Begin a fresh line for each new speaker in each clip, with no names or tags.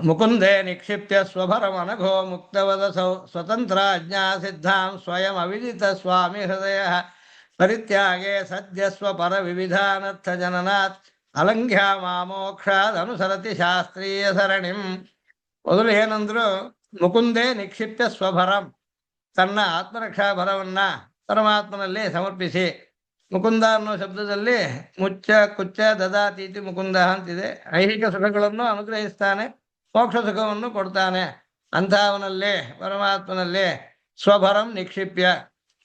ಮುಕುಂದೇ ನಿಕ್ಷಿಪ್ಯ ಸ್ವಭರಮನಘೋ ಮುಕ್ತವದಸೌ ಸ್ವತಂತ್ರಾಜ್ಞಾ ಸಿದ್ಧಾಂ ಸ್ವಯಂ ಅವಿದಿತ ಸ್ವಾಮಿ ಹೃದಯ ಪರಿತ್ಯಾಗೆ ಸದ್ಯ ಸ್ವಪರ ವಿವಿಧಾನರ್ಥ ಜನನಾತ್ ಅಲಂಘ್ಯ ಮಾಮೋಕ್ಷಾದ್ ಅನುಸರತಿ ಶಾಸ್ತ್ರೀಯ ಸರಣಿಂ. ಮೊದಲು ಏನಂದ್ರು, ಮುಕುಂದೇ ನಿಕ್ಷಿಪ್ಯ ಸ್ವಭರಂ, ತನ್ನ ಆತ್ಮರಕ್ಷಾ ಭರವನ್ನ ಪರಮಾತ್ಮನಲ್ಲಿ ಸಮರ್ಪಿಸಿ. ಮುಕುಂದ ಅನ್ನೋ ಶಬ್ದದಲ್ಲಿ ಮುಚ್ಚ ಕುಚ್ಚ ದದಾತೀತಿ ಮುಕುಂದ ಅಂತಿದೆ. ಐಹಿಕ ಸುಖಗಳನ್ನು ಅನುಗ್ರಹಿಸ್ತಾನೆ, ಮೋಕ್ಷ ಸುಖವನ್ನು ಕೊಡ್ತಾನೆ. ಅಂಥವನಲ್ಲಿ ಪರಮಾತ್ಮನಲ್ಲಿ ಸ್ವಭರಂ ನಿಕ್ಷಿಪ್ಯ,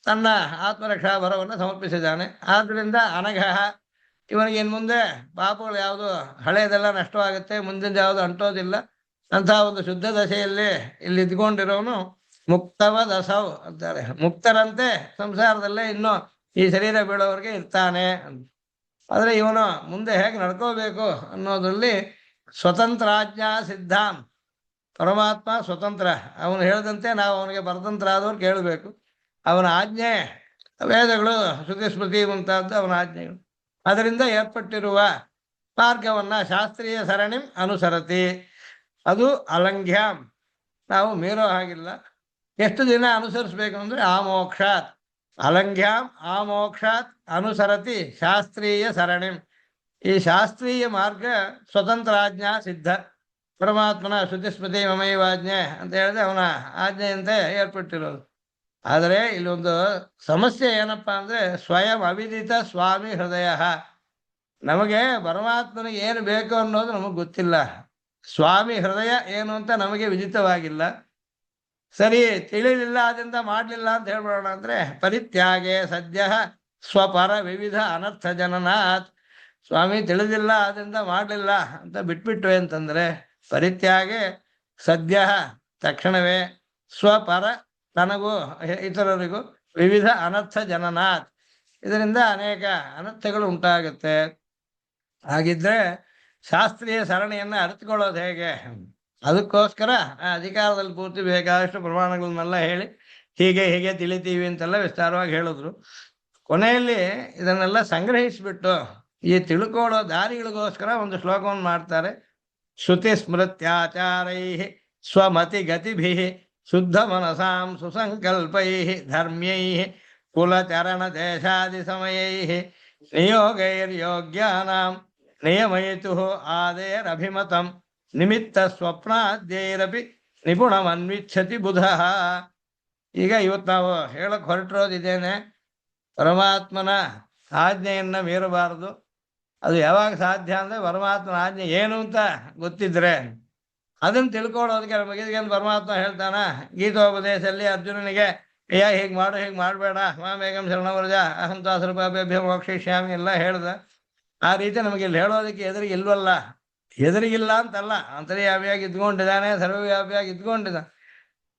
ತನ್ನ ಆತ್ಮರಕ್ಷಾ ಭರವನ್ನು ಸಮರ್ಪಿಸಿದ್ದಾನೆ. ಆದ್ದರಿಂದ ಅನಘ, ಇವನಿಗೆ ಇನ್ನು ಮುಂದೆ ಪಾಪಗಳು ಯಾವುದು ಹಳೆಯದೆಲ್ಲ ನಷ್ಟವಾಗುತ್ತೆ, ಮುಂದಿನ ಯಾವುದು ಅಂಟೋದಿಲ್ಲ. ಅಂಥ ಒಂದು ಶುದ್ಧ ದಶೆಯಲ್ಲಿ ಇಲ್ಲಿ ಇದ್ಕೊಂಡಿರೋನು ಮುಕ್ತವ ದಸೌ ಅಂತಾರೆ. ಮುಕ್ತರಂತೆ ಸಂಸಾರದಲ್ಲೇ ಇನ್ನು ಈ ಶರೀರ ಬೀಳೋವರೆಗೆ ಇರ್ತಾನೆ. ಆದರೆ ಇವನು ಮುಂದೆ ಹೇಗೆ ನಡ್ಕೋಬೇಕು ಅನ್ನೋದ್ರಲ್ಲಿ ಸ್ವತಂತ್ರಾಜ್ಞಾ ಸಿದ್ಧಾಂ, ಪರಮಾತ್ಮ ಸ್ವತಂತ್ರ, ಅವನು ಹೇಳಿದಂತೆ ನಾವು ಅವನಿಗೆ ಪರತಂತ್ರ ಆದವ್ರು ಕೇಳಬೇಕು. ಅವನ ಆಜ್ಞೆ ವೇದಗಳು, ಶ್ರುತಿ ಸ್ಮೃತಿ ಮುಂತಾದ್ದು ಅವನ ಆಜ್ಞೆಗಳು. ಅದರಿಂದ ಏರ್ಪಟ್ಟಿರುವ ಮಾರ್ಗವನ್ನ ಶಾಸ್ತ್ರೀಯ ಸರಣಿಂ ಅನುಸರತಿ, ಅದು ಅಲಂಘ್ಯಾಂ, ನಾವು ಮೀರೋ ಹಾಗಿಲ್ಲ. ಎಷ್ಟು ದಿನ ಅನುಸರಿಸ್ಬೇಕು ಅಂದರೆ ಆಮೋಕ್ಷಾತ್, ಅಲಂಘ್ಯಾಂ ಆಮೋಕ್ಷಾತ್ ಅನುಸರತಿ ಶಾಸ್ತ್ರೀಯ ಸರಣಿಂ. ಈ ಶಾಸ್ತ್ರೀಯ ಮಾರ್ಗ ಸ್ವತಂತ್ರಾಜ್ಞಾ ಸಿದ್ಧ, ಪರಮಾತ್ಮನ ಶ್ರುತಿಸ್ಮೃತಿ ಮಮೈವಾಜ್ಞೆ ಅಂತ ಹೇಳಿದ್ರೆ ಅವನ ಆಜ್ಞೆಯಂತೆ ಏರ್ಪಟ್ಟಿರೋದು. ಆದರೆ ಇಲ್ಲೊಂದು ಸಮಸ್ಯೆ ಏನಪ್ಪಾ ಅಂದರೆ ಸ್ವಯಂ ಅವಿದಿತ ಸ್ವಾಮಿ ಹೃದಯ. ನಮಗೆ ಪರಮಾತ್ಮನಿಗೆ ಏನು ಬೇಕು ಅನ್ನೋದು ನಮಗೆ ಗೊತ್ತಿಲ್ಲ. ಸ್ವಾಮಿ ಹೃದಯ ಏನು ಅಂತ ನಮಗೆ ವಿದಿತವಾಗಿಲ್ಲ. ಸರಿ, ತಿಳಿಲಿಲ್ಲ, ಅದರಿಂದ ಮಾಡಲಿಲ್ಲ ಅಂತ ಹೇಳ್ಬಿಡೋಣ ಅಂದರೆ ಪರಿತ್ಯಾಗೆ ಸದ್ಯ ಸ್ವಪರ ವಿವಿಧ ಅನರ್ಥ ಜನನಾತ್. ಸ್ವಾಮಿ ತಿಳಿದಿಲ್ಲ, ಅದರಿಂದ ಮಾಡಲಿಲ್ಲ ಅಂತ ಬಿಟ್ಬಿಟ್ವೆ ಅಂತಂದರೆ ಪರಿತ್ಯಾಗೆ ಸದ್ಯ ತಕ್ಷಣವೇ, ಸ್ವಪರ ತನಗೂ ಇತರರಿಗೂ, ವಿವಿಧ ಅನರ್ಥ ಜನನಾತ್, ಇದರಿಂದ ಅನೇಕ ಅನರ್ಥಗಳು ಉಂಟಾಗುತ್ತೆ. ಹಾಗಿದ್ರೆ ಶಾಸ್ತ್ರೀಯ ಸರಣಿಯನ್ನು ಅರಿತುಕೊಳ್ಳೋದು ಹೇಗೆ? ಅದಕ್ಕೋಸ್ಕರ ಅಧಿಕಾರದಲ್ಲಿ ಪೂರ್ತಿ ಬೇಕಾದಷ್ಟು ಪ್ರಮಾಣಗಳನ್ನೆಲ್ಲ ಹೇಳಿ ಹೀಗೆ ಹೀಗೆ ತಿಳಿತೀವಿ ಅಂತೆಲ್ಲ ವಿಸ್ತಾರವಾಗಿ ಹೇಳಿದ್ರು. ಕೊನೆಯಲ್ಲಿ ಇದನ್ನೆಲ್ಲ ಸಂಗ್ರಹಿಸಿಬಿಟ್ಟು ಈ ತಿಳ್ಕೊಳ್ಳೋ ದಾರಿಗಳಿಗೋಸ್ಕರ ಒಂದು ಶ್ಲೋಕವನ್ನು ಮಾಡ್ತಾರೆ. ಶ್ರುತಿ ಸ್ಮೃತ್ಯಾಚಾರೈ ಸ್ವಮತಿ ಗತಿಭಿ ಶುದ್ಧ ಮನಸಾಂ ಸುಸಂಕಲ್ಪೈ ಧರ್ಮ್ಯೈ ಕುಲಚರಣ ದೇಶಾದಿ ಸಮಯೈ ನಿಯೋಗೈರ್ಯೋಗ್ಯಾನಾಂ ನಿಯಮಯಿತು ಆದೇರಭಿಮತಂ ನಿಮಿತ್ತ ಸ್ವಪ್ನಾದ್ಯೈರಪಿ ನಿಪುಣಮನ್ವಿಚ್ಛತಿ ಬುಧ. ಈಗ ಇವತ್ತು ನಾವು ಹೇಳಕ್ಕೆ ಹೊರಟಿರೋದಿದ್ದೇನೆ, ಪರಮಾತ್ಮನ ಆಜ್ಞೆಯನ್ನು ಮೀರಬಾರದು. ಅದು ಯಾವಾಗ ಸಾಧ್ಯ ಅಂದರೆ ಪರಮಾತ್ಮನ ಆಜ್ಞೆ ಏನು ಅಂತ ಗೊತ್ತಿದ್ರೆ ಅದನ್ನು ತಿಳ್ಕೊಳ್ಳೋದಕ್ಕೆ ನಮಗೆ. ಇದಕ್ಕೆ ಪರಮಾತ್ಮ ಹೇಳ್ತಾನ ಗೀತೋಪದೇಶದಲ್ಲಿ ಅರ್ಜುನನಿಗೆ, ಹೀಗೆ ಮಾಡು, ಹೀಗೆ ಮಾಡಬೇಡ, ಮಾಮೇಗಂ ಶರಣವರಜ ಅಹಂತಾಸೃಪಾಭ್ಯ ಮೋಕ್ಷಯಿಷ್ಯಾಮಿ ಎಲ್ಲ ಹೇಳ್ದ. ಆ ರೀತಿ ನಮಗೆ ಇಲ್ಲಿ ಹೇಳೋದಕ್ಕೆ ಎದುರಿಗಿಲ್ವಲ್ಲ. ಎದುರಿಗಿಲ್ಲ ಅಂತಲ್ಲ, ಅಂತರ್ಯಾಮಿಯಾಗಿ ಇದ್ಕೊಂಡಿದ್ದಾನೆ, ಸರ್ವವ್ಯಾಪಿಯಾಗಿ ಇದ್ಕೊಂಡಿದ್ದಾನೆ.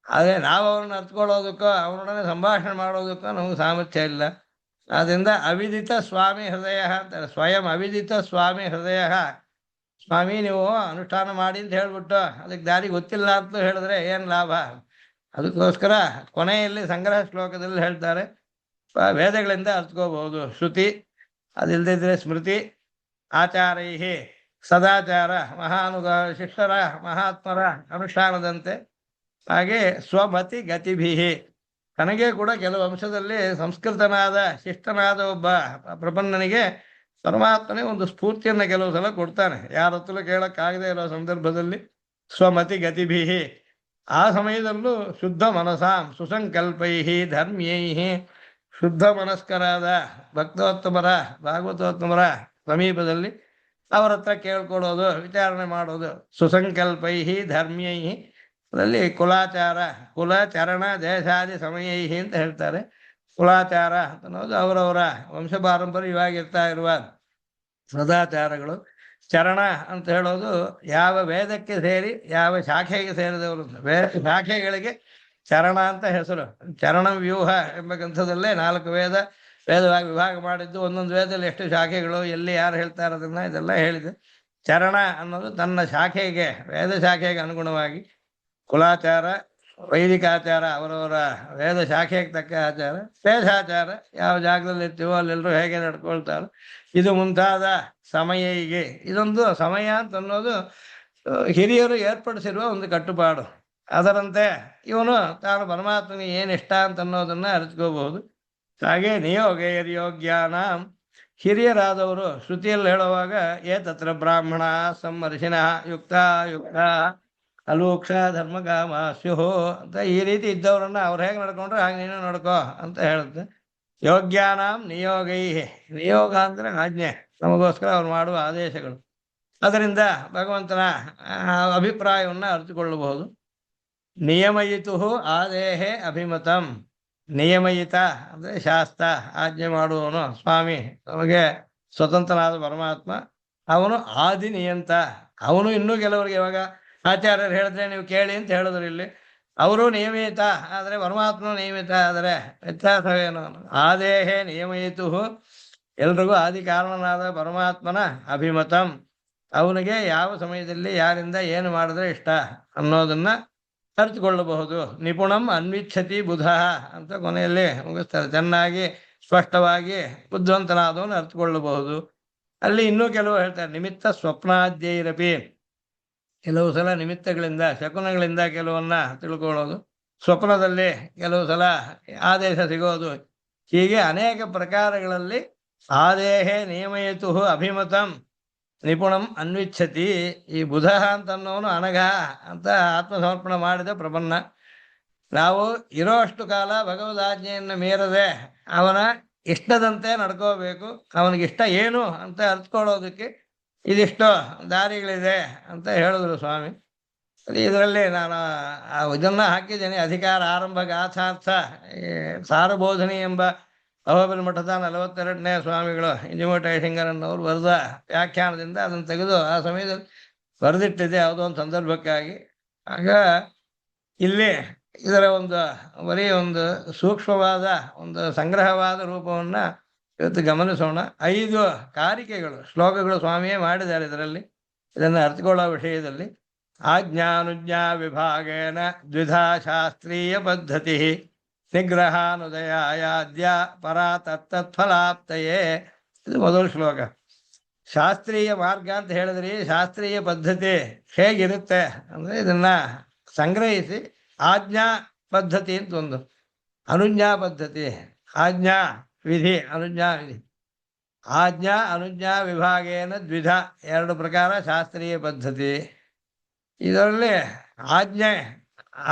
ಆದರೆ ನಾವು ಅವ್ರನ್ನ ಅರ್ಥಕೊಳ್ಳೋದಕ್ಕೋ ಅವರೊಡನೆ ಸಂಭಾಷಣೆ ಮಾಡೋದಕ್ಕೋ ನಮಗೆ ಸಾಮರ್ಥ್ಯ ಇಲ್ಲ. ಆದ್ದರಿಂದ ಅವಿದಿತ ಸ್ವಾಮಿ ಹೃದಯ ಅಂತಾರೆ. ಸ್ವಯಂ ಅವಿದಿತ ಸ್ವಾಮಿ ಹೃದಯ. ಸ್ವಾಮಿ ನೀವು ಅನುಷ್ಠಾನ ಮಾಡಿ ಅಂತ ಹೇಳ್ಬಿಟ್ಟು ಅದಕ್ಕೆ ದಾರಿ ಗೊತ್ತಿಲ್ಲ ಅಂತ ಹೇಳಿದ್ರೆ ಏನು ಲಾಭ? ಅದಕ್ಕೋಸ್ಕರ ಕೊನೆಯಲ್ಲಿ ಸಂಗ್ರಹ ಶ್ಲೋಕದಲ್ಲಿ ಹೇಳ್ತಾರೆ, ವೇದಗಳಿಂದ ಅರ್ಥಕೋಬಹುದು. ಶ್ರುತಿ, ಅದಿಲ್ಲದಿದ್ದರೆ ಸ್ಮೃತಿ, ಆಚಾರೈಹಿ ಸದಾಚಾರ, ಮಹಾನುಗ ಶಿಷ್ಟರ ಮಹಾತ್ಮರ ಅನುಷ್ಠಾನದಂತೆ, ಹಾಗೆ ಸ್ವಮತಿ ಗತಿಭಿಹಿ. ತನಗೆ ಕೂಡ ಕೆಲವು ಅಂಶದಲ್ಲಿ ಸಂಸ್ಕೃತನಾದ ಶಿಷ್ಟನಾದ ಒಬ್ಬ ಪ್ರಪನ್ನನಿಗೆ ಪರಮಾತ್ಮನೇ ಒಂದು ಸ್ಫೂರ್ತಿಯನ್ನು ಕೆಲವು ಸಲ ಕೊಡ್ತಾನೆ. ಯಾರ ಹತ್ರ ಕೇಳಕ್ಕಾಗದೇ ಇರೋ ಸಂದರ್ಭದಲ್ಲಿ ಸ್ವಮತಿ ಗತಿಭಿಹಿ. ಆ ಸಮಯದಲ್ಲೂ ಶುದ್ಧ ಮನಸಾಂ ಸುಸಂಕಲ್ಪೈಹಿ ಧರ್ಮ್ಯೈಹಿ, ಶುದ್ಧ ಮನಸ್ಕರಾದ ಭಕ್ತೋತ್ತಮರ ಭಾಗವತೋತ್ತಮರ ಸಮೀಪದಲ್ಲಿ ಅವರ ಹತ್ರ ಕೇಳ್ಕೊಡೋದು, ವಿಚಾರಣೆ ಮಾಡೋದು. ಸುಸಂಕಲ್ಪೈಹಿ ಧರ್ಮ್ಯೈಹಿ, ಅದರಲ್ಲಿ ಕುಲಾಚಾರ, ಕುಲ ಚರಣ ದೇಶಾದಿ ಸಮಯೈಹಿ ಅಂತ ಹೇಳ್ತಾರೆ. ಕುಲಾಚಾರ ಅನ್ನೋದು ಅವರವರ ವಂಶ ಪಾರಂಪರ್ಯವಾಗಿರ್ತಾ ಇರುವ ಸದಾಚಾರಗಳು. ಚರಣ ಅಂತ ಹೇಳೋದು ಯಾವ ವೇದಕ್ಕೆ ಸೇರಿ ಯಾವ ಶಾಖೆಗೆ ಸೇರಿದವರು. ಶಾಖೆಗಳಿಗೆ ಚರಣ ಅಂತ ಹೆಸರು. ಚರಣ ವ್ಯೂಹ ಎಂಬ ಗ್ರಂಥದಲ್ಲೇ 4 ವೇದವಾಗಿ ವಿಭಾಗ ಮಾಡಿದ್ದು, ಒಂದೊಂದು ವೇದದಲ್ಲಿ ಎಷ್ಟು ಶಾಖೆಗಳು, ಎಲ್ಲಿ ಯಾರು ಹೇಳ್ತಾರೆ ಅದನ್ನ ಇದೆಲ್ಲ ಹೇಳಿದೆ. ಚರಣ ಅನ್ನೋದು ತನ್ನ ಶಾಖೆಗೆ, ವೇದ ಶಾಖೆಗೆ ಅನುಗುಣವಾಗಿ. ಕುಲಾಚಾರ, ವೈದಿಕಾಚಾರ ಅವರವರ ವೇದ ಶಾಖೆಗೆ ತಕ್ಕ ಆಚಾರ. ದೇಶಾಚಾರ, ಯಾವ ಜಾಗದಲ್ಲಿ ಇರ್ತೀವೋ ಅಲ್ಲೆಲ್ಲರೂ ಹೇಗೆ ನಡ್ಕೊಳ್ತಾರೆ, ಇದು ಮುಂತಾದ ಸಮಯಿಗೆ. ಇದೊಂದು ಸಮಯ ಅಂತ ಅನ್ನೋದು ಹಿರಿಯರು ಏರ್ಪಡಿಸಿರುವ ಒಂದು ಕಟ್ಟುಪಾಡು. ಅದರಂತೆ ಇವನು ತಾನು ಪರಮಾತ್ಮನಿಗೆ ಏನು ಇಷ್ಟ ಅಂತ ಅನ್ನೋದನ್ನ ಅರಿತುಕೋಬಹುದು. ಹಾಗೆ ನಿಯೋಗೈರ್ಯೋಗ್ಯಾನ, ಹಿರಿಯರಾದವರು ಶ್ರುತಿಯಲ್ಲಿ ಹೇಳುವಾಗ ಏತತ್ರ ಬ್ರಾಹ್ಮಣ ಸಂಮರ್ಶಿನ ಯುಕ್ತ ಯುಕ್ತ ಅಲೂಕ್ಷ ಧರ್ಮಗಾಮ ಸ್ಯುಹೋ ಅಂತ ಈ ರೀತಿ ಇದ್ದವರನ್ನ ಅವ್ರು ಹೇಗೆ ನಡ್ಕೊಂಡ್ರೆ ಹಾಗೆ ನೀನು ನಡ್ಕೋ ಅಂತ ಹೇಳುತ್ತೆ. ಯೋಗ್ಯಾನಾಂ ನಿಯೋಗೈ, ನಿಯೋಗ ಅಂದ್ರೆ ಆಜ್ಞೆ, ನಮಗೋಸ್ಕರ ಅವ್ರು ಮಾಡುವ ಆದೇಶಗಳು. ಅದರಿಂದ ಭಗವಂತನ ಅಭಿಪ್ರಾಯವನ್ನು ಅರಿತುಕೊಳ್ಳಬಹುದು. ನಿಯಮಯಿತು ಆದೇಹೇ ಅಭಿಮತಂ, ನಿಯಮಯಿತ ಅಂದ್ರೆ ಶಾಸ್ತ್ರ ಆಜ್ಞೆ ಮಾಡುವವನು ಸ್ವಾಮಿ, ನಮಗೆ ಸ್ವತಂತ್ರನಾದ ಪರಮಾತ್ಮ, ಅವನು ಆದಿ ನಿಯಂತ. ಅವನು ಇನ್ನೂ ಕೆಲವರಿಗೆ ಇವಾಗ ಆಚಾರ್ಯರು ಹೇಳಿದ್ರೆ ನೀವು ಕೇಳಿ ಅಂತ ಹೇಳಿದ್ರು, ಇಲ್ಲಿ ಅವರು ನಿಯಮಿತ ಆದರೆ ಪರಮಾತ್ಮನು ನಿಯಮಿತ ಆದರೆ ವ್ಯತ್ಯಾಸವೇನು? ಆದೇಹೇ ನಿಯಮಯಿತು, ಎಲ್ರಿಗೂ ಆದಿ ಕಾರಣನಾದ ಪರಮಾತ್ಮನ ಅಭಿಮತಂ, ಅವನಿಗೆ ಯಾವ ಸಮಯದಲ್ಲಿ ಯಾರಿಂದ ಏನು ಮಾಡಿದ್ರೆ ಇಷ್ಟ ಅನ್ನೋದನ್ನ ಅರಿತುಕೊಳ್ಳಬಹುದು. ನಿಪುಣಂ ಅನ್ವಿಚ್ಛತಿ ಬುಧ ಅಂತ ಕೊನೆಯಲ್ಲಿ ಮುಗಿಸ್ತಾರೆ. ಚೆನ್ನಾಗಿ ಸ್ಪಷ್ಟವಾಗಿ ಬುದ್ಧಿವಂತನಾದವನು ಅರಿತುಕೊಳ್ಳಬಹುದು. ಅಲ್ಲಿ ಇನ್ನೂ ಕೆಲವು ಹೇಳ್ತಾರೆ, ನಿಮಿತ್ತ ಸ್ವಪ್ನಾದ್ಯೈರಪಿ, ಕೆಲವು ಸಲ ನಿಮಿತ್ತಗಳಿಂದ ಶಕುನಗಳಿಂದ ಕೆಲವನ್ನ ತಿಳ್ಕೊಳ್ಳೋದು, ಸ್ವಪ್ನದಲ್ಲಿ ಕೆಲವು ಸಲ ಆದೇಶ ಸಿಗೋದು, ಹೀಗೆ ಅನೇಕ ಪ್ರಕಾರಗಳಲ್ಲಿ ಆದೇಹೇ ನಿಯಮಯತು ಅಭಿಮತಂ ನಿಪುಣಂ ಅನ್ವಿಚ್ಛತಿ. ಈ ಬುಧ ಅಂತ ಅನ್ನೋನು ಅನಘ ಅಂತ ಆತ್ಮಸಮರ್ಪಣೆ ಮಾಡಿದ ಪ್ರಪನ್ನ. ನಾವು ಇರೋಷ್ಟು ಕಾಲ ಭಗವದಾಜ್ಞೆಯನ್ನು ಮೀರದೆ ಅವನ ಇಷ್ಟದಂತೆ ನಡ್ಕೋಬೇಕು. ಅವನಿಗಿಷ್ಟ ಏನು ಅಂತ ಅರ್ಥಕೊಳ್ಳೋದಕ್ಕೆ ಇದಿಷ್ಟು ದಾರಿಗಳಿದೆ ಅಂತ ಹೇಳಿದ್ರು ಸ್ವಾಮಿ. ಇದರಲ್ಲಿ ನಾನು ಇದನ್ನ ಹಾಕಿದ್ದೇನೆ, ಅಧಿಕಾರ ಆರಂಭ ಗಾಥಾರ್ಥ ಸಾರಬೋಧನಿ ಎಂಬ ಅಹೋಬಲ ಮಠದ 42ನೇ ಸ್ವಾಮಿಗಳು ಇಂಜಿಮೋಟೈಸಿಂಗರನ್ನವರು ಬರೆದ ವ್ಯಾಖ್ಯಾನದಿಂದ ಅದನ್ನು ತೆಗೆದು ಆ ಸಮಯದಲ್ಲಿ ಬರೆದಿಟ್ಟಿದೆ ಯಾವುದೋ ಒಂದು ಸಂದರ್ಭಕ್ಕಾಗಿ. ಆಗ ಇಲ್ಲಿ ಇದರ ಒಂದು ಬರೀ ಒಂದು ಸೂಕ್ಷ್ಮವಾದ ಒಂದು ಸಂಗ್ರಹವಾದ ರೂಪವನ್ನ ಇವತ್ತು ಗಮನಿಸೋಣ. 5 ಕಾರಿಕೆಗಳು ಶ್ಲೋಕಗಳು ಸ್ವಾಮಿಯೇ ಮಾಡಿದ್ದಾರೆ ಇದರಲ್ಲಿ, ಇದನ್ನು ಅರ್ಥಕೊಳ್ಳೋ ವಿಷಯದಲ್ಲಿ. ಆಜ್ಞಾನುಜ್ಞಾ ವಿಭಾಗೇನ ದ್ವಿಧಾ ಶಾಸ್ತ್ರೀಯ ಪದ್ಧತಿ ನಿಗ್ರಹಾನುದಯಾಯಾದ್ಯ ಪರಾ ತತ್ತತ್ಫಲಾಪ್ತಯೇ. ಇದು ಮೊದಲ ಶ್ಲೋಕ. ಶಾಸ್ತ್ರೀಯ ಮಾರ್ಗ ಅಂತ ಹೇಳಿದ್ರಿ, ಶಾಸ್ತ್ರೀಯ ಪದ್ಧತಿ ಹೇಗಿರುತ್ತೆ ಅಂದ್ರೆ ಇದನ್ನ ಸಂಗ್ರಹಿಸಿ ಆಜ್ಞಾ ಪದ್ಧತಿ ಅಂತ ಒಂದು, ಅನುಜ್ಞಾ ಪದ್ಧತಿ, ಆಜ್ಞಾ ವಿಧಿ, ಅನುಜ್ಞಾ ವಿಧಿ. ಆಜ್ಞಾ ಅನುಜ್ಞಾ ವಿಭಾಗೇನ ದ್ವಿಧ, 2 ಪ್ರಕಾರ ಶಾಸ್ತ್ರೀಯ ಪದ್ಧತಿ. ಇದರಲ್ಲಿ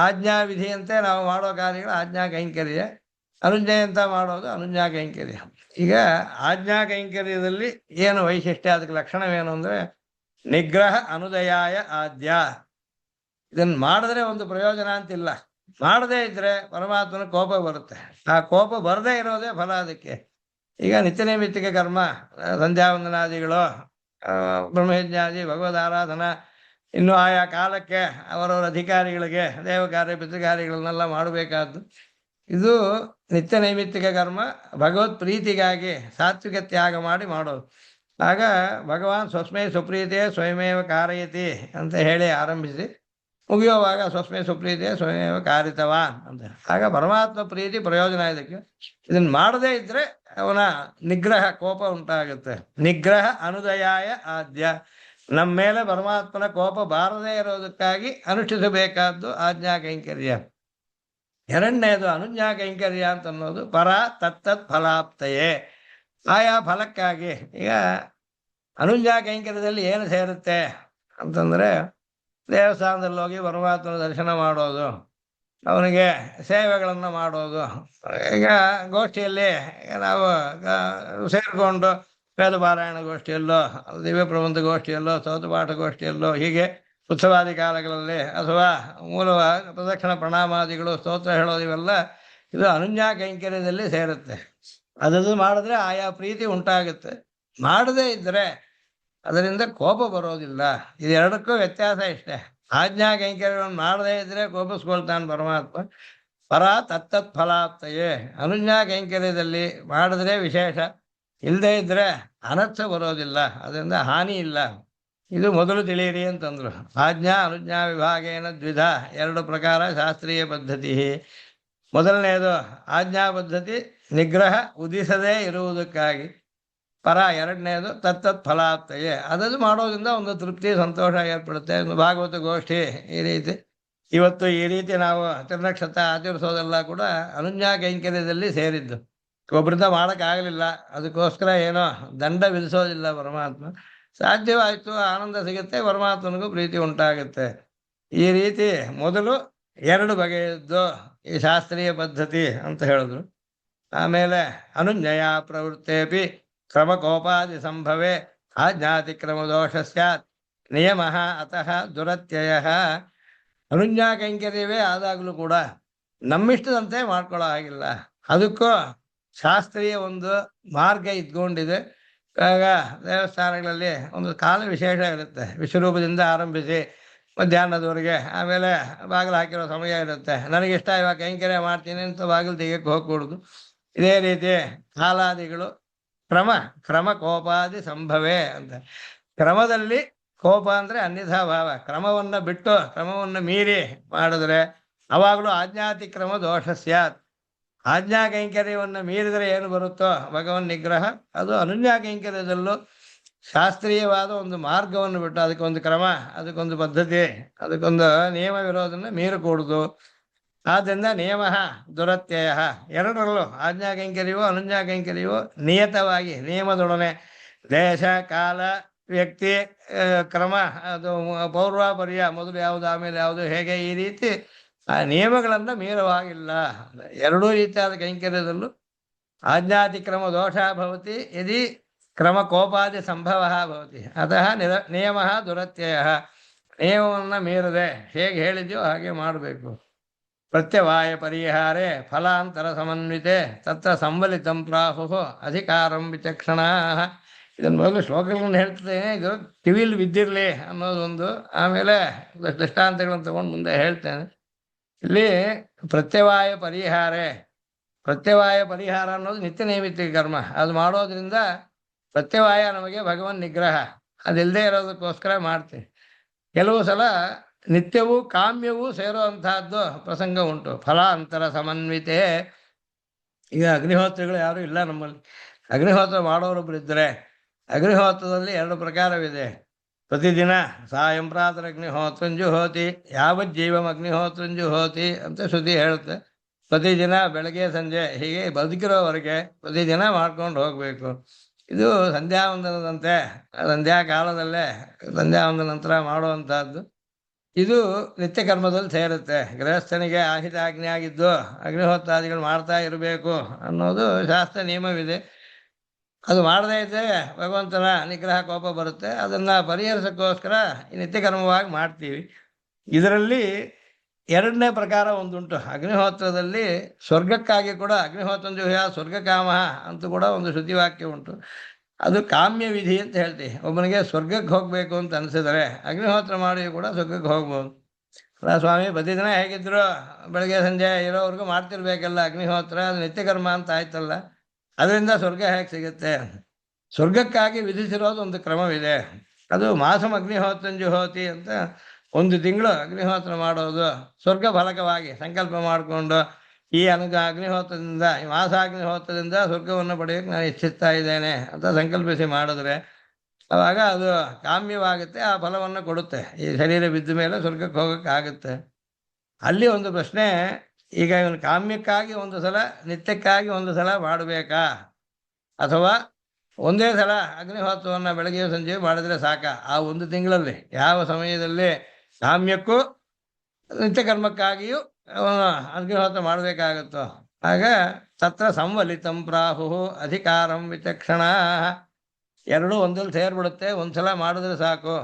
ಆಜ್ಞಾ ವಿಧಿಯಂತೆ ನಾವು ಮಾಡೋ ಕಾರ್ಯಗಳು ಆಜ್ಞಾ ಕೈಂಕರ್ಯ, ಅನುಜ್ಞೆ ಅಂತ ಮಾಡೋದು ಅನುಜ್ಞಾ ಕೈಂಕರ್ಯ. ಈಗ ಆಜ್ಞಾ ಕೈಂಕರ್ಯದಲ್ಲಿ ಏನು ವೈಶಿಷ್ಟ್ಯ, ಅದಕ್ಕೆ ಲಕ್ಷಣವೇನು ಅಂದ್ರೆ ನಿಗ್ರಹ ಅನುದಯಾಯ ಆದ್ಯ. ಇದನ್ನು ಮಾಡಿದ್ರೆ ಒಂದು ಪ್ರಯೋಜನ ಅಂತಿಲ್ಲ, ಮಾಡದೇ ಇದ್ರೆ ಪರಮಾತ್ಮನ ಕೋಪ ಬರುತ್ತೆ. ಆ ಕೋಪ ಬರದೇ ಇರೋದೇ ಫಲ ಅದಕ್ಕೆ. ಈಗ ನಿತ್ಯ ನೈಮಿತ್ತಿಕ ಕರ್ಮ, ಸಂಧ್ಯಾವಂದನಾದಿಗಳು, ಬ್ರಹ್ಮಯಜ್ಞಾದಿ, ಭಗವದ್ ಆರಾಧನಾ, ಇನ್ನು ಆಯಾ ಕಾಲಕ್ಕೆ ಅವರವರ ಅಧಿಕಾರಿಗಳಿಗೆ ದೇವ ಕಾರ್ಯ ಪಿತೃಕಾರ್ಯಗಳನ್ನೆಲ್ಲ ಮಾಡಬೇಕಾದ್ದು. ಇದು ನಿತ್ಯ ನೈಮಿತ್ತಿಕ ಕರ್ಮ, ಭಗವತ್ ಪ್ರೀತಿಗಾಗಿ ಸಾತ್ವಿಕ ತ್ಯಾಗ ಮಾಡಿ ಮಾಡೋದು. ಆಗ ಭಗವಾನ್ ಸ್ವಸ್ಮೈ ಸುಪ್ರೀತೆ ಸ್ವಯಮೇವ ಕಾರಯತಿ ಅಂತ ಹೇಳಿ ಆರಂಭಿಸಿ ಮುಗಿಯುವಾಗ ಸ್ವಸ್ಮೈ ಸುಪ್ರೀತೆ ಸ್ವಯಮೇವ ಕಾರಿತವಾನ್ ಅಂತ. ಆಗ ಪರಮಾತ್ಮ ಪ್ರೀತಿ ಪ್ರಯೋಜನ ಇದಕ್ಕೆ. ಇದನ್ನು ಮಾಡದೇ ಇದ್ರೆ ಅವನ ನಿಗ್ರಹ ಕೋಪ ಉಂಟಾಗುತ್ತೆ. ನಿಗ್ರಹ ಅನುದಯಾಯ ಆದ್ಯ, ನಮ್ಮ ಮೇಲೆ ಪರಮಾತ್ಮನ ಕೋಪ ಬಾರದೇ ಇರೋದಕ್ಕಾಗಿ ಅನುಷ್ಠಿಸಬೇಕಾದ್ದು ಆಜ್ಞಾ ಕೈಂಕರ್ಯ. 2ನೇದು ಅನುಜ್ಞಾ ಕೈಂಕರ್ಯ ಅಂತ ಅನ್ನೋದು ಪರ ತತ್ತತ್ ಫಲಾಪ್ತಯೇ, ಆಯಾ ಫಲಕ್ಕಾಗಿ. ಈಗ ಅನುಜ್ಞಾ ಕೈಂಕರ್ಯದಲ್ಲಿ ಏನು ಸೇರುತ್ತೆ ಅಂತಂದ್ರೆ ದೇವಸ್ಥಾನದಲ್ಲಿ ಹೋಗಿ ಪರಮಾತ್ಮನ ದರ್ಶನ ಮಾಡೋದು, ಅವನಿಗೆ ಸೇವೆಗಳನ್ನು ಮಾಡೋದು. ಈಗ ಗೋಷ್ಠಿಯಲ್ಲಿ ನಾವು ಸೇರಿಕೊಂಡು ವೇದಪಾರಾಯಣ ಗೋಷ್ಠಿಯಲ್ಲೋ, ದಿವ್ಯ ಪ್ರಬಂಧ ಗೋಷ್ಠಿಯಲ್ಲೋ, ಸ್ತೋತ್ರಪಾಠ ಗೋಷ್ಠಿಯಲ್ಲೋ, ಹೀಗೆ ಉತ್ಸವಾದಿ ಕಾಲಗಳಲ್ಲಿ ಅಥವಾ ಮೂಲ ಪ್ರದಕ್ಷಿಣ ಪ್ರಣಾಮಾದಿಗಳು, ಸ್ತೋತ್ರ ಹೇಳೋದು, ಇವೆಲ್ಲ ಇದು ಅನುಜ್ಞಾ ಕೈಂಕರ್ಯದಲ್ಲಿ ಸೇರುತ್ತೆ. ಅದನ್ನು ಮಾಡಿದ್ರೆ ಆಯಾ ಪ್ರೀತಿ ಉಂಟಾಗುತ್ತೆ. ಮಾಡದೇ ಇದ್ರೆ ಅದರಿಂದ ಕೋಪ ಬರೋದಿಲ್ಲ. ಇದೆರಡಕ್ಕೂ ವ್ಯತ್ಯಾಸ ಇಷ್ಟೇ. ಆಜ್ಞಾ ಕೈಂಕರ್ಯವನ್ನು ಮಾಡದೇ ಇದ್ರೆ ಕೋಪಿಸ್ಕೊಳ್ತಾನೆ ಪರಮಾತ್ಮ. ಪರ ತತ್ತತ್ ಫಲಾಪ್ತಯೇ, ಅನುಜ್ಞಾ ಕೈಂಕರ್ಯದಲ್ಲಿ ಮಾಡಿದ್ರೆ ವಿಶೇಷ, ಇಲ್ಲದೇ ಇದ್ರೆ ಅನರ್ಥ ಬರೋದಿಲ್ಲ, ಅದರಿಂದ ಹಾನಿ ಇಲ್ಲ. ಇದು ಮೊದಲು ತಿಳಿಯಿರಿ ಅಂತಂದ್ರು. ಆಜ್ಞಾ ಅನುಜ್ಞಾ ವಿಭಾಗೇನ ದ್ವಿಧ, 2 ಪ್ರಕಾರ ಶಾಸ್ತ್ರೀಯ ಪದ್ಧತಿ. ಮೊದಲನೇದು ಆಜ್ಞಾ ಪದ್ಧತಿ ನಿಗ್ರಹ ಉದಿಸದೇ ಇರುವುದಕ್ಕಾಗಿ. ಪರ ಎರಡನೇದು ತತ್ತತ್ ಫಲಾಪ್ತಯೇ, ಅದನ್ನು ಮಾಡೋದ್ರಿಂದ ಒಂದು ತೃಪ್ತಿ ಸಂತೋಷ ಏರ್ಪಡುತ್ತೆ. ಒಂದು ಭಾಗವತ ಗೋಷ್ಠಿ ಈ ರೀತಿ ಇವತ್ತು ಈ ರೀತಿ ನಾವು ತಿರುನಕ್ಷತ್ರ ಆಚರಿಸೋದೆಲ್ಲ ಕೂಡ ಅನುಜ್ಞಾ ಕೈಂಕರ್ಯದಲ್ಲಿ ಸೇರಿದ್ದು. ಒಬ್ಬರಿಂದ ಮಾಡೋಕ್ಕಾಗಲಿಲ್ಲ, ಅದಕ್ಕೋಸ್ಕರ ಏನೋ ದಂಡ ವಿಧಿಸೋದಿಲ್ಲ ಪರಮಾತ್ಮ. ಸಾಧ್ಯವಾಯಿತು, ಆನಂದ ಸಿಗುತ್ತೆ, ಪರಮಾತ್ಮನಿಗೂ ಪ್ರೀತಿ ಉಂಟಾಗುತ್ತೆ. ಈ ರೀತಿ ಮೊದಲು ಎರಡು ಬಗೆಯದ್ದು ಈ ಶಾಸ್ತ್ರೀಯ ಪದ್ಧತಿ ಅಂತ ಹೇಳಿದ್ರು. ಆಮೇಲೆ ಅನುಜ್ಞಯ ಪ್ರವೃತ್ತೇಪಿ ಕ್ರಮಕೋಪಾದಿ ಸಂಭವೇ ಆಜ್ಞಾತಿಕ್ರಮ ದೋಷ ಸ್ಯಾತ್ ನಿಯಮ ಅತಃ ದುರತ್ಯಯ. ಅನುಜ್ಞಾ ಕೈಂಕರ್ಯವೇ ಆದಾಗಲೂ ಕೂಡ ನಮ್ಮಿಷ್ಟದಂತೆ ಮಾಡ್ಕೊಳ್ಳೋ ಹಾಗಿಲ್ಲ, ಅದಕ್ಕೂ ಶಾಸ್ತ್ರೀಯ ಒಂದು ಮಾರ್ಗ ಇದ್ಕೊಂಡಿದೆ. ಇವಾಗ ದೇವಸ್ಥಾನಗಳಲ್ಲಿ ಒಂದು ಕಾಲ ವಿಶೇಷ ಇರುತ್ತೆ, ವಿಶ್ವರೂಪದಿಂದ ಆರಂಭಿಸಿ ಮಧ್ಯಾಹ್ನದವರೆಗೆ, ಆಮೇಲೆ ಬಾಗಿಲು ಹಾಕಿರೋ ಸಮಯ ಇರುತ್ತೆ. ನನಗಿಷ್ಟ ಇವಾಗ ಕೈಂಕರ್ಯ ಮಾಡ್ತೀನಿ ಅಂತ ಬಾಗಿಲು ತೆಗೆಯಕ್ಕೆ ಹೋಗ್ಕೊಡುದು. ಇದೇ ರೀತಿ ಕಾಲಾದಿಗಳು ಕ್ರಮ ಕೋಪಾದಿ ಸಂಭವೇ ಅಂತ. ಕ್ರಮದಲ್ಲಿ ಕೋಪ ಅಂದರೆ ಅನ್ಯಥಾ ಭಾವ, ಕ್ರಮವನ್ನು ಬಿಟ್ಟು ಕ್ರಮವನ್ನು ಮೀರಿ ಮಾಡಿದ್ರೆ ಅವಾಗಲೂ ಆಜ್ಞಾತಿಕ್ರಮ ದೋಷ ಸ್ಯಾತ್. ಆಜ್ಞಾ ಕೈಂಕರ್ಯವನ್ನು ಮೀರಿದರೆ ಏನು ಬರುತ್ತೋ ಭಗವನ್ ನಿಗ್ರಹ, ಅದು ಅನುಜ್ಞಾ ಕೈಂಕರ್ಯದಲ್ಲೂ ಶಾಸ್ತ್ರೀಯವಾದ ಒಂದು ಮಾರ್ಗವನ್ನು ಬಿಟ್ಟು ಅದಕ್ಕೊಂದು ಕ್ರಮ, ಅದಕ್ಕೊಂದು ಪದ್ಧತಿ, ಅದಕ್ಕೊಂದು ನಿಯಮವಿರೋದನ್ನು ಮೀರಕೂಡುದು. ಆದ್ದರಿಂದ ನಿಯಮ ದುರತ್ಯಯ, ಎರಡರಲ್ಲೂ ಆಜ್ಞಾ ಕೈಂಕರ್ಯವೋ ಅನುಜ್ಞಾ ಕೈಂಕರ್ಯವೋ ನಿಯತವಾಗಿ ನಿಯಮದೊಡನೆ ದೇಶ ಕಾಲ ವ್ಯಕ್ತಿ ಕ್ರಮ, ಅದು ಪೌರ್ವಾಪರ್ಯ, ಮೊದಲು ಯಾವುದು ಆಮೇಲೆ ಯಾವುದು, ಹೇಗೆ ಈ ರೀತಿ ಆ ನಿಯಮಗಳನ್ನು ಮೀರುವಾಗಿಲ್ಲ. ಎರಡೂ ರೀತಿಯಾದ ಕೈಂಕರ್ಯದಲ್ಲೂ ಆಜ್ಞಾತಿಕ್ರಮ ದೋಷ ಭವತಿ ಯದಿ ಕ್ರಮ ಕೋಪಾದಿ ಸಂಭವ ಭವತಿ. ಅತಃ ನಿಯಮ ದುರತ್ಯಯ, ನಿಯಮವನ್ನು ಮೀರದೆ ಹೇಗೆ ಹೇಳಿದ್ಯೋ ಹಾಗೆ ಮಾಡಬೇಕು. ಪ್ರತ್ಯವಾಯ ಪರಿಹಾರೇ ಫಲಾಂತರ ಸಮನ್ವಿತೆ ತತ್ರ ಸಂಬಲಿತಂ ಪ್ರಾಹು ಅಧಿಕಾರಂ ವಿಚಕ್ಷಣ. ಇದನ್ನು ಮೊದಲು ಶ್ಲೋಕಗಳನ್ನು ಹೇಳ್ತೇನೆ, ಇದು ಕಿವಿಲಿ ಬಿದ್ದಿರಲಿ ಅನ್ನೋದೊಂದು, ಆಮೇಲೆ ದೃಷ್ಟಾಂತಗಳನ್ನು ತಗೊಂಡು ಮುಂದೆ ಹೇಳ್ತೇನೆ. ಇಲ್ಲಿ ಪ್ರತ್ಯವಾಯ ಪರಿಹಾರ ಅನ್ನೋದು ನಿತ್ಯ ನೈಮಿತ್ತಿಕ ಕರ್ಮ. ಅದು ಮಾಡೋದ್ರಿಂದ ಪ್ರತ್ಯವಾಯ ನಮಗೆ ಭಗವನ್ ನಿಗ್ರಹ, ಅದಿಲ್ಲದೆ ಇರೋದಕ್ಕೋಸ್ಕರ ಮಾಡ್ತೀವಿ. ಕೆಲವು ಸಲ ನಿತ್ಯವೂ ಕಾಮ್ಯವೂ ಸೇರುವಂತಹದ್ದು ಪ್ರಸಂಗ ಉಂಟು. ಫಲಾಂತರ ಸಮನ್ವಿತೆ. ಈಗ ಅಗ್ನಿಹೋತ್ರಗಳು ಯಾರೂ ಇಲ್ಲ ನಮ್ಮಲ್ಲಿ. ಅಗ್ನಿಹೋತ್ರ ಮಾಡೋರೊಬ್ರು ಇದ್ದರೆ ಅಗ್ನಿಹೋತ್ರದಲ್ಲಿ ಎರಡು ಪ್ರಕಾರವಿದೆ. ಪ್ರತಿದಿನ ಸಾಯಂ ಪ್ರಾತರ್ ಅಗ್ನಿಹೋತ್ರಂಜುಹೋತಿ ಯಾವಜ್ಜೀವಂ ಅಗ್ನಿಹೋತ್ರಂಜುಹೋತಿ ಅಂತ ಶ್ರುತಿ ಹೇಳುತ್ತೆ. ಪ್ರತಿದಿನ ಬೆಳಗ್ಗೆ ಸಂಜೆ ಹೀಗೆ ಬದುಕಿರೋವರೆಗೆ ಪ್ರತಿದಿನ ಮಾಡ್ಕೊಂಡು ಹೋಗಬೇಕು. ಇದು ಸಂಧ್ಯಾವಂದನದಂತೆ ಸಂಧ್ಯಾಕಾಲದಲ್ಲೇ ಸಂಧ್ಯಾವಂದನ ನಂತರ ಮಾಡುವಂತಹದ್ದು. ಇದು ನಿತ್ಯ ಕರ್ಮದಲ್ಲಿ ಸೇರುತ್ತೆ. ಗೃಹಸ್ಥನಿಗೆ ಆಹಿತ ಅಗ್ನಿ ಆಗಿದ್ದು ಅಗ್ನಿಹೋತ್ರಾದಿಗಳು ಮಾಡ್ತಾ ಇರಬೇಕು ಅನ್ನೋದು ಶಾಸ್ತ್ರ ನಿಯಮವಿದೆ. ಅದು ಮಾಡದೇ ಇದ್ದರೆ ಭಗವಂತನ ನಿಗ್ರಹ ಕೋಪ ಬರುತ್ತೆ. ಅದನ್ನು ಪರಿಹರಿಸೋಕ್ಕೋಸ್ಕರ ಈ ನಿತ್ಯ ಕರ್ಮವಾಗಿ ಮಾಡ್ತೀವಿ. ಇದರಲ್ಲಿ ಎರಡನೇ ಪ್ರಕಾರ ಒಂದುಂಟು. ಅಗ್ನಿಹೋತ್ರದಲ್ಲಿ ಸ್ವರ್ಗಕ್ಕಾಗಿ ಕೂಡ ಅಗ್ನಿಹೋತ್ರಂಜುಹ್ಯ ಸ್ವರ್ಗಕಾಮ ಅಂತ ಕೂಡ ಒಂದು ಶ್ರುತಿವಾಕ್ಯ ಉಂಟು. ಅದು ಕಾಮ್ಯ ವಿಧಿ ಅಂತ ಹೇಳ್ತೀವಿ. ಒಬ್ಬನಿಗೆ ಸ್ವರ್ಗಕ್ಕೆ ಹೋಗಬೇಕು ಅಂತ ಅನಿಸಿದರೆ ಅಗ್ನಿಹೋತ್ರ ಮಾಡಿ ಕೂಡ ಸ್ವರ್ಗಕ್ಕೆ ಹೋಗ್ಬೋದು. ಅಲ್ಲ ಸ್ವಾಮಿ, ಪ್ರತಿದಿನ ಹೇಗಿದ್ರು ಬೆಳಗ್ಗೆ ಸಂಜೆ ಇರೋವರೆಗೂ ಮಾಡ್ತಿರ್ಬೇಕಲ್ಲ ಅಗ್ನಿಹೋತ್ರ, ಅದು ನಿತ್ಯಕರ್ಮ ಅಂತ ಆಯ್ತಲ್ಲ, ಅದರಿಂದ ಸ್ವರ್ಗ ಹೇಗೆ ಸಿಗುತ್ತೆ? ಸ್ವರ್ಗಕ್ಕಾಗಿ ವಿಧಿಸಿರೋದು ಒಂದು ಕ್ರಮವಿದೆ. ಅದು ಮಾಸಂ ಅಗ್ನಿಹೋತ್ರಂಜುಹೋತಿ ಅಂತ, ಒಂದು ತಿಂಗಳು ಅಗ್ನಿಹೋತ್ರ ಮಾಡೋದು, ಸ್ವರ್ಗ ಫಲಕವಾಗಿ ಸಂಕಲ್ಪ ಮಾಡಿಕೊಂಡು ಈ ಅಗ್ನಿಹೋತ್ರದಿಂದ, ಈ ಮಾಸಾಗ್ನಿಹೋತ್ರದಿಂದ ಸ್ವರ್ಗವನ್ನು ಪಡೆಯೋಕ್ಕೆ ನಾನು ಇಚ್ಛಿಸ್ತಾ ಇದ್ದೇನೆ ಅಂತ ಸಂಕಲ್ಪಿಸಿ ಮಾಡಿದ್ರೆ ಆವಾಗ ಅದು ಕಾಮ್ಯವಾಗುತ್ತೆ, ಆ ಫಲವನ್ನು ಕೊಡುತ್ತೆ. ಈ ಶರೀರ ಬಿದ್ದ ಮೇಲೆ ಸ್ವರ್ಗಕ್ಕೆ ಹೋಗೋಕ್ಕಾಗುತ್ತೆ. ಅಲ್ಲಿ ಒಂದು ಪ್ರಶ್ನೆ, ಈಗ ಇವನು ಕಾಮ್ಯಕ್ಕಾಗಿ ಒಂದು ಸಲ ನಿತ್ಯಕ್ಕಾಗಿ ಒಂದು ಸಲ ಮಾಡಬೇಕಾ, ಅಥವಾ ಒಂದೇ ಸಲ ಅಗ್ನಿಹೋತ್ರವನ್ನು ಬೆಳಗ್ಗೆ ಸಂಜೆ ಮಾಡಿದ್ರೆ ಸಾಕ? ಆ ಒಂದು ತಿಂಗಳಲ್ಲಿ ಯಾವ ಸಮಯದಲ್ಲಿ ಕಾಮ್ಯಕ್ಕೂ ನಿತ್ಯ ಕರ್ಮಕ್ಕಾಗಿಯೂ ಅಗ್ನಿಹೋತ್ರ ಮಾಡಬೇಕಾಗುತ್ತೋ ಆಗ ತತ್ರ ಸಂವಲಿತಂ ಪ್ರಾಹು ಅಧಿಕಾರಂ ವಿಚಕ್ಷಣ. ಎರಡೂ ಒಂದಲ್ಲಿ ಸೇರ್ಬಿಡುತ್ತೆ. ಒಂದ್ಸಲ ಮಾಡಿದ್ರೆ ಸಾಕು.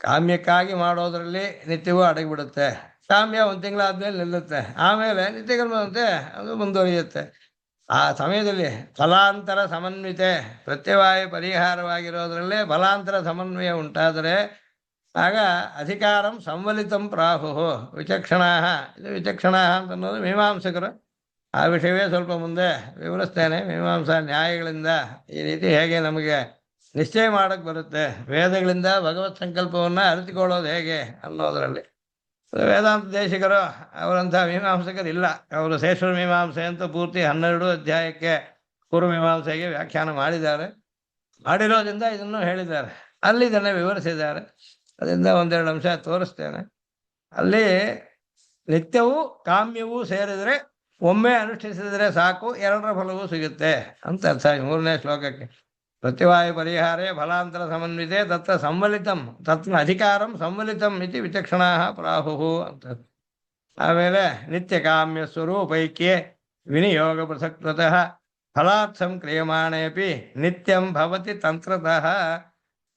ಕಾಮ್ಯಕ್ಕಾಗಿ ಮಾಡೋದ್ರಲ್ಲಿ ನಿತ್ಯವೂ ಅಡಗಿಬಿಡುತ್ತೆ. ಕಾಮ್ಯ ಒಂದು ತಿಂಗಳಾದ್ಮೇಲೆ ನಿಲ್ಲುತ್ತೆ, ಆಮೇಲೆ ನಿತ್ಯ ಕರ್ಮದಂತೆ ಅದು ಮುಂದುವರಿಯುತ್ತೆ. ಆ ಸಮಯದಲ್ಲಿ ಫಲಾಂತರ ಸಮನ್ವಿತೆ, ಪ್ರತ್ಯವಾಯ ಪರಿಹಾರವಾಗಿರೋದ್ರಲ್ಲೇ ಫಲಾಂತರ ಸಮನ್ವಯ ಉಂಟಾದರೆ ಆಗ ಅಧಿಕಾರಂ ಸಂವಲಿತಂ ಪ್ರಾಹು ವಿಚಕ್ಷಣ. ಇದು ವಿಚಕ್ಷಣ ಅಂತ ಅನ್ನೋದು ಮೀಮಾಂಸಕರು. ಆ ವಿಷಯವೇ ಸ್ವಲ್ಪ ಮುಂದೆ ವಿವರಿಸ್ತೇನೆ. ಮೀಮಾಂಸಾ ನ್ಯಾಯಗಳಿಂದ ಈ ರೀತಿ ಹೇಗೆ ನಮಗೆ ನಿಶ್ಚಯ ಮಾಡೋಕ್ಕೆ ಬರುತ್ತೆ, ವೇದಗಳಿಂದ ಭಗವತ್ ಸಂಕಲ್ಪವನ್ನು ಅರಿತುಕೊಳ್ಳೋದು ಹೇಗೆ ಅನ್ನೋದರಲ್ಲಿ. ವೇದಾಂತ ದೇಶಿಕರು ಅವರಂಥ ಮೀಮಾಂಸಕರಿಲ್ಲ. ಅವರು ಶೇಷರ ಮೀಮಾಂಸೆ ಅಂತ ಪೂರ್ತಿ 12 ಅಧ್ಯಾಯಕ್ಕೆ ಪೂರ್ವ ಮೀಮಾಂಸೆಗೆ ವ್ಯಾಖ್ಯಾನ ಮಾಡಿದ್ದಾರೆ. ಮಾಡಿರೋದ್ರಿಂದ ಇದನ್ನು ಹೇಳಿದ್ದಾರೆ. ಅಲ್ಲಿ ಇದನ್ನು ವಿವರಿಸಿದ್ದಾರೆ. ಅದರಿಂದ ಒಂದೆರಡು ಅಂಶ ತೋರಿಸ್ತೇನೆ. ಅಲ್ಲಿ ನಿತ್ಯವೂ ಕಾಮ್ಯವೂ ಸೇರಿದರೆ ಒಮ್ಮೆ ಅನುಷ್ಠಿಸಿದರೆ ಸಾಕು, ಎರಡರ ಫಲವೂ ಸಿಗುತ್ತೆ ಅಂತ ಅರ್ಥ. 3ನೇ ಶ್ಲೋಕಕ್ಕೆ ಪ್ರತಿವಾಯು ಪರಿಹಾರೇ ಫಲಾಂತರ ಸಮನ್ವಿತೆ ತತ್ರ ಸಂವಲಿತಂ ತತ್ರ ಅಧಿಕಾರಂ ಸಂವಲಿತಂ ಇತಿ ವಿಚಕ್ಷಣಾ ಪ್ರಾಹು ಅಂತ. ಆಮೇಲೆ ನಿತ್ಯ ಕಾಮ್ಯ ಸ್ವರೂಪೈಕ್ಯೆ ವಿನಿಯೋಗ ಪೃಥಕ್ತಃ ಫಲಾರ್ಥಂ ಕ್ರಿಯಮಾಣೇಪಿ ನಿತ್ಯಂ ಭವತಿ ತಂತ್ರತಃ.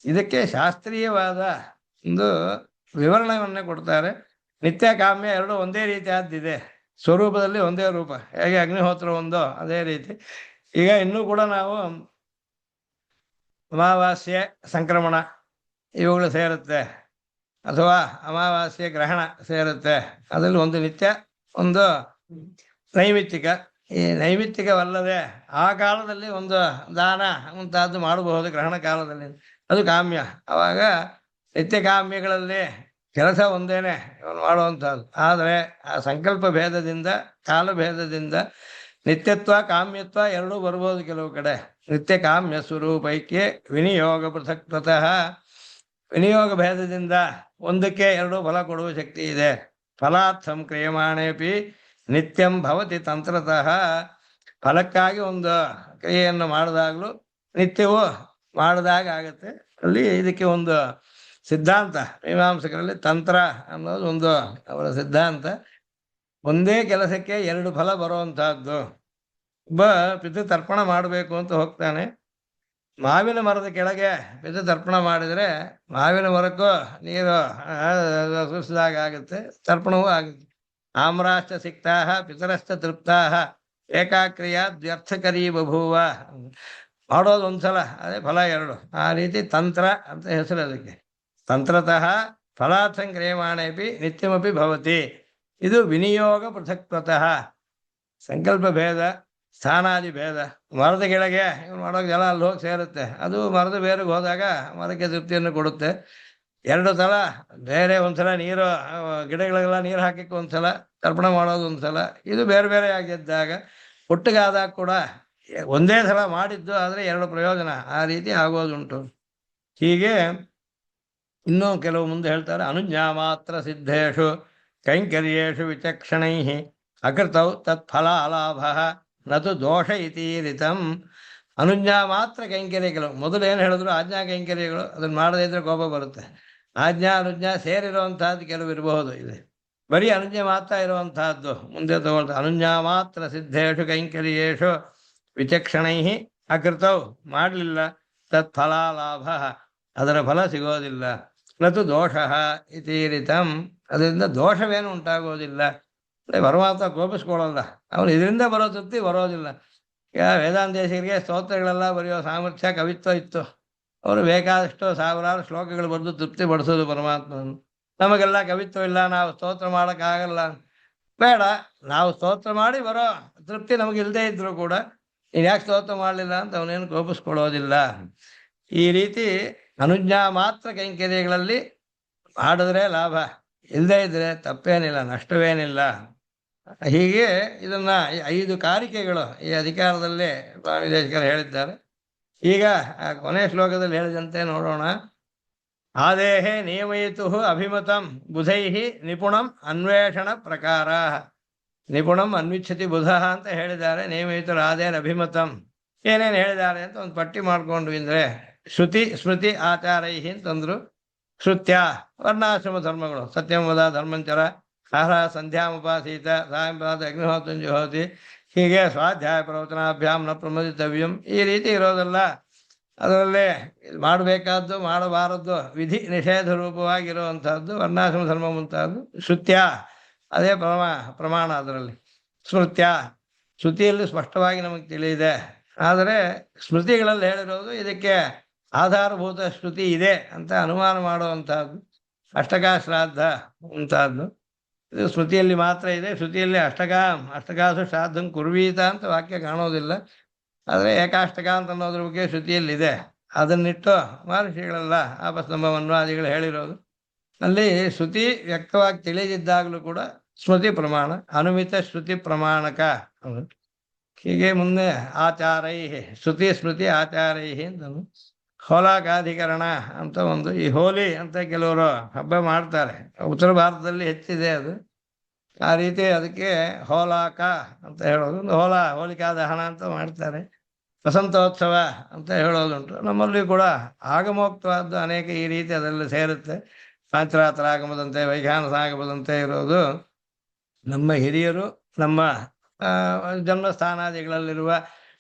ಇದಕ್ಕೆ ಶಾಸ್ತ್ರೀಯವಾದ ಒಂದು ವಿವರಣೆಯನ್ನೇ ಕೊಡ್ತಾರೆ. ನಿತ್ಯ ಕಾಮ್ಯ ಎರಡು ಒಂದೇ ರೀತಿಯಾದ್ದಿದೆ, ಸ್ವರೂಪದಲ್ಲಿ ಒಂದೇ ರೂಪ. ಹೇಗೆ ಅಗ್ನಿಹೋತ್ರ ಒಂದೋ ಅದೇ ರೀತಿ. ಈಗ ಇನ್ನೂ ಕೂಡ ನಾವು ಅಮಾವಾಸ್ಯೆ ಸಂಕ್ರಮಣ ಇವುಗಳು ಸೇರುತ್ತೆ, ಅಥವಾ ಅಮಾವಾಸ್ಯೆ ಗ್ರಹಣ ಸೇರುತ್ತೆ. ಅದರಲ್ಲಿ ಒಂದು ನಿತ್ಯ, ಒಂದು ನೈಮಿತ್ತಿಕ. ಈ ನೈಮಿತ್ತಿಕವಲ್ಲದೆ ಆ ಕಾಲದಲ್ಲಿ ಒಂದು ದಾನ ಮುಂತಾದ್ದು ಮಾಡಬಹುದು ಗ್ರಹಣ ಕಾಲದಲ್ಲಿ, ಅದು ಕಾಮ್ಯ. ಅವಾಗ ನಿತ್ಯ ಕಾಮ್ಯಗಳಲ್ಲಿ ಕೆಲಸ ಒಂದೇನೆ ಇವನು ಮಾಡುವಂಥದ್ದು. ಆದರೆ ಆ ಸಂಕಲ್ಪ ಭೇದದಿಂದ, ಕಾಲಭೇದದಿಂದ ನಿತ್ಯತ್ವ ಕಾಮ್ಯತ್ವ ಎರಡೂ ಬರ್ಬೋದು ಕೆಲವು ಕಡೆ. ನಿತ್ಯ ಕಾಮ್ಯ ಸ್ವರೂಪೈಕ್ಯೆ ವಿನಿಯೋಗ ಪೃಥಕ್ತಃ. ವಿನಿಯೋಗ ಭೇದದಿಂದ ಒಂದಕ್ಕೆ ಎರಡು ಫಲ ಕೊಡುವ ಶಕ್ತಿ ಇದೆ. ಫಲಾರ್ಥಂ ಕ್ರಿಯಮಾಣೇಪಿ ನಿತ್ಯಂ ಭವತಿ ತಂತ್ರತಃ. ಫಲಕ್ಕಾಗಿ ಒಂದು ಕ್ರಿಯೆಯನ್ನು ಮಾಡಿದಾಗಲೂ ನಿತ್ಯವೂ ಮಾಡಿದಾಗ ಆಗುತ್ತೆ. ಅಲ್ಲಿ ಇದಕ್ಕೆ ಒಂದು ಸಿದ್ಧಾಂತ, ಮೀಮಾಂಸಕರಲ್ಲಿ ತಂತ್ರ ಅನ್ನೋದು ಒಂದು ಅವರ ಸಿದ್ಧಾಂತ. ಒಂದೇ ಕೆಲಸಕ್ಕೆ ಎರಡು ಫಲ ಬರುವಂತಹದ್ದು. ಒಬ್ಬ ಪಿತೃತರ್ಪಣ ಮಾಡಬೇಕು ಅಂತ ಹೋಗ್ತಾನೆ. ಮಾವಿನ ಮರದ ಕೆಳಗೆ ಪಿತೃತರ್ಪಣ ಮಾಡಿದರೆ ಮಾವಿನ ಮರಕ್ಕೂ ನೀರು ಸುರಿಸಿದಾಗ ಆಗುತ್ತೆ, ತರ್ಪಣವೂ ಆಗುತ್ತೆ. ಆಮ್ರಾಶ್ಚ ಸಿಕ್ತಾಹ ಪಿತರಶ್ಚ ತೃಪ್ತಾಹ ಏಕಾಕ್ರಿಯಾ ದ್ವ್ಯರ್ಥಕರೀ ಬಭೂವ. ಮಾಡೋದು ಒಂದ್ಸಲ, ಅದೇ ಫಲ ಎರಡು. ಆ ರೀತಿ ತಂತ್ರ ಅಂತ ಹೆಸರು ಅದಕ್ಕೆ. ತಂತ್ರತಃ ಫಲಾರ್ಥಂ ಕ್ರಿಯಮಾಣೇಪಿ ನಿತ್ಯಮಪಿ ಭವತಿ. ಇದು ವಿನಿಯೋಗ ಪೃಥಕ್ತಃ. ಸಂಕಲ್ಪ ಭೇದ, ಸ್ಥಾನಾದಿ ಭೇದ. ಮರದ ಕೆಳಗೆ ಇವನು ಮಾಡೋಕೆ ಜಲ ಅಲ್ಲಿ ಹೋಗಿ ಸೇರುತ್ತೆ, ಅದು ಮರದ ಬೇರೆಗೆ ಹೋದಾಗ ಮರಕ್ಕೆ ತೃಪ್ತಿಯನ್ನು ಕೊಡುತ್ತೆ. ಎರಡು ಸಲ ಬೇರೆ, ಒಂದ್ಸಲ ನೀರು ಗಿಡಗಳಿಗೆಲ್ಲ ನೀರು ಹಾಕಕ್ಕೆ ಒಂದ್ಸಲ, ತರ್ಪಣ ಮಾಡೋದು ಒಂದ್ಸಲ. ಇದು ಬೇರೆ ಬೇರೆ ಆಗಿದ್ದಾಗ ಒಟ್ಟಿಗಾದಾಗ ಕೂಡ ಒಂದೇ ಸಲ ಮಾಡಿದ್ದು ಆದರೆ ಎರಡು ಪ್ರಯೋಜನ ಆ ರೀತಿ ಆಗೋದುಂಟು. ಹೀಗೆ ಇನ್ನೂ ಕೆಲವು ಮುಂದೆ ಹೇಳ್ತಾರೆ. ಅನುಜ್ಞಾ ಮಾತ್ರ ಸಿದ್ಧೇಶು ಕೈಂಕರ್ಯೇಷು ವಿಚಕ್ಷಣೈ ಅಕೃತೌ ತತ್ಫಲಾಲಾಭ ನತು ದೋಷ ಇತೀರಿತಂ. ಅನುಜ್ಞಾ ಮಾತ್ರ ಕೈಂಕರ್ಯಗಳು. ಮೊದಲು ಏನು ಹೇಳಿದ್ರು ಆಜ್ಞಾ ಕೈಂಕರ್ಯಗಳು, ಅದನ್ನು ಮಾಡದೇ ಇದ್ರೆ ಕೋಪ ಬರುತ್ತೆ. ಆಜ್ಞಾ ಅನುಜ್ಞಾ ಸೇರಿರುವಂತಹದ್ದು ಕೆಲವು ಇರಬಹುದು. ಇದೆ ಬರೀ ಅನುಜ್ಞೆ ಮಾತ್ರ ಇರುವಂತಹದ್ದು ಮುಂದೆ ತಗೊಳ್ತಾರೆ. ಅನುಜ್ಞಾ ಮಾತ್ರ ಸಿದ್ಧೇಶು ಕೈಂಕರ್ಯೇಷು ವಿಚಕ್ಷಣೈ ಅಕೃತೌ, ಮಾಡಲಿಲ್ಲ, ತತ್ಫಲಾಲಾಭ, ಅದರ ಫಲ ಸಿಗೋದಿಲ್ಲ. ನತು ದೋಷ ಇತೀರಿತಂ, ಅದರಿಂದ ದೋಷವೇನು ಉಂಟಾಗೋದಿಲ್ಲ. ಪರಮಾತ್ಮ ಕೋಪಿಸ್ಕೊಳ್ಳಲ್ಲ, ಅವನು ಇದರಿಂದ ಬರೋ ತೃಪ್ತಿ ಬರೋದಿಲ್ಲ. ಈಗ ವೇದಾಂತೇಶಿಗರಿಗೆ ಸ್ತೋತ್ರಗಳೆಲ್ಲ ಬರೆಯೋ ಸಾಮರ್ಥ್ಯ, ಕವಿತ್ವ ಇತ್ತು. ಅವರು ಬೇಕಾದಷ್ಟು ಸಾವಿರಾರು ಶ್ಲೋಕಗಳು ಬರೆದು ತೃಪ್ತಿ ಪಡಿಸೋದು ಪರಮಾತ್ಮನನ್ನು. ನಮಗೆಲ್ಲ ಕವಿತ್ವ ಇಲ್ಲ, ನಾವು ಸ್ತೋತ್ರ ಮಾಡೋಕ್ಕಾಗಲ್ಲ. ಬೇಡ, ನಾವು ಸ್ತೋತ್ರ ಮಾಡಿ ಬರೋ ತೃಪ್ತಿ ನಮಗೆ ಇಲ್ಲದೇ ಇದ್ರು ಕೂಡ ನೀನು ಯಾಕೆ ಸ್ತೋತ್ರ ಮಾಡಲಿಲ್ಲ ಅಂತ ಅವನೇನು ಕೋಪಿಸ್ಕೊಳ್ಳೋದಿಲ್ಲ. ಈ ರೀತಿ ಅನುಜ್ಞಾ ಮಾತ್ರ ಕೈಂಕರ್ಯಗಳಲ್ಲಿ ಮಾಡಿದ್ರೆ ಲಾಭ, ಇಲ್ಲದೇ ಇದ್ರೆ ತಪ್ಪೇನಿಲ್ಲ, ನಷ್ಟವೇನಿಲ್ಲ. ಹೀಗೆ ಇದನ್ನ 5 ಕಾರಿಕೆಗಳು ಈ ಅಧಿಕಾರದಲ್ಲಿ ಸ್ವಾಮಿ ದೇಶಿಕರು ಹೇಳಿದ್ದಾರೆ. ಈಗ ಕೊನೆಯ ಶ್ಲೋಕದಲ್ಲಿ ಹೇಳಿದಂತೆ ನೋಡೋಣ. ಆದೇಹೇ ನಿಯಮಯಿತು ಅಭಿಮತಂ ಬುಧೈ ನಿಪುಣಂ ಅನ್ವೇಷಣ ಪ್ರಕಾರ. ನಿಪುಣಂ ಅನ್ವಿಚ್ಛತಿ ಬುಧ ಅಂತ ಹೇಳಿದ್ದಾರೆ. ನಿಯಮಯಿತರು ಆದೇನ ಅಭಿಮತಂ ಏನೇನು ಹೇಳಿದ್ದಾರೆ ಅಂತ ಒಂದು ಪಟ್ಟಿ ಮಾಡ್ಕೊಂಡ್ವಿ ಅಂದ್ರೆ, ಶ್ರುತಿ ಸ್ಮೃತಿ ಆಚಾರೈ ಅಂತಂದ್ರು. ಶ್ರುತ್ಯ ವರ್ಣಾಶ್ರಮ ಧರ್ಮಗಳು, ಸತ್ಯಂವದ ಧರ್ಮಂಚರ, ಆಹಾರ ಸಂಧ್ಯಾಮುಪಾಸೀತ, ಸಾಯಂಪಾದ ಅಗ್ನಿಹೋತ್ರಂಜುಹೋತಿ, ಹೀಗೆ ಸ್ವಾಧ್ಯಾಯ ಪ್ರವಚನಾಭ್ಯಾಮ್ ನ ಪ್ರಮದಿತವ್ಯಂ, ಈ ರೀತಿ ಇರೋದಲ್ಲ. ಅದರಲ್ಲೇ ಮಾಡಬೇಕಾದ್ದು ಮಾಡಬಾರದ್ದು ವಿಧಿ ನಿಷೇಧ ರೂಪವಾಗಿರುವಂತಹದ್ದು ವರ್ಣಾಶ್ರಮ ಧರ್ಮ ಮುಂತಾದ್ದು. ಶ್ರುತ್ಯ ಅದೇ ಪ್ರಮಾಣ. ಅದರಲ್ಲಿ ಸ್ಮೃತ್ಯ, ಶ್ರುತಿಯಲ್ಲಿ ಸ್ಪಷ್ಟವಾಗಿ ನಮಗೆ ತಿಳಿದಿದೆ. ಆದರೆ ಸ್ಮೃತಿಗಳಲ್ಲಿ ಹೇಳಿರೋದು ಇದಕ್ಕೆ ಆಧಾರಭೂತ ಶ್ರುತಿ ಇದೆ ಅಂತ ಅನುಮಾನ ಮಾಡುವಂತಹದ್ದು. ಅಷ್ಟಕಾ ಶ್ರಾದ್ದ ಮುಂತಾದ್ದು ಇದು ಸ್ಮೃತಿಯಲ್ಲಿ ಮಾತ್ರ ಇದೆ. ಶ್ರುತಿಯಲ್ಲಿ ಅಷ್ಟಕಾಸು ಶ್ರಾದ್ದಂ ಕುರ್ವೀತ ಅಂತ ವಾಕ್ಯ ಕಾಣೋದಿಲ್ಲ. ಆದರೆ ಏಕಾಷ್ಟಕ ಅಂತ ಅನ್ನೋದ್ರ ಬಗ್ಗೆ ಶ್ರುತಿಯಲ್ಲಿದೆ. ಅದನ್ನಿಟ್ಟು ಮಹರ್ಷಿಗಳೆಲ್ಲ ಆಪಸ್ತಂಭ ಮನ್ವಾದಿಗಳು ಹೇಳಿರೋದು. ಅಲ್ಲಿ ಶ್ರುತಿ ವ್ಯಕ್ತವಾಗಿ ತಿಳಿದಿದ್ದಾಗಲೂ ಕೂಡ ಸ್ಮೃತಿ ಪ್ರಮಾಣ, ಅನುಮಿತ ಶ್ರುತಿ ಪ್ರಮಾಣಕ. ಹೀಗೆ ಮುಂದೆ ಆಚಾರೈ, ಶ್ರುತಿ ಸ್ಮೃತಿ ಆಚಾರೈ ಅಂತನು. ಹೋಲಾಕಾಧಿಕರಣ ಅಂತ ಒಂದು, ಈ ಹೋಲಿ ಅಂತ ಕೆಲವರು ಹಬ್ಬ ಮಾಡ್ತಾರೆ, ಉತ್ತರ ಭಾರತದಲ್ಲಿ ಹೆಚ್ಚಿದೆ ಅದು. ಆ ರೀತಿ ಅದಕ್ಕೆ ಹೋಲಾಕ ಅಂತ ಹೇಳೋದು. ಒಂದು ಹೋಲಿಕಾ ದಹನ ಅಂತ ಮಾಡ್ತಾರೆ. ವಸಂತೋತ್ಸವ ಅಂತ ಹೇಳೋದುಂಟು. ನಮ್ಮಲ್ಲಿ ಕೂಡ ಆಗಮೋಕ್ತವಾದ್ದು ಅನೇಕ ಈ ರೀತಿ ಅದರಲ್ಲಿ ಸೇರುತ್ತೆ. ಪಾಂಚರಾತ್ರ ಆಗಮದಂತೆ, ವೈಖಾನಸ ಆಗಮದಂತೆ ಇರೋದು ನಮ್ಮ ಹಿರಿಯರು ನಮ್ಮ ಜನ್ಮಸ್ಥಾನಾದಿಗಳಲ್ಲಿರುವ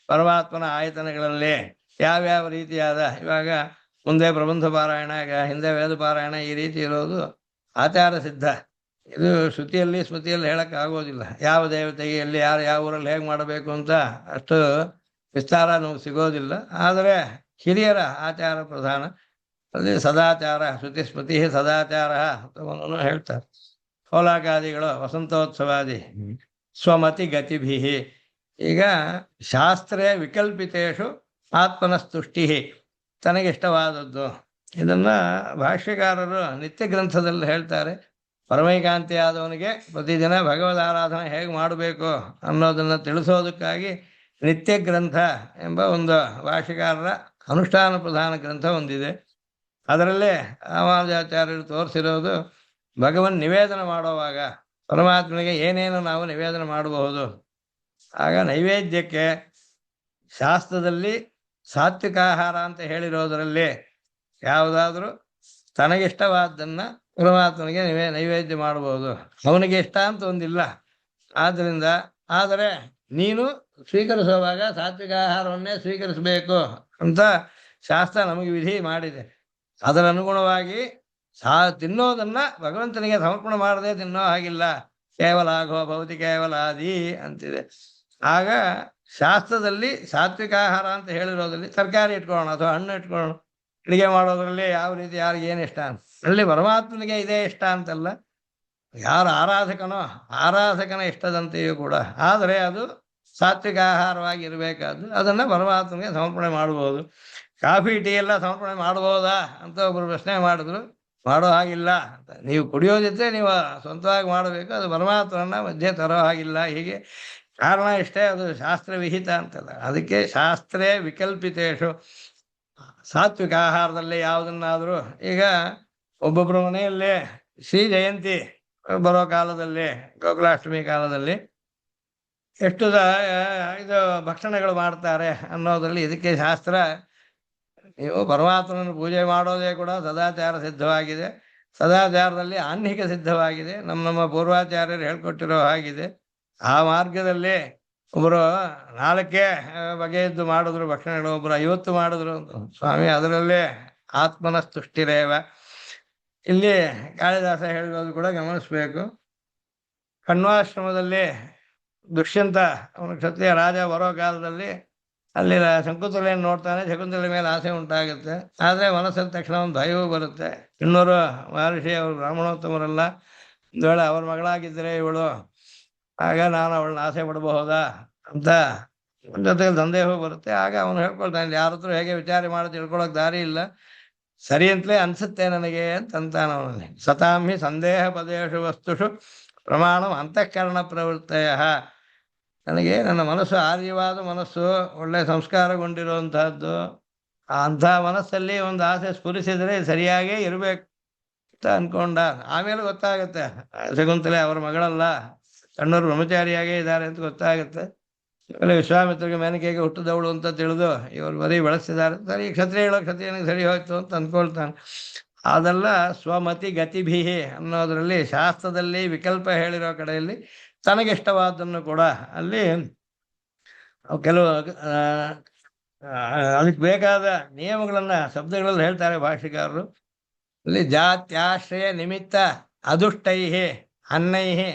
ಪರಮಾತ್ಮನ ಆಯತನಗಳಲ್ಲಿ ಯಾವ್ಯಾವ ರೀತಿಯಾದ, ಇವಾಗ ಮುಂದೆ ಪ್ರಬಂಧ ಪಾರಾಯಣ, ಹಿಂದೆ ವೇದ ಪಾರಾಯಣ, ಈ ರೀತಿ ಇರೋದು ಆಚಾರ ಸಿದ್ಧ. ಇದು ಶ್ರುತಿಯಲ್ಲಿ ಸ್ಮೃತಿಯಲ್ಲಿ ಹೇಳಕ್ ಆಗೋದಿಲ್ಲ. ಯಾವ ದೇವತೆಗೆ ಎಲ್ಲಿ ಯಾರು ಯಾವ ಊರಲ್ಲಿ ಹೇಗೆ ಮಾಡಬೇಕು ಅಂತ ಅಷ್ಟು ವಿಸ್ತಾರ ನಮಗೆ ಸಿಗೋದಿಲ್ಲ. ಆದರೆ ಹಿರಿಯರ ಆಚಾರ ಪ್ರಧಾನ. ಅಲ್ಲಿ ಸದಾಚಾರ, ಶ್ರುತಿ ಸ್ಮೃತಿ ಸದಾಚಾರ ಅಂತವನ್ನು ಹೇಳ್ತಾರೆ. ಹೋಲಾಕಾದಿಗಳು, ವಸಂತೋತ್ಸವಾದಿ, ಸ್ವಮತಿ ಗತಿಭಿ. ಈಗ ಶಾಸ್ತ್ರೇ ವಿಕಲ್ಪಿತೇಶು ಆತ್ಮನ ಸ್ತುಷ್ಟಿ, ತನಗಿಷ್ಟವಾದದ್ದು. ಇದನ್ನ ಭಾಷ್ಯಕಾರರು ನಿತ್ಯ ಗ್ರಂಥದಲ್ಲಿ ಹೇಳ್ತಾರೆ. ಪರಮೈಕಾಂತಿ ಆದವನಿಗೆ ಪ್ರತಿದಿನ ಭಗವದ್ ಆರಾಧನೆ ಹೇಗೆ ಮಾಡಬೇಕು ಅನ್ನೋದನ್ನು ತಿಳಿಸೋದಕ್ಕಾಗಿ ನಿತ್ಯ ಗ್ರಂಥ ಎಂಬ ಒಂದು ಭಾಷ್ಯಕಾರರ ಅನುಷ್ಠಾನ ಪ್ರಧಾನ ಗ್ರಂಥ ಒಂದಿದೆ. ಅದರಲ್ಲೇ ರಾಮಾನುಜಾಚಾರ್ಯರು ತೋರಿಸಿರೋದು ಭಗವನ್ ನಿವೇದನ ಮಾಡುವಾಗ ಪರಮಾತ್ಮನಿಗೆ ಏನೇನು ನಾವು ನಿವೇದನ ಮಾಡಬಹುದು. ಆಗ ನೈವೇದ್ಯಕ್ಕೆ ಶಾಸ್ತ್ರದಲ್ಲಿ ಸಾತ್ವಿಕಾಹಾರ ಅಂತ ಹೇಳಿರೋದರಲ್ಲಿ ಯಾವುದಾದ್ರೂ ತನಗಿಷ್ಟವಾದ್ದನ್ನು ಪರಮಾತ್ಮನಿಗೆ ನೈವೇದ್ಯ ಮಾಡಬಹುದು. ಅವನಿಗೆ ಇಷ್ಟ ಅಂತ ಒಂದಿಲ್ಲ. ಆದ್ದರಿಂದ ಆದರೆ ನೀನು ಸ್ವೀಕರಿಸುವಾಗ ಸಾತ್ವಿಕ ಆಹಾರವನ್ನೇ ಸ್ವೀಕರಿಸಬೇಕು ಅಂತ ಶಾಸ್ತ್ರ ನಮಗೆ ವಿಧಿ ಮಾಡಿದೆ. ಅದರ ಅನುಗುಣವಾಗಿ ತಿನ್ನೋದನ್ನ ಭಗವಂತನಿಗೆ ಸಮರ್ಪಣೆ ಮಾಡದೆ ತಿನ್ನೋ ಹಾಗಿಲ್ಲ. ಕೇವಲ ಆಗೋ ಭೌತಿ ಕೇವಲಾದಿ ಅಂತಿದೆ. ಆಗ ಶಾಸ್ತ್ರದಲ್ಲಿ ಸಾತ್ವಿಕ ಆಹಾರ ಅಂತ ಹೇಳಿರೋದ್ರಲ್ಲಿ ತರಕಾರಿ ಇಟ್ಕೊಳ್ಳೋಣ ಅಥವಾ ಹಣ್ಣು ಇಟ್ಕೊಳ್ಳೋಣ. ಅಡಿಗೆ ಮಾಡೋದ್ರಲ್ಲಿ ಯಾವ ರೀತಿ ಯಾರಿಗೆ ಏನು ಇಷ್ಟ ಅಂತ, ಅಲ್ಲಿ ಪರಮಾತ್ಮನಿಗೆ ಇದೇ ಇಷ್ಟ ಅಂತಲ್ಲ, ಯಾರು ಆರಾಧಕನ ಇಷ್ಟದಂತೆಯೂ ಕೂಡ. ಆದರೆ ಅದು ಸಾತ್ವಿಕ ಆಹಾರವಾಗಿ ಇರಬೇಕಾದ್ದು. ಅದನ್ನು ಪರಮಾತ್ಮನಿಗೆ ಸಮರ್ಪಣೆ ಮಾಡ್ಬೋದು. ಕಾಫಿ ಟೀ ಎಲ್ಲ ಸಮರ್ಪಣೆ ಮಾಡ್ಬೋದಾ ಅಂತ ಒಬ್ಬರು ಪ್ರಶ್ನೆ ಮಾಡಿದ್ರು. ಮಾಡೋ ಹಾಗಿಲ್ಲ ಅಂತ. ನೀವು ಕುಡಿಯೋದಿದ್ರೆ ನೀವು ಸ್ವಂತವಾಗಿ ಮಾಡಬೇಕು, ಅದು ಪರಮಾತ್ಮನ ಮಧ್ಯೆ ತರೋ ಹಾಗಿಲ್ಲ. ಹೀಗೆ ಕಾರಣ ಇಷ್ಟೇ, ಅದು ಶಾಸ್ತ್ರ ವಿಹಿತ ಅಂತಲ್ಲ. ಅದಕ್ಕೆ ಶಾಸ್ತ್ರೇ ವಿಕಲ್ಪಿತೇಶು. ಸಾತ್ವಿಕ ಆಹಾರದಲ್ಲಿ ಯಾವುದನ್ನಾದರೂ, ಈಗ ಒಬ್ಬೊಬ್ಬರ ಮನೆಯಲ್ಲಿ ಶ್ರೀ ಜಯಂತಿ ಬರೋ ಕಾಲದಲ್ಲಿ, ಗೋಕುಲಾಷ್ಟಮಿ ಕಾಲದಲ್ಲಿ ಎಷ್ಟು ಇದು ಭಕ್ಷಣಗಳು ಮಾಡ್ತಾರೆ ಅನ್ನೋದ್ರಲ್ಲಿ ಇದಕ್ಕೆ ಶಾಸ್ತ್ರ. ನೀವು ಪರಮಾತ್ಮನ ಪೂಜೆ ಮಾಡೋದೇ ಕೂಡ ಸದಾಚಾರ ಸಿದ್ಧವಾಗಿದೆ. ಸದಾಚಾರದಲ್ಲಿ ಆನ್ಹಿಕ ಸಿದ್ಧವಾಗಿದೆ. ನಮ್ಮ ಪೂರ್ವಾಚಾರ್ಯರು ಹೇಳ್ಕೊಟ್ಟಿರೋ ಹಾಗಿದೆ. ಆ ಮಾರ್ಗದಲ್ಲಿ ಒಬ್ಬರು 4 ಬಗೆಯದ್ದು ಮಾಡಿದ್ರು ಭಕ್ಷಣಗಳು, ಒಬ್ಬರು 50 ಮಾಡಿದ್ರು ಸ್ವಾಮಿ. ಅದರಲ್ಲೇ ಆತ್ಮನ ಸ್ತುಷ್ಟಿರೇವ. ಇಲ್ಲಿ ಕಾಳಿದಾಸ ಹೇಳಿರೋದು ಕೂಡ ಗಮನಿಸ್ಬೇಕು. ಕಣ್ವಾಶ್ರಮದಲ್ಲಿ ದುಷ್ಯಂತ ಅವನ ಕ್ಷತ್ರಿಯ ರಾಜ ಬರೋ ಕಾಲದಲ್ಲಿ ಅಲ್ಲಿ ಶಕುಂತಲೆಯನ್ನು ನೋಡ್ತಾನೆ. ಶಕುಂತಲೆ ಮೇಲೆ ಆಸೆ ಉಂಟಾಗುತ್ತೆ. ಆದರೆ ಮನಸ್ಸಲ್ಲಿ ತಕ್ಷಣ ಒಂದು ಭಯವೂ ಬರುತ್ತೆ. ಇನ್ನೂರು ಮಹರ್ಷಿ ಅವರು ಬ್ರಾಹ್ಮಣೋತ್ತಮರಲ್ಲ, ಒಂದು ವೇಳೆ ಅವ್ರ ಮಗಳಾಗಿದ್ದರೆ ಇವಳು, ಆಗ ನಾನು ಅವಳನ್ನ ಆಸೆ ಪಡಬಹುದಾ ಅಂತ ಜೊತೆಗೆ ಸಂದೇಹ ಬರುತ್ತೆ. ಆಗ ಅವನು ಹೇಳ್ಕೊಳ್ತಾನೆ, ಯಾರ ಹತ್ರ ಹೇಗೆ ವಿಚಾರ ಮಾಡಿ ತಿಳ್ಕೊಳಕ್ ದಾರಿ ಇಲ್ಲ, ಸರಿ ಅಂತಲೇ ಅನ್ಸುತ್ತೆ ನನಗೆ ಅಂತಾನ ಅವನಲ್ಲಿ. ಸತಾಂಹಿ ಸಂದೇಹ ಪದೇಶು ವಸ್ತುಷು ಪ್ರಮಾಣಂ ಅಂತಃಕರಣ ಪ್ರವೃತ್ತಯ. ನನಗೆ ನನ್ನ ಮನಸ್ಸು ಆರ್ಯವಾದ ಮನಸ್ಸು, ಒಳ್ಳೆ ಸಂಸ್ಕಾರಗೊಂಡಿರುವಂತಹದ್ದು. ಅಂಥ ಮನಸ್ಸಲ್ಲಿ ಒಂದು ಆಸೆ ಸ್ಫುರಿಸಿದರೆ ಸರಿಯಾಗೇ ಇರಬೇಕು ಅಂತ ಅನ್ಕೊಂಡ. ಆಮೇಲೆ ಗೊತ್ತಾಗುತ್ತೆ ಶಕುಂತಲೆ ಅವರ ಮಗಳಲ್ಲ, ಕಣ್ಣೂರು ಬ್ರಹ್ಮಚಾರಿಯಾಗೇ ಇದ್ದಾರೆ ಅಂತ ಗೊತ್ತಾಗುತ್ತೆ. ಆಮೇಲೆ ವಿಶ್ವಾಮಿತ್ರಿಗೆ ಮೇನಕೆಗೆ ಹುಟ್ಟಿದವಳು ಅಂತ ತಿಳಿದು ಇವರು ಬರೀ ಬೆಳೆಸಿದ್ದಾರೆ. ಸರಿ, ಕ್ಷತ್ರಿಯನಿಗೆ ಸರಿ ಹೋಯ್ತು ಅಂತ ಅಂದ್ಕೊಳ್ತಾನೆ. ಅದೆಲ್ಲ ಸ್ವಮತಿ ಗತಿಭೀಹಿ ಅನ್ನೋದ್ರಲ್ಲಿ ಶಾಸ್ತ್ರದಲ್ಲಿ ವಿಕಲ್ಪ ಹೇಳಿರೋ ಕಡೆಯಲ್ಲಿ ತನಗಿಷ್ಟವಾದ್ದನ್ನು ಕೂಡ ಅಲ್ಲಿ ಕೆಲವು ಅದಕ್ಕೆ ಬೇಕಾದ ನಿಯಮಗಳನ್ನ ಶಬ್ದಗಳಲ್ಲಿ ಹೇಳ್ತಾರೆ ಭಾಷಿಕಾರರು. ಅಲ್ಲಿ ಜಾತ್ಯಾಶ್ರಯ ನಿಮಿತ್ತ ಅದುಷ್ಟೈಹಿ ಅನ್ನೈಹಿ.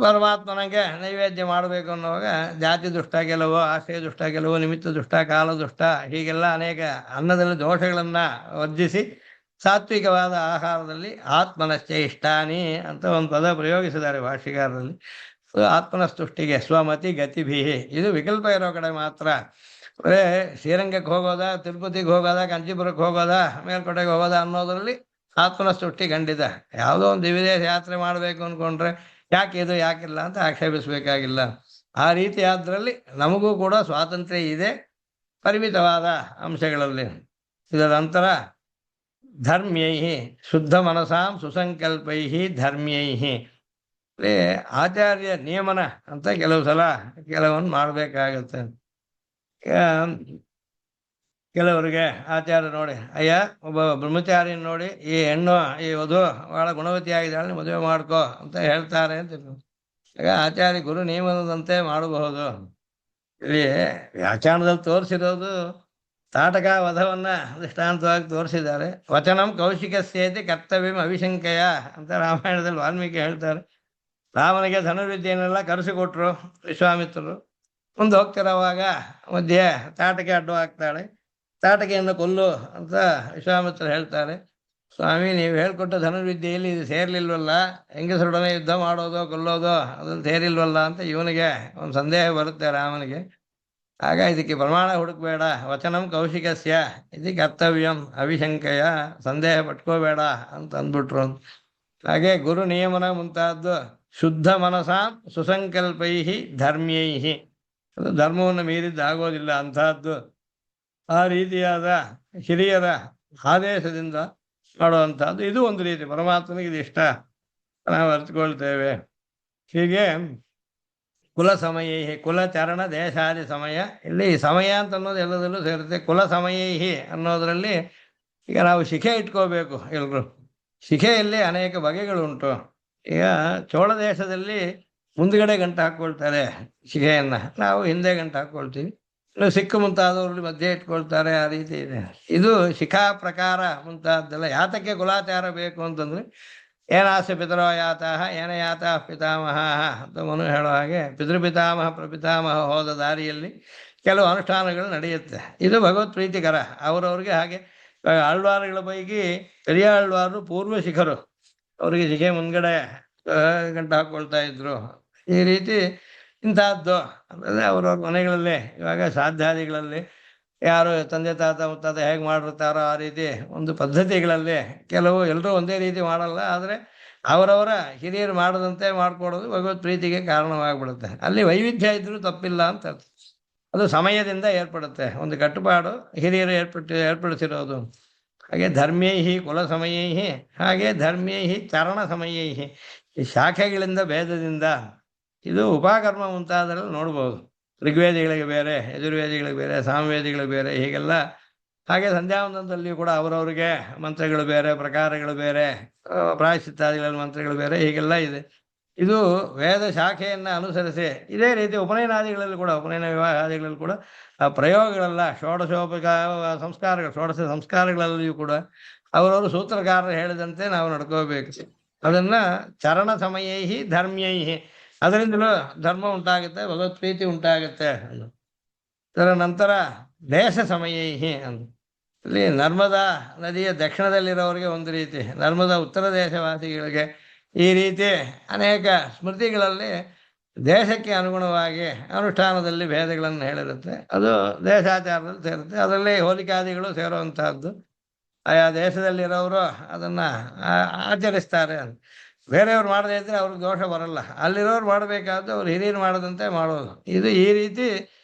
ಪರಮಾತ್ಮನಿಗೆ ನೈವೇದ್ಯ ಮಾಡಬೇಕು ಅನ್ನುವಾಗ ಜಾತಿ ದುಷ್ಟ ಕೆಲವು, ಆಶ್ರಯ ದುಷ್ಟ ಕೆಲವು, ನಿಮಿತ್ತ ದುಷ್ಟ, ಕಾಲ ದುಷ್ಟ, ಹೀಗೆಲ್ಲ ಅನೇಕ ಅನ್ನದಲ್ಲಿ ದೋಷಗಳನ್ನ ವರ್ಜಿಸಿ ಸಾತ್ವಿಕವಾದ ಆಹಾರದಲ್ಲಿ ಆತ್ಮನಶ್ಚ ಇಷ್ಟಾನಿ ಅಂತ ಒಂದು ಪದ ಪ್ರಯೋಗಿಸಿದ್ದಾರೆ ಭಾಷಿಕಾರರಲ್ಲಿ. ಆತ್ಮನ ಸ್ತುಷ್ಟಿಗೆ ಸ್ವಮತಿ ಗತಿಭೀಹಿ. ಇದು ವಿಕಲ್ಪ ಇರೋ ಕಡೆ ಮಾತ್ರ. ಬರೇ ಶ್ರೀರಂಗಕ್ಕೆ ಹೋಗೋದ, ತಿರುಪತಿಗೆ ಹೋಗೋದ, ಕಾಂಚೀಪುರಕ್ಕೆ ಹೋಗೋದ, ಮೇಲ್ಕೋಟೆಗೆ ಹೋಗೋದ ಅನ್ನೋದ್ರಲ್ಲಿ ಆತ್ಮನ ಸೃಷ್ಟಿ ಖಂಡಿತ. ಯಾವುದೋ ಒಂದು ವಿದೇಶ ಯಾತ್ರೆ ಮಾಡಬೇಕು ಅಂದ್ಕೊಂಡ್ರೆ ಯಾಕೆ ಇದು ಯಾಕಿಲ್ಲ ಅಂತ ಆಕ್ಷೇಪಿಸಬೇಕಾಗಿಲ್ಲ. ಆ ರೀತಿ ಆದ್ರಲ್ಲಿ ನಮಗೂ ಕೂಡ ಸ್ವಾತಂತ್ರ್ಯ ಇದೆ, ಪರಿಮಿತವಾದ ಅಂಶಗಳಲ್ಲಿ. ಇದರ ನಂತರ ಧರ್ಮ್ಯೈ ಶುದ್ಧ ಮನಸಾಂ ಸುಸಂಕಲ್ಪೈ ಧರ್ಮ್ಯೈ. ಆಚಾರ್ಯ ನಿಯಮನ ಅಂತ ಕೆಲವು ಸಲ ಕೆಲವನ್ನು ಮಾಡಬೇಕಾಗತ್ತೆ. ಕೆಲವರಿಗೆ ಆಚಾರ್ಯ ನೋಡಿ, ಅಯ್ಯ ಒಬ್ಬ ಬ್ರಹ್ಮಚಾರಿನ ನೋಡಿ ಈ ಹೆಣ್ಣು ಈ ವಧು ಬಹಳ ಗುಣವತಿಯಾಗಿದ್ದಾಳೆ, ಮದುವೆ ಮಾಡ್ಕೋ ಅಂತ ಹೇಳ್ತಾರೆ ಅಂತ. ಆಗ ಆಚಾರ್ಯ ಗುರು ನಿಯಮನದಂತೆ ಮಾಡಬಹುದು. ಇಲ್ಲಿ ವ್ಯಾಖ್ಯಾನದಲ್ಲಿ ತೋರಿಸಿರೋದು ತಾಟಕ ವಧವನ್ನ ದೃಷ್ಟಾಂತವಾಗಿ ತೋರಿಸಿದ್ದಾರೆ. ವಚನಂ ಕೌಶಿಕಸ್ಯೇತಿ ಕರ್ತವ್ಯಂ ಅವಿಶಂಕೆಯ ಅಂತ ರಾಮಾಯಣದಲ್ಲಿ ವಾಲ್ಮೀಕಿ ಹೇಳ್ತಾರೆ. ರಾಮನಿಗೆ ಧನುರ್ವಿದ್ಯೆಯನ್ನೆಲ್ಲ ಕರೆಸಿಕೊಟ್ರು ವಿಶ್ವಾಮಿತ್ರರು. ಮುಂದೆ ಹೋಗ್ತಿರೋವಾಗ ಮಧ್ಯೆ ತಾಟಕೆ ಅಡ್ಡವಾಗ್ತಾಳೆ. ತಾಟಕೆಯನ್ನು ಕೊಲ್ಲು ಅಂತ ವಿಶ್ವಾಮಿತ್ರ ಹೇಳ್ತಾರೆ. ಸ್ವಾಮಿ, ನೀವು ಹೇಳ್ಕೊಟ್ಟ ಧನುರ್ವಿದ್ಯೆಯಲ್ಲಿ ಇದು ಸೇರ್ಲಿಲ್ವಲ್ಲ, ಹೆಂಗಸರೊಡನೆ ಯುದ್ಧ ಮಾಡೋದೋ ಕೊಲ್ಲೋದೋ ಅದ್ರಲ್ಲಿ ಸೇರಿಲ್ವಲ್ಲ ಅಂತ ಇವನಿಗೆ ಒಂದು ಸಂದೇಹ ಬರುತ್ತೆ ರಾಮನಿಗೆ. ಆಗ ಇದಕ್ಕೆ ಪ್ರಮಾಣ ಹುಡುಕ್ಬೇಡ, ವಚನಂ ಕೌಶಿಕಸ್ಯ ಇದು ಕರ್ತವ್ಯಂ ಅವಿಶಂಕೆಯ, ಸಂದೇಹ ಪಟ್ಕೋಬೇಡ ಅಂತ ಅಂದ್ಬಿಟ್ರು. ಹಾಗೆ ಗುರು ನಿಯಮನ ಮುಂತಾದ್ದು ಶುದ್ಧ ಮನಸಾಂ ಸುಸಂಕಲ್ಪೈ ಧರ್ಮ್ಯೈ, ಅದು ಧರ್ಮವನ್ನು ಮೀರಿದ್ದಾಗೋದಿಲ್ಲ ಅಂತಹದ್ದು. ಆ ರೀತಿಯಾದ ಹಿರಿಯರ ಆದೇಶದಿಂದ ಮಾಡುವಂಥದ್ದು ಇದು ಒಂದು ರೀತಿ. ಪರಮಾತ್ಮನಿಗೆ ಇದು ಇಷ್ಟ, ನಾವು ಅರ್ಥಕೊಳ್ತೇವೆ. ಹೀಗೆ ಕುಲ ಸಮಯ, ಕುಲಚರಣ ದೇಶಾದಿ ಸಮಯ, ಇಲ್ಲಿ ಸಮಯ ಅಂತ ಅನ್ನೋದು ಎಲ್ಲದಲ್ಲೂ ಸೇರುತ್ತೆ. ಕುಲ ಸಮಯ ಅನ್ನೋದರಲ್ಲಿ ಈಗ ನಾವು ಶಿಖೆ ಇಟ್ಕೋಬೇಕು ಎಲ್ಲರೂ. ಶಿಖೆಯಲ್ಲಿ ಅನೇಕ ಬಗೆಗಳುಂಟು. ಈಗ ಚೋಳ ದೇಶದಲ್ಲಿ ಮುಂದ್ಗಡೆ ಗಂಟು ಹಾಕ್ಕೊಳ್ತಾರೆ ಶಿಖೆಯನ್ನ, ನಾವು ಹಿಂದೆ ಗಂಟು ಹಾಕ್ಕೊಳ್ತೀವಿ. ಇನ್ನು ಸಿಕ್ಕು ಮುಂತಾದವ್ರಲ್ಲಿ ಮಧ್ಯೆ ಇಟ್ಕೊಳ್ತಾರೆ. ಆ ರೀತಿ ಇದೆ. ಇದು ಶಿಖಾ ಪ್ರಕಾರ ಮುಂತಾದ್ದೆಲ್ಲ. ಯಾತಕ್ಕೆ ಕುಲಾಚಾರ ಬೇಕು ಅಂತಂದ್ರೆ, ಏನಾಸ್ಯ ಪಿತರೋ ಯಾತಃ ಏನ ಯಾತಃ ಪಿತಾಮಹ ಅಂತ ಮನು ಹೇಳೋ ಹಾಗೆ ಪಿತೃಪಿತಾಮಹ ಪ್ರಪಿತಾಮಹ ಹೋದ ದಾರಿಯಲ್ಲಿ ಕೆಲವು ಅನುಷ್ಠಾನಗಳು ನಡೆಯುತ್ತೆ. ಇದು ಭಗವತ್ ಪ್ರೀತಿಕರ ಅವರವ್ರಿಗೆ. ಹಾಗೆ ಆಳ್ವಾರುಗಳ ಪೈಕಿ ಹಿರಿಯ ಆಳ್ವಾರು ಪೂರ್ವ ಶಿಖರು, ಅವರಿಗೆ ಶಿಖೆ ಮುಂದ್ಗಡೆ ಗಂಟು ಹಾಕ್ಕೊಳ್ತಾ ಇದ್ರು. ಈ ರೀತಿ ಇಂತಹದ್ದು ಅಂದರೆ ಅವ್ರವ್ರ ಮನೆಗಳಲ್ಲಿ ಇವಾಗ ಶ್ರಾದ್ದಾದಿಗಳಲ್ಲಿ ಯಾರು ತಂದೆ ತಾತ ಮುತ್ತಾತ ಹೇಗೆ ಮಾಡಿರ್ತಾರೋ ಆ ರೀತಿ ಒಂದು ಪದ್ಧತಿಗಳಲ್ಲಿ ಕೆಲವು ಎಲ್ಲರೂ ಒಂದೇ ರೀತಿ ಮಾಡಲ್ಲ. ಆದರೆ ಅವರವರ ಹಿರಿಯರು ಮಾಡದಂತೆ ಮಾಡ್ಕೊಡೋದು ಭಗವತ್ ಪ್ರೀತಿಗೆ ಕಾರಣವಾಗಿಬಿಡುತ್ತೆ. ಅಲ್ಲಿ ವೈವಿಧ್ಯ ಇದ್ರೂ ತಪ್ಪಿಲ್ಲ ಅಂತ ಅರ್ಥ. ಅದು ಸಮಯದಿಂದ ಏರ್ಪಡುತ್ತೆ, ಒಂದು ಕಟ್ಟುಪಾಡು ಹಿರಿಯರು ಏರ್ಪಡಿಸಿರೋದು. ಹಾಗೆ ಧರ್ಮ್ಯೈಹಿ ಕುಲ ಸಮಯೈಹಿ, ಹಾಗೆ ಧರ್ಮ್ಯೈಹಿ ಚರಣ ಸಮಯೈಹಿ, ಈ ಶಾಖೆಗಳಿಂದ ಭೇದದಿಂದ. ಇದು ಉಪಕರ್ಮ ಮುಂತಾದ್ರಲ್ಲಿ ನೋಡ್ಬೋದು. ಋಗ್ವೇದಿಗಳಿಗೆ ಬೇರೆ, ಯಜುರ್ವೇದಿಗಳಿಗೆ ಬೇರೆ, ಸಾಮವೇದಿಗಳಿಗೆ ಬೇರೆ, ಹೀಗೆಲ್ಲ. ಹಾಗೆ ಸಂಧ್ಯಾವಂದನದಲ್ಲಿಯೂ ಕೂಡ ಅವರವ್ರಿಗೆ ಮಂತ್ರಗಳು ಬೇರೆ, ಪ್ರಕಾರಗಳು ಬೇರೆ, ಪ್ರಾಯಶ್ಚಿತ್ತಾದಿಗಳಲ್ಲಿ ಮಂತ್ರಗಳು ಬೇರೆ, ಹೀಗೆಲ್ಲ ಇದೆ. ಇದು ವೇದ ಶಾಖೆಯನ್ನು ಅನುಸರಿಸಿ ಇದೇ ರೀತಿ ಉಪನಯನಾದಿಗಳಲ್ಲಿ ಕೂಡ, ಉಪನಯನ ವಿವಾಹಾದಿಗಳಲ್ಲಿ ಕೂಡ ಆ ಪ್ರಯೋಗಗಳೆಲ್ಲ ಸಂಸ್ಕಾರಗಳು, ಷೋಡಶ ಸಂಸ್ಕಾರಗಳಲ್ಲಿಯೂ ಕೂಡ ಅವರವರು ಸೂತ್ರಕಾರರು ಹೇಳಿದಂತೆ ನಾವು ನಡ್ಕೋಬೇಕು. ಅದನ್ನ ಚರಣ ಸಮಯೈಹಿ ಧರ್ಮ್ಯೈಹಿ, ಅದರಿಂದಲೂ ಧರ್ಮ ಉಂಟಾಗುತ್ತೆ, ಭಗವತ್ ಪ್ರೀತಿ ಉಂಟಾಗುತ್ತೆ. ಅದರ ನಂತರ ದೇಶ ಸಮಯೈಹಿ ಅಂತ, ಇಲ್ಲಿ ನರ್ಮದಾ ನದಿಯ ದಕ್ಷಿಣದಲ್ಲಿರೋರಿಗೆ ಒಂದು ರೀತಿ, ನರ್ಮದಾ ಉತ್ತರ ದೇಶವಾಸಿಗಳಿಗೆ ಈ ರೀತಿ ಅನೇಕ ಸ್ಮೃತಿಗಳಲ್ಲಿ ದೇಶಕ್ಕೆ ಅನುಗುಣವಾಗಿ ಅನುಷ್ಠಾನದಲ್ಲಿ ಭೇದಗಳನ್ನು ಹೇಳಿರುತ್ತೆ. ಅದು ದೇಶಾಚಾರದಲ್ಲಿ ಸೇರುತ್ತೆ. ಅದರಲ್ಲಿ ಹೋಲಿಕಾದಿಗಳು ಸೇರುವಂತಹದ್ದು. ಆಯಾ ದೇಶದಲ್ಲಿರೋರು ಅದನ್ನು ಆಚರಿಸ್ತಾರೆ. ಬೇರೆಯವ್ರು ಮಾಡದೇ ಇದ್ದರೆ ಅವ್ರಿಗೆ ದೋಷ ಬರಲ್ಲ. ಅಲ್ಲಿರೋರು ಮಾಡಬೇಕಾದ್ದು ಅವ್ರು ಹಿರಿಯರು ಮಾಡದಂತೆ ಮಾಡೋದು. ಇದು ಈ ರೀತಿ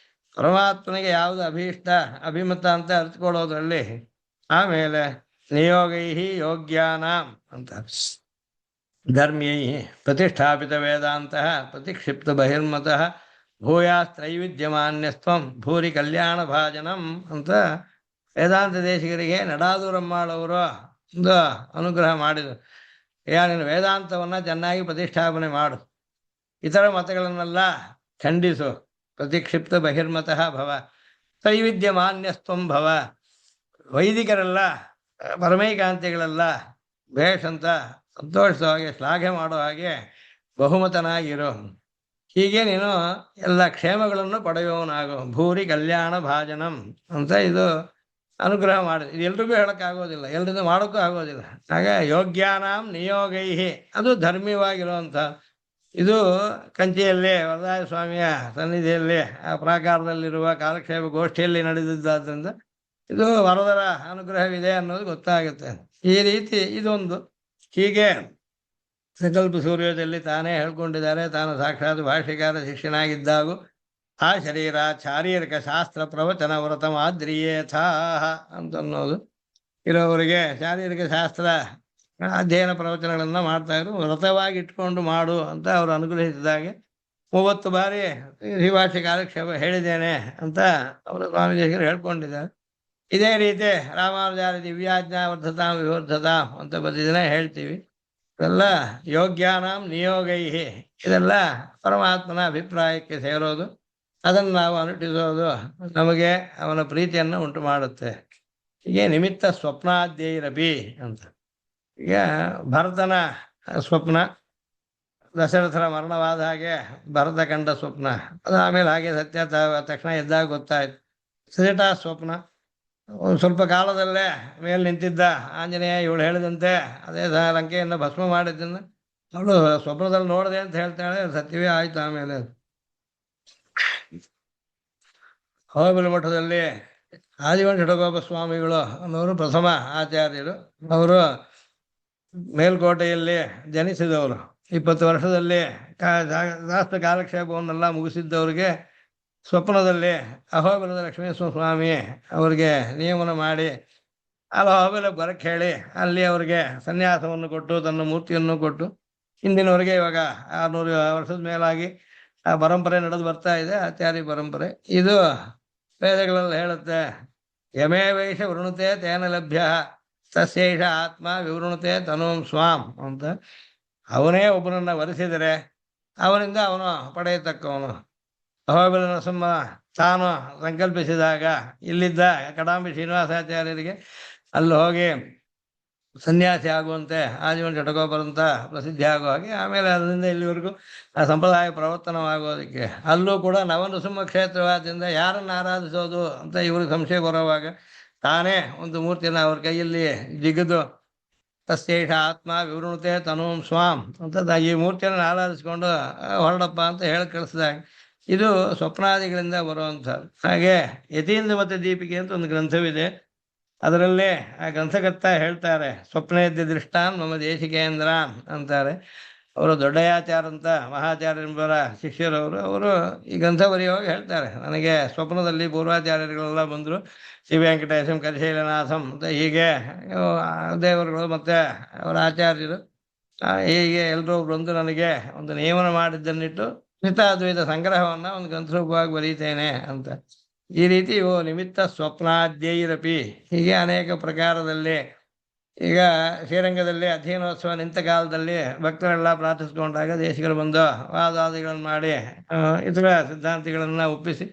ಪರಮಾತ್ಮನಿಗೆ ಯಾವುದು ಅಭೀಷ್ಟ ಅಭಿಮತ ಅಂತ ಅರ್ಥಕೊಳ್ಳೋದ್ರಲ್ಲಿ. ಆಮೇಲೆ ನಿಯೋಗೈಹಿ ಯೋಗ್ಯಾನಾಂ ಅಂತ, ಧರ್ಮ್ಯೈ ಪ್ರತಿಷ್ಠಾಪಿತ ವೇದಾಂತಃ ಪ್ರತಿಕ್ಷಿಪ್ತ ಬಹಿರ್ಮತಃ ಭೂಯಾಸ್ತ್ರೈವಿಧ್ಯಮಾನ್ಯಸ್ತ್ವಂ ಭೂರಿ ಕಲ್ಯಾಣ ಭಾಜನಂ ಅಂತ ವೇದಾಂತ ದೇಶಿಗರಿಗೆ ನಡಾದೂರಮ್ಮಾಳವರು ಒಂದು ಅನುಗ್ರಹ ಮಾಡಿದರು. ನೀನು ವೇದಾಂತವನ್ನು ಚೆನ್ನಾಗಿ ಪ್ರತಿಷ್ಠಾಪನೆ ಮಾಡು, ಇತರ ಮತಗಳನ್ನೆಲ್ಲ ಖಂಡಿಸು, ಪ್ರತಿಕ್ಷಿಪ್ತ ಬಹಿರ್ಮತಃ ಭವ, ತ್ರೈವಿಧ್ಯಮಾನ್ಯಸ್ತ್ವಂ ಭವ, ವೈದಿಕರೆಲ್ಲ ಪರಮೈಕಾಂತಿಗಳೆಲ್ಲ ಭೇಷ್ ಅಂತ ಸಂತೋಷವಾಗಿ ಶ್ಲಾಘೆ ಮಾಡೋ ಹಾಗೆ ಬಹುಮತನಾಗಿರು. ಹೀಗೆ ನೀನು ಎಲ್ಲ ಕ್ಷೇಮಗಳನ್ನು ಪಡೆಯುವವನಾಗು, ಭೂರಿ ಕಲ್ಯಾಣ ಭಾಜನಂ ಅಂತ ಇದು ಅನುಗ್ರಹ ಮಾಡಿದೆ. ಇದು ಎಲ್ರಿಗೂ ಹೇಳೋಕ್ಕಾಗೋದಿಲ್ಲ, ಎಲ್ರಿಗೂ ಮಾಡೋಕ್ಕೂ ಆಗೋದಿಲ್ಲ. ಹಾಗೆ ಯೋಗ್ಯಾನಾಂ ನಿಯೋಗೈಹಿ, ಅದು ಧರ್ಮೀಯವಾಗಿರುವಂಥ. ಇದು ಕಂಚಿಯಲ್ಲಿ ವರದಾಯ ಸ್ವಾಮಿಯ ಸನ್ನಿಧಿಯಲ್ಲಿ ಆ ಪ್ರಾಕಾರದಲ್ಲಿರುವ ಕಾಲಕ್ಷೇಪ ಗೋಷ್ಠಿಯಲ್ಲಿ ನಡೆದಿದ್ದಾದ್ರಿಂದ ಇದು ವರದರ ಅನುಗ್ರಹವಿದೆ ಅನ್ನೋದು ಗೊತ್ತಾಗುತ್ತೆ. ಈ ರೀತಿ ಇದೊಂದು. ಹೀಗೆ ಸಂಕಲ್ಪ ಸೂರ್ಯೋದಯಲ್ಲಿ ತಾನೇ ಹೇಳ್ಕೊಂಡಿದ್ದಾರೆ. ತಾನು ಸಾಕ್ಷಾತ್ ಭಾಷ್ಯಕಾರ ಶಿಷ್ಯನಾಗಿದ್ದಾಗೂ ಆ ಶರೀರ ಶಾರೀರಿಕ ಶಾಸ್ತ್ರ ಪ್ರವಚನ ವ್ರತ ಮಾದ್ರಿಯೇಥಾ ಅಂತನ್ನೋದು. ಕೆಲವರಿಗೆ ಶಾರೀರಿಕ ಶಾಸ್ತ್ರ ಅಧ್ಯಯನ ಪ್ರವಚನಗಳನ್ನ ಮಾಡ್ತಾ ಇದ್ರು. ವ್ರತವಾಗಿ ಇಟ್ಕೊಂಡು ಮಾಡು ಅಂತ ಅವರು ಅನುಗ್ರಹಿಸಿದಾಗೆ 30 ಬಾರಿ ಶ್ರೀಭಾಷ್ಯ ಕಾಲಕ್ಷೇಪ ಹೇಳಿದ್ದೇನೆ ಅಂತ ಅವರು ಸ್ವಾಮೀಜಿಗಳು ಹೇಳ್ಕೊಂಡಿದ್ದಾರೆ. ಇದೇ ರೀತಿ ರಾಮಾನುಜಾರಿ ದಿವ್ಯಾಜ್ಞಾ ವರ್ಧತಾಂ ವಿವರ್ಧತಾಂ ಅಂತ ಬರೆದಿದ್ದೇನೆ ಹೇಳ್ತೀವಿ. ಇದೆಲ್ಲ ಯೋಗ್ಯಾನಾಂ ನಿಯೋಗೈಹಿ, ಇದೆಲ್ಲ ಪರಮಾತ್ಮನ ಅಭಿಪ್ರಾಯಕ್ಕೆ ಸೇರೋದು. ಅದನ್ನು ನಾವು ಅನುಷ್ಠಿಸೋದು ನಮಗೆ ಅವನ ಪ್ರೀತಿಯನ್ನು ಉಂಟು ಮಾಡುತ್ತೆ. ಹೀಗೆ ನಿಮಿತ್ತ ಸ್ವಪ್ನಾದ್ಯೈರಪಿ ಅಂತ. ಈಗ ಭರತನ ಸ್ವಪ್ನ, ದಶರಥರ ಮರಣವಾದ ಹಾಗೆ ಭರತ ಕಂಡ ಸ್ವಪ್ನ, ಅದು ಆಮೇಲೆ ಹಾಗೆ ಸತ್ಯ ತಕ್ಷಣ ಎದ್ದಾಗ ಗೊತ್ತಾಯ್ತು. ಸಜಟಾ ಸ್ವಪ್ನ, ಒಂದು ಸ್ವಲ್ಪ ಕಾಲದಲ್ಲೇ ಮೇಲೆ ನಿಂತಿದ್ದ ಆಂಜನೇಯ ಇವಳು ಹೇಳಿದಂತೆ ಅದೇ ಲಂಕೆಯನ್ನು ಭಸ್ಮ ಮಾಡಿದ್ದನ್ನು ಅವಳು ಸ್ವಪ್ನದಲ್ಲಿ ನೋಡಿದೆ ಅಂತ ಹೇಳ್ತಾಳೆ. ಸತ್ಯವೇ ಆಯ್ತು. ಆಮೇಲೆ ಹೋಬಳಿ ಮಠದಲ್ಲಿ ಆದಿವನ್ ಷಡಗೋಪ ಸ್ವಾಮಿಗಳು ಅನ್ನೋರು ಪ್ರಥಮ ಆಚಾರ್ಯರು. ಅವರು ಮೇಲ್ಕೋಟೆಯಲ್ಲಿ ಜನಿಸಿದವರು. 20 ವರ್ಷದಲ್ಲಿ ಶಾಸ್ತ್ರ ಕಾಲಕ್ಷೇಪವನ್ನೆಲ್ಲ ಮುಗಿಸಿದ್ದವ್ರಿಗೆ ಸ್ವಪ್ನದಲ್ಲಿ ಅಹೋಬಲದ ಲಕ್ಷ್ಮೀನರಸಿಂಹ ಸ್ವಾಮಿ ಅವರಿಗೆ ನಿಯಮನ ಮಾಡಿ ಅಹೋಬಲ ಬರಕ್ಕೆ ಹೇಳಿ ಅಲ್ಲಿ ಅವರಿಗೆ ಸನ್ಯಾಸವನ್ನು ಕೊಟ್ಟು ತನ್ನ ಮೂರ್ತಿಯನ್ನು ಕೊಟ್ಟು ಹಿಂದಿನವರೆಗೆ ಇವಾಗ 600 ವರ್ಷದ ಮೇಲಾಗಿ ಆ ಪರಂಪರೆ ನಡೆದು ಬರ್ತಾ ಇದೆ, ಆಚಾರ್ಯ ಪರಂಪರೆ. ಇದು ವೇದಗಳಲ್ಲಿ ಹೇಳುತ್ತೆ, ಯಮೇ ವೈಷ ವೃಣುತೆ ತೇನ ಲಭ್ಯ ತಸ್ಯೈಷ ಆತ್ಮ ವಿವೃಣುತೆ ತನೋಂ ಸ್ವಾಂ ಅಂತ. ಅವನೇ ಒಬ್ಬನನ್ನ ವರಿಸಿದರೆ ಅವನಿಂದ ಅವನು ಪಡೆಯತಕ್ಕವನು. ಅಹೋಬಲ ನರಸಿಂಹ ತಾನು ಸಂಕಲ್ಪಿಸಿದಾಗ ಇಲ್ಲಿದ್ದ ಕಡಾಂಬಿ ಶ್ರೀನಿವಾಸಾಚಾರ್ಯರಿಗೆ ಅಲ್ಲಿ ಹೋಗಿ ಸನ್ಯಾಸಿ ಆಗುವಂತೆ ಆಜೀವನ ಷಟಗೋಪರಂತ ಪ್ರಸಿದ್ಧಿ ಆಗೋ ಹಾಗೆ ಆಮೇಲೆ ಅದರಿಂದ ಇಲ್ಲಿವರೆಗೂ ಆ ಸಂಪ್ರದಾಯ ಪ್ರವರ್ತನವಾಗೋದಕ್ಕೆ ಅಲ್ಲೂ ಕೂಡ ನವನೃಸಿಂಹ ಕ್ಷೇತ್ರವಾದ್ದರಿಂದ ಯಾರನ್ನು ಆರಾಧಿಸೋದು ಅಂತ ಇವ್ರಿಗೆ ಸಂಶಯ ಬರೋವಾಗ ತಾನೇ ಒಂದು ಮೂರ್ತಿಯನ್ನು ಅವ್ರ ಕೈಯಲ್ಲಿ ಜಿಗಿದು ತಸ್ಯೈಷ ಆತ್ಮ ವಿವೃಣುತೆ ತನೋಂ ಸ್ವಾಂ ಅಂತ ಈ ಮೂರ್ತಿಯನ್ನು ಆರಾಧಿಸ್ಕೊಂಡು ಹೊರಡಪ್ಪ ಅಂತ ಹೇಳಿ ಕಳಿಸಿದಾಗ ಇದು ಸ್ವಪ್ನಾದಿಗಳಿಂದ ಬರುವಂಥದ್ದು. ಹಾಗೆ ಯತೀಂದ್ರ ಮತ್ತು ದೀಪಿಕೆ ಅಂತ ಒಂದು ಗ್ರಂಥವಿದೆ. ಅದರಲ್ಲೇ ಆ ಗ್ರಂಥಕರ್ತ ಹೇಳ್ತಾರೆ, ಸ್ವಪ್ನೇದ್ಯ ದೃಷ್ಟಾನ್ ಮಮ ದೇಶಿಕೇಂದ್ರಾನ್ ಅಂತಾರೆ. ಅವರು ದೊಡ್ಡಯಾಚಾರ ಅಂತ ಮಹಾಚಾರ್ಯರ ಶಿಷ್ಯರವರು. ಅವರು ಈ ಗ್ರಂಥ ಬರೆಯುವಾಗ ಹೇಳ್ತಾರೆ, ನನಗೆ ಸ್ವಪ್ನದಲ್ಲಿ ಪೂರ್ವಾಚಾರ್ಯರುಗಳೆಲ್ಲ ಬಂದರು, ಶ್ರೀ ವೆಂಕಟೇಶಂ ಕರಿಶೈಲನಾಥಂ ಅಂತ ಹೀಗೆ ದೇವರುಗಳು ಮತ್ತು ಅವರ ಆಚಾರ್ಯರು ಹೀಗೆ ಎಲ್ಲರೂ ಬಂದು ನನಗೆ ಒಂದು ನಿಯಮನ ಮಾಡಿದ್ದನ್ನಿಟ್ಟು ಮಿತಾದ್ವೈತ ಸಂಗ್ರಹವನ್ನು ಒಂದು ಗ್ರಂಥರೂಪವಾಗಿ ಬರೀತೇನೆ ಅಂತ. ಈ ರೀತಿ ಇವು ನಿಮಿತ್ತ ಸ್ವಪ್ನಾದ್ಯೈರಪಿ ಹೀಗೆ ಅನೇಕ ಪ್ರಕಾರದಲ್ಲಿ. ಈಗ ಶ್ರೀರಂಗದಲ್ಲಿ ಅಧ್ಯಯನೋತ್ಸವ ನಿಂತ ಕಾಲದಲ್ಲಿ ಭಕ್ತರೆಲ್ಲ ಪ್ರಾರ್ಥಿಸ್ಕೊಂಡಾಗ ದೇಶಿಗರು ಬಂದು ವಾದಾದಿಗಳನ್ನು ಮಾಡಿ ಇತರ ಸಿದ್ಧಾಂತಿಗಳನ್ನು ಒಪ್ಪಿಸಿ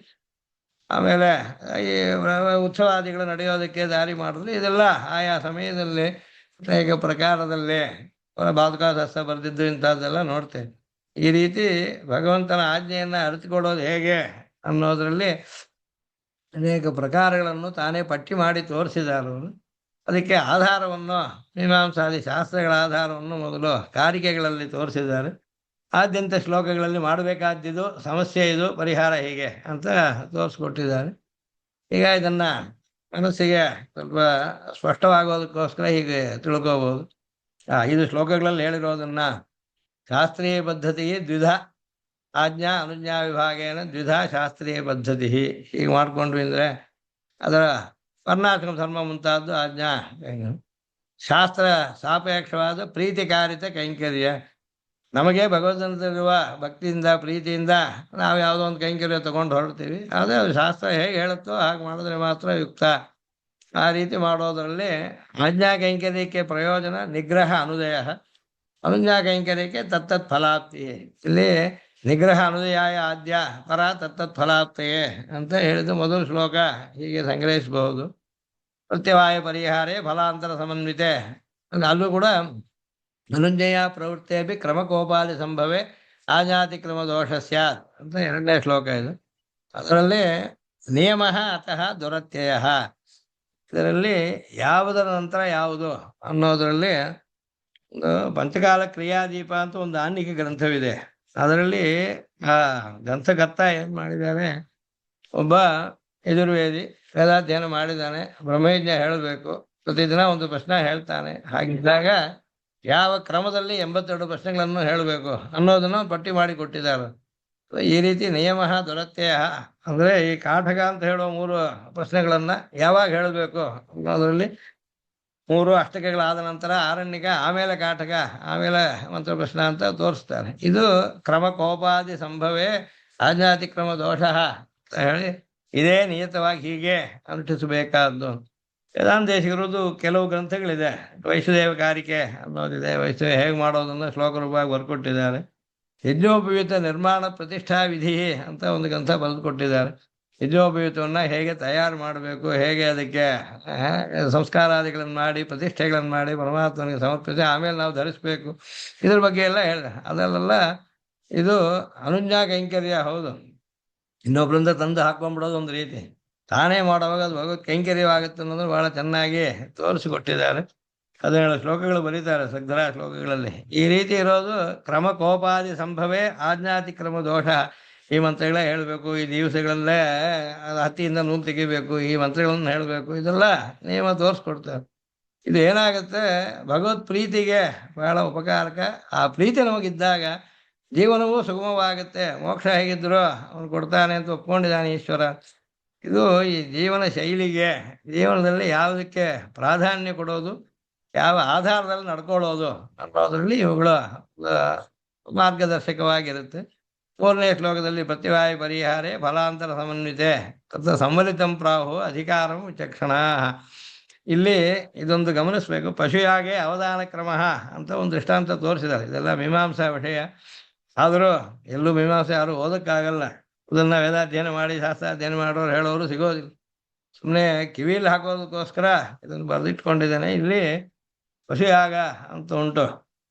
ಆಮೇಲೆ ಈ ಉತ್ಸವಾದಿಗಳು ನಡೆಯೋದಕ್ಕೆ ದಾರಿ ಮಾಡಿದ್ರು. ಇದೆಲ್ಲ ಆಯಾ ಸಮಯದಲ್ಲಿ ಅನೇಕ ಪ್ರಕಾರದಲ್ಲಿ ಬಾದುಕಾಶಾಸ್ತ್ರ ಬರೆದಿದ್ದು ಇಂಥದ್ದೆಲ್ಲ ನೋಡ್ತೇವೆ. ಈ ರೀತಿ ಭಗವಂತನ ಆಜ್ಞೆಯನ್ನು ಅರಿತುಕೊಳ್ಳೋದು ಹೇಗೆ ಅನ್ನೋದರಲ್ಲಿ ಅನೇಕ ಪ್ರಕಾರಗಳನ್ನು ತಾನೇ ಪಟ್ಟಿ ಮಾಡಿ ತೋರಿಸಿದರು. ಅದಕ್ಕೆ ಆಧಾರವನ್ನು ಮೀಮಾಂಸಾದಿ ಶಾಸ್ತ್ರಗಳ ಆಧಾರವನ್ನು ಮೊದಲು ಕಾರಿಕೆಗಳಲ್ಲಿ ತೋರಿಸಿದ್ದಾರೆ. ಆದ್ಯಂತ ಶ್ಲೋಕಗಳಲ್ಲಿ ಮಾಡಬೇಕಾದ್ದು ಸಮಸ್ಯೆ ಇದು, ಪರಿಹಾರ ಹೀಗೆ ಅಂತ ತೋರಿಸ್ಕೊಟ್ಟಿದ್ದಾರೆ. ಈಗ ಇದನ್ನು ಮನಸ್ಸಿಗೆ ಸ್ವಲ್ಪ ಸ್ಪಷ್ಟವಾಗೋದಕ್ಕೋಸ್ಕರ ಹೀಗೆ ತಿಳ್ಕೋಬೋದು. 5 ಶ್ಲೋಕಗಳಲ್ಲಿ ಹೇಳಿರೋದನ್ನು ಶಾಸ್ತ್ರೀಯ ಪದ್ಧತಿ ದ್ವಿಧ ಆಜ್ಞಾ ಅನುಜ್ಞಾ ವಿಭಾಗೇನ ದ್ವಿಧ ಶಾಸ್ತ್ರೀಯ ಪದ್ಧತಿ ಹೀಗೆ ಮಾಡಿಕೊಂಡ್ವಿ ಅಂದರೆ ಅದರ ವರ್ಣಾಶ್ರಮ ಧರ್ಮ ಮುಂತಾದ್ದು ಆಜ್ಞಾ. ಶಾಸ್ತ್ರ ಸಾಪೇಕ್ಷವಾದ ಪ್ರೀತಿಕಾರಿತ ಕೈಂಕರ್ಯ. ನಮಗೆ ಭಗವಂತನಿರುವ ಭಕ್ತಿಯಿಂದ ಪ್ರೀತಿಯಿಂದ ನಾವು ಯಾವುದೋ ಒಂದು ಕೈಂಕರ್ಯ ತಗೊಂಡು ಹೊರಡ್ತೀವಿ. ಆದರೆ ಅದು ಶಾಸ್ತ್ರ ಹೇಗೆ ಹೇಳುತ್ತೋ ಹಾಗೆ ಮಾಡಿದ್ರೆ ಮಾತ್ರ ಯುಕ್ತ. ಆ ರೀತಿ ಮಾಡೋದರಲ್ಲಿ ಆಜ್ಞಾ ಕೈಂಕರ್ಯಕ್ಕೆ ಪ್ರಯೋಜನ ನಿಗ್ರಹ ಅನುದಯ, ಅನುಜ್ಞಾ ಕೈಂಕರ್ಯಕ್ಕೆ ತತ್ತತ್ ಫಲಾಪ್ತಿ. ಇಲ್ಲಿ ನಿಗ್ರಹ ಅನುದಯಾಯ ಆದ್ಯ ಪರ ತತ್ತತ್ ಫಲಾಪ್ತೆಯೇ ಅಂತ ಹೇಳಿದ್ದು ಮೊದಲು ಶ್ಲೋಕ ಹೀಗೆ ಸಂಗ್ರಹಿಸಬಹುದು. ಪ್ರತ್ಯವಾಯ ಪರಿಹಾರೇ ಫಲಾಂತರ ಸಮನ್ವಿತೆ. ಅಲ್ಲೂ ಕೂಡ ಅನುಜ್ಞೆಯ ಪ್ರವೃತ್ತಿಯಪಿ ಕ್ರಮಕೋಪಾಲಿ ಸಂಭವೆ ಆಜ್ಞಾತಿಕ್ರಮ ದೋಷ ಸ್ಯಾತ್ ಅಂತ 2ನೇ ಶ್ಲೋಕ ಇದು. ಅದರಲ್ಲಿ ನಿಯಮ ಅತಃ ದುರತ್ಯಯ, ಇದರಲ್ಲಿ ಯಾವುದರ ನಂತರ ಯಾವುದು ಅನ್ನೋದರಲ್ಲಿ ಒಂದು ಪಂಚಕಾಲ ಕ್ರಿಯಾದೀಪ ಅಂತ ಒಂದು ಆನ್ನಿಕ ಗ್ರಂಥವಿದೆ. ಅದರಲ್ಲಿ ಆ ಗ್ರಂಥಕರ್ತ ಏನು ಮಾಡಿದ್ದಾನೆ, ಒಬ್ಬ ಯಜುರ್ವೇದಿ ವೇದಾಧ್ಯಯನ ಮಾಡಿದ್ದಾನೆ, ಬ್ರಹ್ಮಯಜ್ಞ ಹೇಳಬೇಕು, ಪ್ರತಿದಿನ ಒಂದು ಪ್ರಶ್ನೆ ಹೇಳ್ತಾನೆ. ಹಾಗಿದ್ದಾಗ ಯಾವ ಕ್ರಮದಲ್ಲಿ 82 ಪ್ರಶ್ನೆಗಳನ್ನು ಹೇಳಬೇಕು ಅನ್ನೋದನ್ನು ಪಟ್ಟಿ ಮಾಡಿ ಕೊಟ್ಟಿದ್ದಾರೆ. ಈ ರೀತಿ ನಿಯಮ ದುರತ್ಯಯ ಅಂದರೆ ಈ ಕಾಠಗ ಅಂತ ಹೇಳೋ 3 ಪ್ರಶ್ನೆಗಳನ್ನು ಯಾವಾಗ ಹೇಳಬೇಕು ಅನ್ನೋದರಲ್ಲಿ 3 ಅಷ್ಟಕಗಳಾದ ನಂತರ ಆರಣ್ಯಕ, ಆಮೇಲೆ ಕಾಟಕ, ಆಮೇಲೆ ಮಂತ್ರಪ್ರಶ್ನ ಅಂತ ತೋರಿಸ್ತಾರೆ. ಇದು ಕ್ರಮಕೋಪಾದಿ ಸಂಭವೇ ಆಜ್ಞಾತಿಕ್ರಮ ದೋಷ ಅಂತ ಹೇಳಿ ಇದೇ ನಿಯತವಾಗಿ ಹೀಗೆ ಅನುಷ್ಠಿಸಬೇಕಾದ್ದು. ವೇದಾಂತ ದೇಶಿಗರದು ಕೆಲವು ಗ್ರಂಥಗಳಿದೆ. ವೈಷ್ಣದೇವ ಕಾರಿಕೆ ಅನ್ನೋದಿದೆ. ವೈಷ್ಣವ ಹೇಗೆ ಮಾಡೋದನ್ನು ಶ್ಲೋಕ ರೂಪವಾಗಿ ಬರ್ಕೊಟ್ಟಿದ್ದಾರೆ. ಯಜ್ಞೋಪವೀತ ನಿರ್ಮಾಣ ಪ್ರತಿಷ್ಠಾ ವಿಧಿ ಅಂತ ಒಂದು ಗ್ರಂಥ ಬರೆದುಕೊಟ್ಟಿದ್ದಾರೆ. ಯಜ್ಞೋಪವೀತವನ್ನು ಹೇಗೆ ತಯಾರು ಮಾಡಬೇಕು, ಹೇಗೆ ಅದಕ್ಕೆ ಸಂಸ್ಕಾರಾದಿಗಳನ್ನು ಮಾಡಿ ಪ್ರತಿಷ್ಠೆಗಳನ್ನು ಮಾಡಿ ಪರಮಾತ್ಮನಿಗೆ ಸಮರ್ಪಿಸಿ ಆಮೇಲೆ ನಾವು ಧರಿಸ್ಬೇಕು, ಇದ್ರ ಬಗ್ಗೆ ಎಲ್ಲ ಹೇಳಿದೆ. ಅದರಲ್ಲೆಲ್ಲ ಇದು ಅನುಜ್ಞಾ ಕೈಂಕರ್ಯ ಹೌದು. ಇನ್ನೊಬ್ಬರಿಂದ ತಂದು ಹಾಕೊಂಡ್ಬಿಡೋದು ಒಂದು ರೀತಿ, ತಾನೇ ಮಾಡುವಾಗ ಅದು ಭಗವತ್ ಕೈಂಕರ್ಯವಾಗುತ್ತೆ ಅನ್ನೋದು ಬಹಳ ಚೆನ್ನಾಗಿ ತೋರಿಸಿಕೊಟ್ಟಿದ್ದಾರೆ. 17 ಶ್ಲೋಕಗಳು ಬರೀತಾರೆ ಸಗ್ಧರ ಶ್ಲೋಕಗಳಲ್ಲಿ. ಈ ರೀತಿ ಇರೋದು ಕ್ರಮಕೋಪಾದಿ ಸಂಭವೇ ಆಜ್ಞಾತಿಕ್ರಮ ದೋಷ. ಈ ಮಂತ್ರಗಳೇ ಹೇಳಬೇಕು, ಈ ದಿವಸಗಳಲ್ಲೇ ಹತ್ತಿಯಿಂದ ನೂಲು ತೆಗಿಬೇಕು, ಈ ಮಂತ್ರಗಳನ್ನು ಹೇಳಬೇಕು, ಇದೆಲ್ಲ ನಿಯಮ ತೋರಿಸ್ಕೊಡ್ತಾರೆ. ಇದು ಏನಾಗುತ್ತೆ, ಭಗವತ್ ಪ್ರೀತಿಗೆ ಬಹಳ ಉಪಕಾರಕ. ಆ ಪ್ರೀತಿ ನಮಗಿದ್ದಾಗ ಜೀವನವೂ ಸುಗಮವಾಗುತ್ತೆ. ಮೋಕ್ಷ ಹೇಗಿದ್ರು ಅವನು ಕೊಡ್ತಾನೆ ಅಂತ ಒಪ್ಕೊಂಡಿದ್ದಾನೆ ಈಶ್ವರ. ಇದು ಈ ಜೀವನ ಶೈಲಿಗೆ, ಜೀವನದಲ್ಲಿ ಯಾವುದಕ್ಕೆ ಪ್ರಾಧಾನ್ಯ ಕೊಡೋದು, ಯಾವ ಆಧಾರದಲ್ಲಿ ನಡ್ಕೊಳ್ಳೋದು ಅನ್ನೋದ್ರಲ್ಲಿ ಇವುಗಳು ಮಾರ್ಗದರ್ಶಕವಾಗಿರುತ್ತೆ. 3ನೇ ಶ್ಲೋಕದಲ್ಲಿ ಪ್ರತಿವಾಯ ಪರಿಹಾರೇ ಫಲಾಂತರ ಸಮನ್ವಿತೆ ತತ್ರ ಸಂವಲಿತಂ ಪ್ರಾಹು ಅಧಿಕಾರಂ ವಿಚಕ್ಷಣ. ಇಲ್ಲಿ ಇದೊಂದು ಗಮನಿಸಬೇಕು. ಪಶುಯಾಗೆ ಅವಧಾನ ಕ್ರಮ ಅಂತ ಒಂದು ದೃಷ್ಟಾಂತ ತೋರಿಸಿದ್ದಾರೆ. ಇದೆಲ್ಲ ಮೀಮಾಂಸಾ ವಿಷಯ. ಆದರೂ ಎಲ್ಲೂ ಮೀಮಾಂಸೆ ಯಾರು ಓದಕ್ಕಾಗಲ್ಲ. ಇದನ್ನ ವೇದಾಧ್ಯಯನ ಮಾಡಿ ಶಾಸ್ತ್ರಾಧ್ಯಯನ ಮಾಡೋರು ಹೇಳೋರು ಸಿಗೋದಿಲ್ಲ. ಸುಮ್ಮನೆ ಕಿವಿಯಲ್ಲಿ ಹಾಕೋದಕ್ಕೋಸ್ಕರ ಇದನ್ನು ಬರೆದಿಟ್ಕೊಂಡಿದ್ದೇನೆ. ಇಲ್ಲಿ ಪಶುಯಾಗ ಅಂತ ಉಂಟು.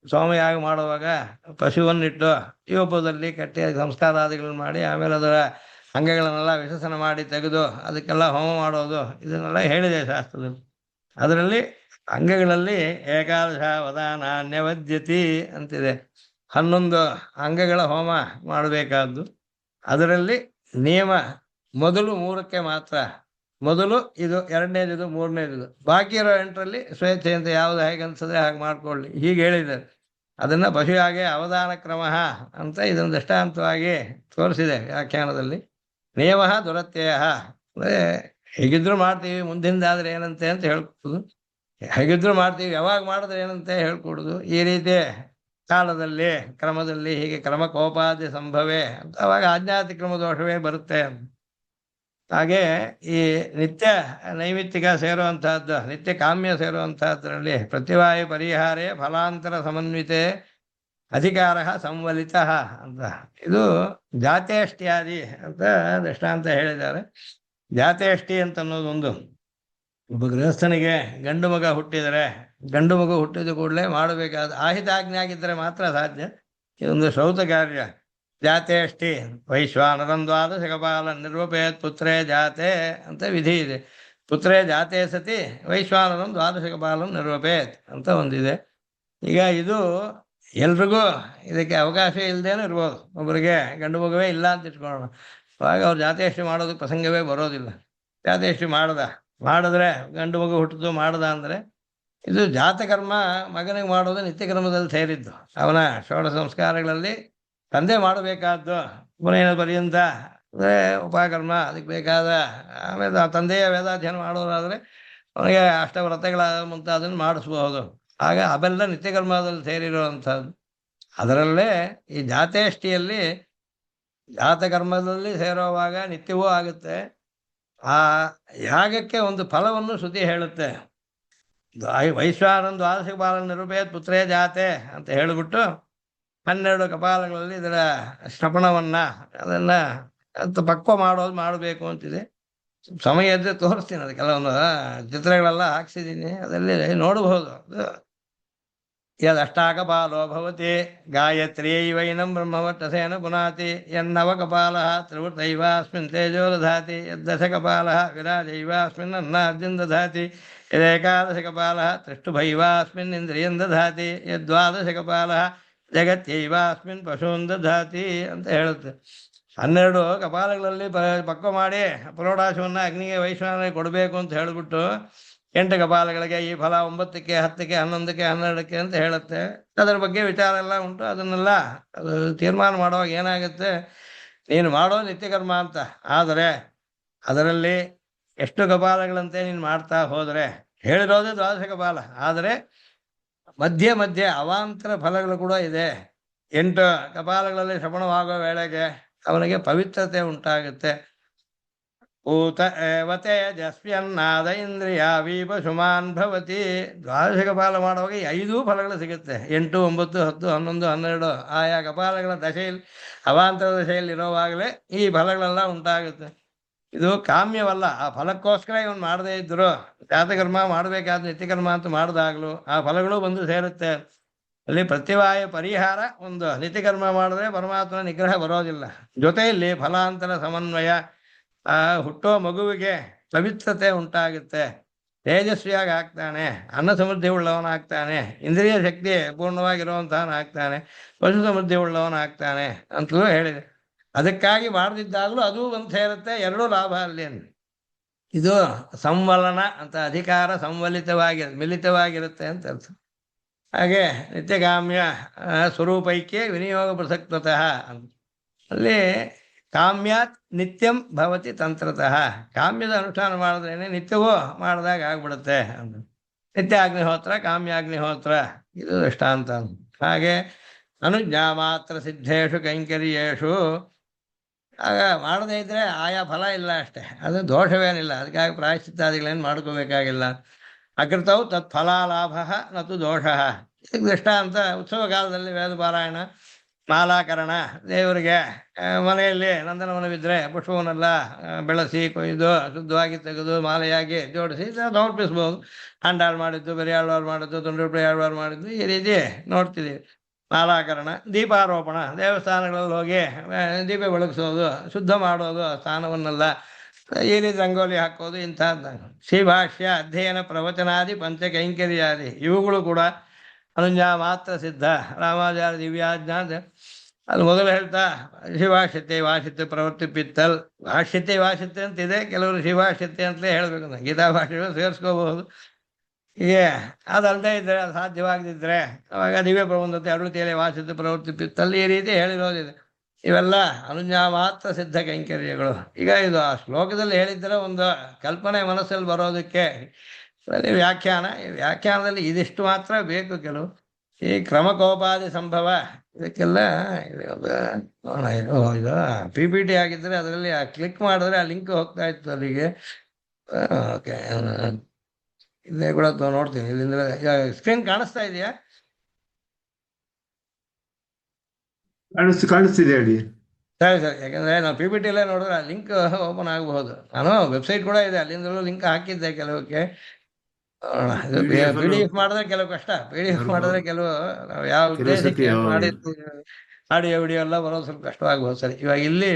ಸೋಮಯಾಗ ಮಾಡುವಾಗ ಪಶುವನ್ನಿಟ್ಟು ಜೀವಪದಲ್ಲಿ ಕಟ್ಟಿ ಸಂಸ್ಕಾರಾದಿಗಳನ್ನು ಮಾಡಿ ಆಮೇಲೆ ಅದರ ಅಂಗಗಳನ್ನೆಲ್ಲ ವಿಸರ್ಜನೆ ಮಾಡಿ ತೆಗೆದು ಅದಕ್ಕೆಲ್ಲ ಹೋಮ ಮಾಡೋದು, ಇದನ್ನೆಲ್ಲ ಹೇಳಿದೆ ಶಾಸ್ತ್ರದಲ್ಲಿ. ಅದರಲ್ಲಿ ಅಂಗಗಳಲ್ಲಿ ಏಕಾದಶ ವದಾನ ನ್ಯವದ್ಯತಿ ಅಂತಿದೆ. 11 ಅಂಗಗಳ ಹೋಮ ಮಾಡಬೇಕಾದ್ದು. ಅದರಲ್ಲಿ ನಿಯಮ ಮೊದಲು 3ಕ್ಕೆ ಮಾತ್ರ. ಮೊದಲು ಇದು, 2ನೇದು, 3ನೇದು. ಬಾಕಿ ಇರೋ 8ರಲ್ಲಿ ಸ್ವೇಚ್ಛೆಯಂತೆ ಯಾವುದು ಹೇಗೆ ಅನ್ಸಿದ್ರೆ ಹಾಗೆ ಮಾಡ್ಕೊಳ್ಳಿ, ಹೀಗೆ ಹೇಳಿದ್ದಾರೆ. ಅದನ್ನು ಪಶುಯಾಗೆ ಅವಧಾನ ಕ್ರಮ ಅಂತ ಇದನ್ನು ದೃಷ್ಟಾಂತವಾಗಿ ತೋರಿಸಿದೆ ವ್ಯಾಖ್ಯಾನದಲ್ಲಿ. ನಿಯಮ ದುರತ್ಯಯ ಅಂದರೆ ಹೇಗಿದ್ರು ಮಾಡ್ತೀವಿ, ಮುಂದಿಂದಾದ್ರೆ ಏನಂತೆ ಅಂತ ಹೇಳ್ಕೊಡುದು, ಹೇಗಿದ್ರು ಮಾಡ್ತೀವಿ ಯಾವಾಗ ಮಾಡಿದ್ರೆ ಏನಂತೆ ಹೇಳ್ಕೊಡುದು. ಈ ರೀತಿ ಕಾಲದಲ್ಲಿ ಕ್ರಮದಲ್ಲಿ ಹೀಗೆ ಕ್ರಮಕೋಪಾದಿ ಸಂಭವೇ ಅಂತ ಅವಾಗ ಆಜ್ಞಾತಿಕ್ರಮ ದೋಷವೇ ಬರುತ್ತೆ. ಹಾಗೆ ಈ ನಿತ್ಯ ನೈಮಿತ್ತಿಕ ಸೇರುವಂತಹದ್ದು, ನಿತ್ಯ ಕಾಮ್ಯ ಸೇರುವಂತಹದ್ರಲ್ಲಿ ಪ್ರತಿವಾಯು ಪರಿಹಾರೇ ಫಲಾಂತರ ಸಮನ್ವಿತೆ ಅಧಿಕಾರ ಸಂವಲಿತ ಅಂತ. ಇದು ಜಾತೇಷ್ಟ್ಯಾದಿ ಅಂತ ದೃಷ್ಟಾಂತ ಹೇಳಿದ್ದಾರೆ. ಜಾತೇಷ್ಟಿ ಅಂತ ಅನ್ನೋದೊಂದು, ಒಬ್ಬ ಗೃಹಸ್ಥನಿಗೆ ಗಂಡು ಮಗ ಹುಟ್ಟಿದರೆ, ಗಂಡು ಮಗು ಹುಟ್ಟಿದ ಕೂಡಲೇ ಮಾಡಬೇಕಾದ ಆಹಿತಾಜ್ಞೆ ಆಗಿದ್ದರೆ ಮಾತ್ರ ಸಾಧ್ಯ. ಇದೊಂದು ಶ್ರೌತ ಕಾರ್ಯ. ಜಾತೇಷ್ಟಿ ವೈಶ್ವಾನರಂ ದ್ವಾದಶಕಪಾಲ ನಿರ್ವಪೇತ್ ಪುತ್ರೇ ಜಾತೆ ಅಂತ ವಿಧಿ ಇದೆ. ಪುತ್ರೇ ಜಾತೆ ಸತಿ ವೈಶ್ವಾನರಂ ದ್ವಾದಶಕಪಾಲಂ ನಿರ್ವಪೇತ್ ಅಂತ ಒಂದಿದೆ. ಈಗ ಇದು ಎಲ್ರಿಗೂ ಇದಕ್ಕೆ ಅವಕಾಶ ಇಲ್ಲದೇನೂ ಇರ್ಬೋದು. ಒಬ್ಬರಿಗೆ ಗಂಡು ಮಗುವೇ ಇಲ್ಲ ಅಂತ ಇಟ್ಕೊಳ್ಳೋಣ, ಅವಾಗ ಅವ್ರು ಜಾತೇಷ್ಟಿ ಮಾಡೋದಕ್ಕೆ ಪ್ರಸಂಗವೇ ಬರೋದಿಲ್ಲ. ಜಾತೇಷ್ಟಿ ಮಾಡಿದ್ರೆ ಗಂಡು ಮಗು ಹುಟ್ಟಿದ್ದು ಮಾಡ್ದ ಅಂದರೆ ಇದು ಜಾತಕರ್ಮ ಮಗನಿಗೆ ಮಾಡೋದು ನಿತ್ಯಕ್ರಮದಲ್ಲಿ ಸೇರಿದ್ದು. ಅವನ ಷೋಡ ಸಂಸ್ಕಾರಗಳಲ್ಲಿ ತಂದೆ ಮಾಡಬೇಕಾದ್ದು ಪುನಃ ಪರ್ಯಂತ ಅಂದರೆ ಉಪಕರ್ಮ, ಅದಕ್ಕೆ ಬೇಕಾದ ಆಮೇಲೆ ಆ ತಂದೆಯ ವೇದಾಧ್ಯಯನ ಮಾಡೋರಾದರೆ ಅವನಿಗೆ ಅಷ್ಟವ್ರತಗಳ ಮುಂತಾದನ್ನು ಮಾಡಿಸ್ಬಹುದು. ಆಗ ಅವೆಲ್ಲ ನಿತ್ಯಕರ್ಮದಲ್ಲಿ ಸೇರಿರುವಂಥದ್ದು. ಅದರಲ್ಲೇ ಈ ಜಾತೇಷ್ಟಿಯಲ್ಲಿ ಜಾತಕರ್ಮದಲ್ಲಿ ಸೇರೋವಾಗ ನಿತ್ಯವೂ ಆಗುತ್ತೆ. ಆ ಯಾಗಕ್ಕೆ ಒಂದು ಫಲವನ್ನು ಶ್ರುತಿ ಹೇಳುತ್ತೆ. ವೈಶ್ವಾನರಂ ದ್ವಾದಶಕಪಾಲಂ ನಿರೂಪೇತ್ ಪುತ್ರೇ ಜಾತೆ ಅಂತ ಹೇಳಿಬಿಟ್ಟು 12 ಕಪಾಲಗಳಲ್ಲಿ ಇದರ ಶ್ರವಣವನ್ನ ಅದನ್ನ ಪಕ್ವ ಮಾಡಬೇಕು ಅಂತಿದೆ. ಸಮಯ ಇದ್ರೆ ತೋರಿಸ್ತೀನಿ, ಅದು ಕೆಲವೊಂದು ಚಿತ್ರಗಳೆಲ್ಲ ಹಾಕ್ಸಿದ್ದೀನಿ, ಅದರಲ್ಲಿ ನೋಡಬಹುದು. ಯದಷ್ಟಾಕಪಾಲೋ ಭವತಿ ಗಾಯತ್ರ್ಯೈವೈನಂ ಬ್ರಹ್ಮವಟ್ಟಸೇನ ಪುನಾತಿ ಯನ್ನವಕಪಾಲಃ ತ್ರಿವೃತೈವಾಸ್ಮಿನ್ ತೇಜೋ ದಧಾತಿ ಯದ್ದಶಕಪಾಲಃ ವಿರಾಜೈವಾಸ್ಮಿನ್ ಅನ್ನಾರ್ಜುನ್ ದಧಾತಿ ಯದೇಕಾದಶಕಪಾಲಃ ತ್ರಿಷ್ಟುಭೈವಾಸ್ಮಿನ್ ಇಂದ್ರಿಯಂ ದಧಾತಿ ಯದ್ವಾದಶಕಪಾಲಃ ಜಗತ್ಯೈವಾಸ್ಮಿನ್ ಪಶೂನ್ ದಧಾತಿ ಅಂತ ಹೇಳುತ್ತೆ. 12 ಕಪಾಲಗಳಲ್ಲಿ ಪಕ್ವ ಮಾಡಿ ಪುರೋಡಾಶವನ್ನು ಅಗ್ನಿಗೆ ವೈಶ್ವಾನರಿಗೆ ಕೊಡಬೇಕು ಅಂತ ಹೇಳಿಬಿಟ್ಟು 8 ಕಪಾಲಗಳಿಗೆ ಈ ಫಲ 9ಕ್ಕೆ 10ಕ್ಕೆ 11ಕ್ಕೆ 12ಕ್ಕೆ ಅಂತ ಹೇಳುತ್ತೆ. ಅದರ ಬಗ್ಗೆ ವಿಚಾರ ಎಲ್ಲ ಉಂಟು. ಅದನ್ನೆಲ್ಲ ಅದು ತೀರ್ಮಾನ ಮಾಡುವಾಗ ಏನಾಗುತ್ತೆ, ನೀನು ಮಾಡೋ ನಿತ್ಯಕರ್ಮ ಅಂತ ಆದರೆ ಅದರಲ್ಲಿ ಎಷ್ಟು ಕಪಾಲಗಳಂತೆ ನೀನು ಮಾಡ್ತಾ ಹೋದರೆ ಹೇಳಿರೋದೇ ದ್ವಾದಶ ಕಪಾಲ. ಆದರೆ ಮಧ್ಯೆ ಮಧ್ಯೆ ಅವಾಂತರ ಫಲಗಳು ಕೂಡ ಇದೆ. 8 ಕಪಾಲಗಳಲ್ಲಿ ಶ್ರವಣವಾಗುವ ವೇಳೆಗೆ ಅವನಿಗೆ ಪವಿತ್ರತೆ ಉಂಟಾಗುತ್ತೆ. ಊತ ಏವತೆ ಜಸ್ವ್ಯನ್ನಾದ ಇಂದ್ರಿಯ ವೀಪಶುಮಾನ್ ಭವತಿ. ದ್ವಾದಶ ಕಪಾಲ ಮಾಡುವಾಗ 5 ಫಲಗಳು ಸಿಗುತ್ತೆ. 8, 9, 10, 11, 12 ಆಯಾ ಕಪಾಲಗಳ ದಶೆಯಲ್ಲಿ, ಅವಾಂತರ ದಶೆಯಲ್ಲಿರುವಾಗಲೇ ಈ ಫಲಗಳೆಲ್ಲ ಉಂಟಾಗುತ್ತೆ. ಇದು ಕಾಮ್ಯವಲ್ಲ. ಆ ಫಲಕ್ಕೋಸ್ಕರ ಇವನು ಮಾಡದೇ ಇದ್ರು, ಜಾತಕರ್ಮ ಮಾಡಬೇಕಾದ ನಿತ್ಯಕರ್ಮ ಅಂತ ಮಾಡಿದಾಗ್ಲು ಆ ಫಲಗಳು ಬಂದು ಸೇರುತ್ತೆ. ಅಲ್ಲಿ ಪ್ರತಿವಾಯ ಪರಿಹಾರ ಒಂದು. ನಿತ್ಯಕರ್ಮ ಮಾಡಿದ್ರೆ ಪರಮಾತ್ಮನ ನಿಗ್ರಹ ಬರೋದಿಲ್ಲ. ಜೊತೆಯಲ್ಲಿ ಫಲಾಂತರ ಸಮನ್ವಯ, ಆ ಹುಟ್ಟೋ ಮಗುವಿಗೆ ಪವಿತ್ರತೆ ಉಂಟಾಗುತ್ತೆ, ತೇಜಸ್ವಿಯಾಗಿ ಆಗ್ತಾನೆ, ಅನ್ನ ಸಮೃದ್ಧಿ ಉಳ್ಳವನಾಗ್ತಾನೆ, ಇಂದ್ರಿಯ ಶಕ್ತಿ ಪೂರ್ಣವಾಗಿರುವಂತಹನಾಗ್ತಾನೆ, ಪಶು ಸಮೃದ್ಧಿ ಉಳ್ಳವನಾಗ್ತಾನೆ ಅಂತಲೂ ಹೇಳಿದೆ. ಅದಕ್ಕಾಗಿ ಮಾಡದಿದ್ದಾಗಲೂ ಅದು ಒಂದು ಸೇರುತ್ತೆ. 2 ಲಾಭ ಅಲ್ಲಿ. ಇದು ಸಂವಲನ ಅಂತ, ಅಧಿಕಾರ ಮಿಲಿತವಾಗಿರುತ್ತೆ ಅಂತ ಅರ್ಥ. ಹಾಗೆ ನಿತ್ಯಕಾಮ್ಯ ಸ್ವರೂಪೈಕ್ಯ ವಿನಿಯೋಗ ಪ್ರಸಕ್ತತಃ ಅಲ್ಲಿ ಕಾಮ್ಯಾತ್ ನಿತ್ಯಂ ಭವತಿ ತಂತ್ರತಃ. ಕಾಮ್ಯದ ಅನುಷ್ಠಾನ ಮಾಡಿದ್ರೇನೆ ನಿತ್ಯವೂ ಮಾಡಿದಾಗ ಆಗ್ಬಿಡುತ್ತೆ ಅಂತ. ನಿತ್ಯ ಅಗ್ನಿಹೋತ್ರ, ಕಾಮ್ಯಾಗ್ನಿಹೋತ್ರ, ಇದು ದೃಷ್ಟಾಂತ. ಹಾಗೆ ಅನುಜ್ಞಾ ಮಾತ್ರ ಸಿದ್ಧೇಶು ಕೈಂಕರ್ಯೇಶು, ಆಗ ಮಾಡದೇ ಇದ್ರೆ ಆಯಾ ಫಲ ಇಲ್ಲ ಅಷ್ಟೇ, ಅದು ದೋಷವೇನಿಲ್ಲ. ಅದಕ್ಕಾಗಿ ಪ್ರಾಯಶ್ಚಿತ್ತಾದಿಗಳೇನು ಮಾಡ್ಕೋಬೇಕಾಗಿಲ್ಲ. ಅಕೃತವು ತತ್ಫಲಾಲಾಭ ನತು ದೋಷ. ಇದಕ್ಕೆ ದೃಷ್ಟಾಂತ ಉತ್ಸವ ಕಾಲದಲ್ಲಿ ವೇದ ಪಾರಾಯಣ, ಮಾಲಾಕರಣ, ದೇವರಿಗೆ ಮನೆಯಲ್ಲಿ ನಂದನವನವಿದ್ರೆ ಪುಷ್ಪವನ್ನೆಲ್ಲ ಬೆಳೆಸಿ ಕೊಯ್ದು ಶುದ್ಧವಾಗಿ ತೆಗೆದು ಮಾಲೆಯಾಗಿ ಜೋಡಿಸಿ ಸಮರ್ಪಿಸ್ಬೋದು. ಆಂಡಾಳ್ ಮಾಡಿದ್ದು, ಬೆರಿಯಾಳ್ವಾರು ಮಾಡಿದ್ದು, ತುಂಡುಪ್ರಿಯಾಳ್ವಾರು ಮಾಡಿದ್ದು, ಈ ರೀತಿ ನೋಡ್ತಿದ್ದೀವಿ. ಮಾಲಾಕರಣ, ದೀಪಾರೋಪಣ, ದೇವಸ್ಥಾನಗಳಲ್ಲಿ ಹೋಗಿ ದೀಪ ಬೆಳಗಿಸೋದು, ಶುದ್ಧ ಮಾಡೋದು ಸ್ಥಾನವನ್ನೆಲ್ಲ, ಈ ರೀತಿ ರಂಗೋಲಿ ಹಾಕೋದು, ಇಂಥದ್ದು. ಶ್ರೀಭಾಷ್ಯ ಅಧ್ಯಯನ ಪ್ರವಚನಾದಿ ಪಂಚಕೈಂಕರ್ಯಾದಿ ಇವುಗಳು ಕೂಡ ಅನುಜ್ಞಾ ಮಾತ್ರ ಸಿದ್ಧ. ರಾಮಾಚಾರ್ಯ ದಿವ್ಯಾಜ್ಞಾ ಅದು ಮೊದಲು ಹೇಳ್ತಾ ಶಿವಾಶ್ಯತೆ ವಾಶ್ಯತೆ ಪ್ರವೃತ್ತಿ ಪಿತ್ತಲ್, ಭಾಷ್ಯತೆ ವಾಶ್ಯತೆ ಅಂತಿದೆ, ಕೆಲವರು ಶಿವಾಶ್ಯತೆ ಅಂತಲೇ ಹೇಳಬೇಕು. ಗೀತಾ ಭಾಷೆಗಳು ಸೇರಿಸ್ಕೋಬಹುದು. ಹೀಗೆ ಅದಲ್ಲದೆ ಇದ್ದರೆ, ಅದು ಸಾಧ್ಯವಾಗದಿದ್ದರೆ ಅವಾಗ ದಿವ್ಯ ಪ್ರಬಂಧತೆ ಅರುಳಿತಿಯಲ್ಲಿ ವಾಸಿತ ಪ್ರವೃತ್ತಿ ಪಿತ್ತಲ್ಲಿ ಈ ರೀತಿ ಹೇಳಿರೋದಿದೆ. ಇವೆಲ್ಲ ಅನುಜ್ಞಾ ಮಾತ್ರ ಸಿದ್ಧ ಕೈಂಕರ್ಯಗಳು. ಈಗ ಇದು ಆ ಶ್ಲೋಕದಲ್ಲಿ ಹೇಳಿದ್ದರೆ ಒಂದು ಕಲ್ಪನೆ ಮನಸ್ಸಲ್ಲಿ ಬರೋದಕ್ಕೆ ವ್ಯಾಖ್ಯಾನ. ಈ ವ್ಯಾಖ್ಯಾನದಲ್ಲಿ ಇದಿಷ್ಟು ಮಾತ್ರ ಬೇಕು. ಕೆಲವು ಈ ಕ್ರಮಕೋಪಾದಿ ಸಂಭವ ಇದಕ್ಕೆಲ್ಲ ಇದು PPT ಆಗಿದ್ದರೆ ಅದರಲ್ಲಿ ಕ್ಲಿಕ್ ಮಾಡಿದ್ರೆ ಆ ಲಿಂಕ್ ಹೋಗ್ತಾ ಇತ್ತು ಅಲ್ಲಿಗೆ. ಓಕೆ, ಇಲ್ಲೇ ಕೂಡ ನೋಡ್ತೀನಿ. ಇಲ್ಲಿಂದ ಸ್ಕ್ರೀನ್ ಕಾಣಿಸ್ತಾ ಇದೆಯಾ?
ಕಾಣಿಸ್ತಿದೆ ಹೇಳಿ.
ಸರಿ ಸರಿ. ಯಾಕಂದ್ರೆ ನಾವು PPT ಅಲ್ಲೇ ನೋಡಿದ್ರೆ ಲಿಂಕ್ ಓಪನ್ ಆಗಬಹುದು. ನಾನು ವೆಬ್ಸೈಟ್ ಕೂಡ ಇದೆ, ಅಲ್ಲಿಂದಲೂ ಲಿಂಕ್ ಹಾಕಿದ್ದೆ ಕೆಲವಕ್ಕೆ. PDF ಮಾಡಿದ್ರೆ ಕೆಲವು ಕಷ್ಟ. PDF ಮಾಡಿದ್ರೆ ಕೆಲವು ನಾವು ಯಾವ ಉದ್ದೇಶಕ್ಕೆ ಮಾಡಿರ್ತೀವಿ, ಆಡಿಯೋ ವಿಡಿಯೋ ಎಲ್ಲ ಬರೋದು ಸ್ವಲ್ಪ ಕಷ್ಟವಾಗಬಹುದು. ಸರಿ, ಇವಾಗ ಇಲ್ಲಿ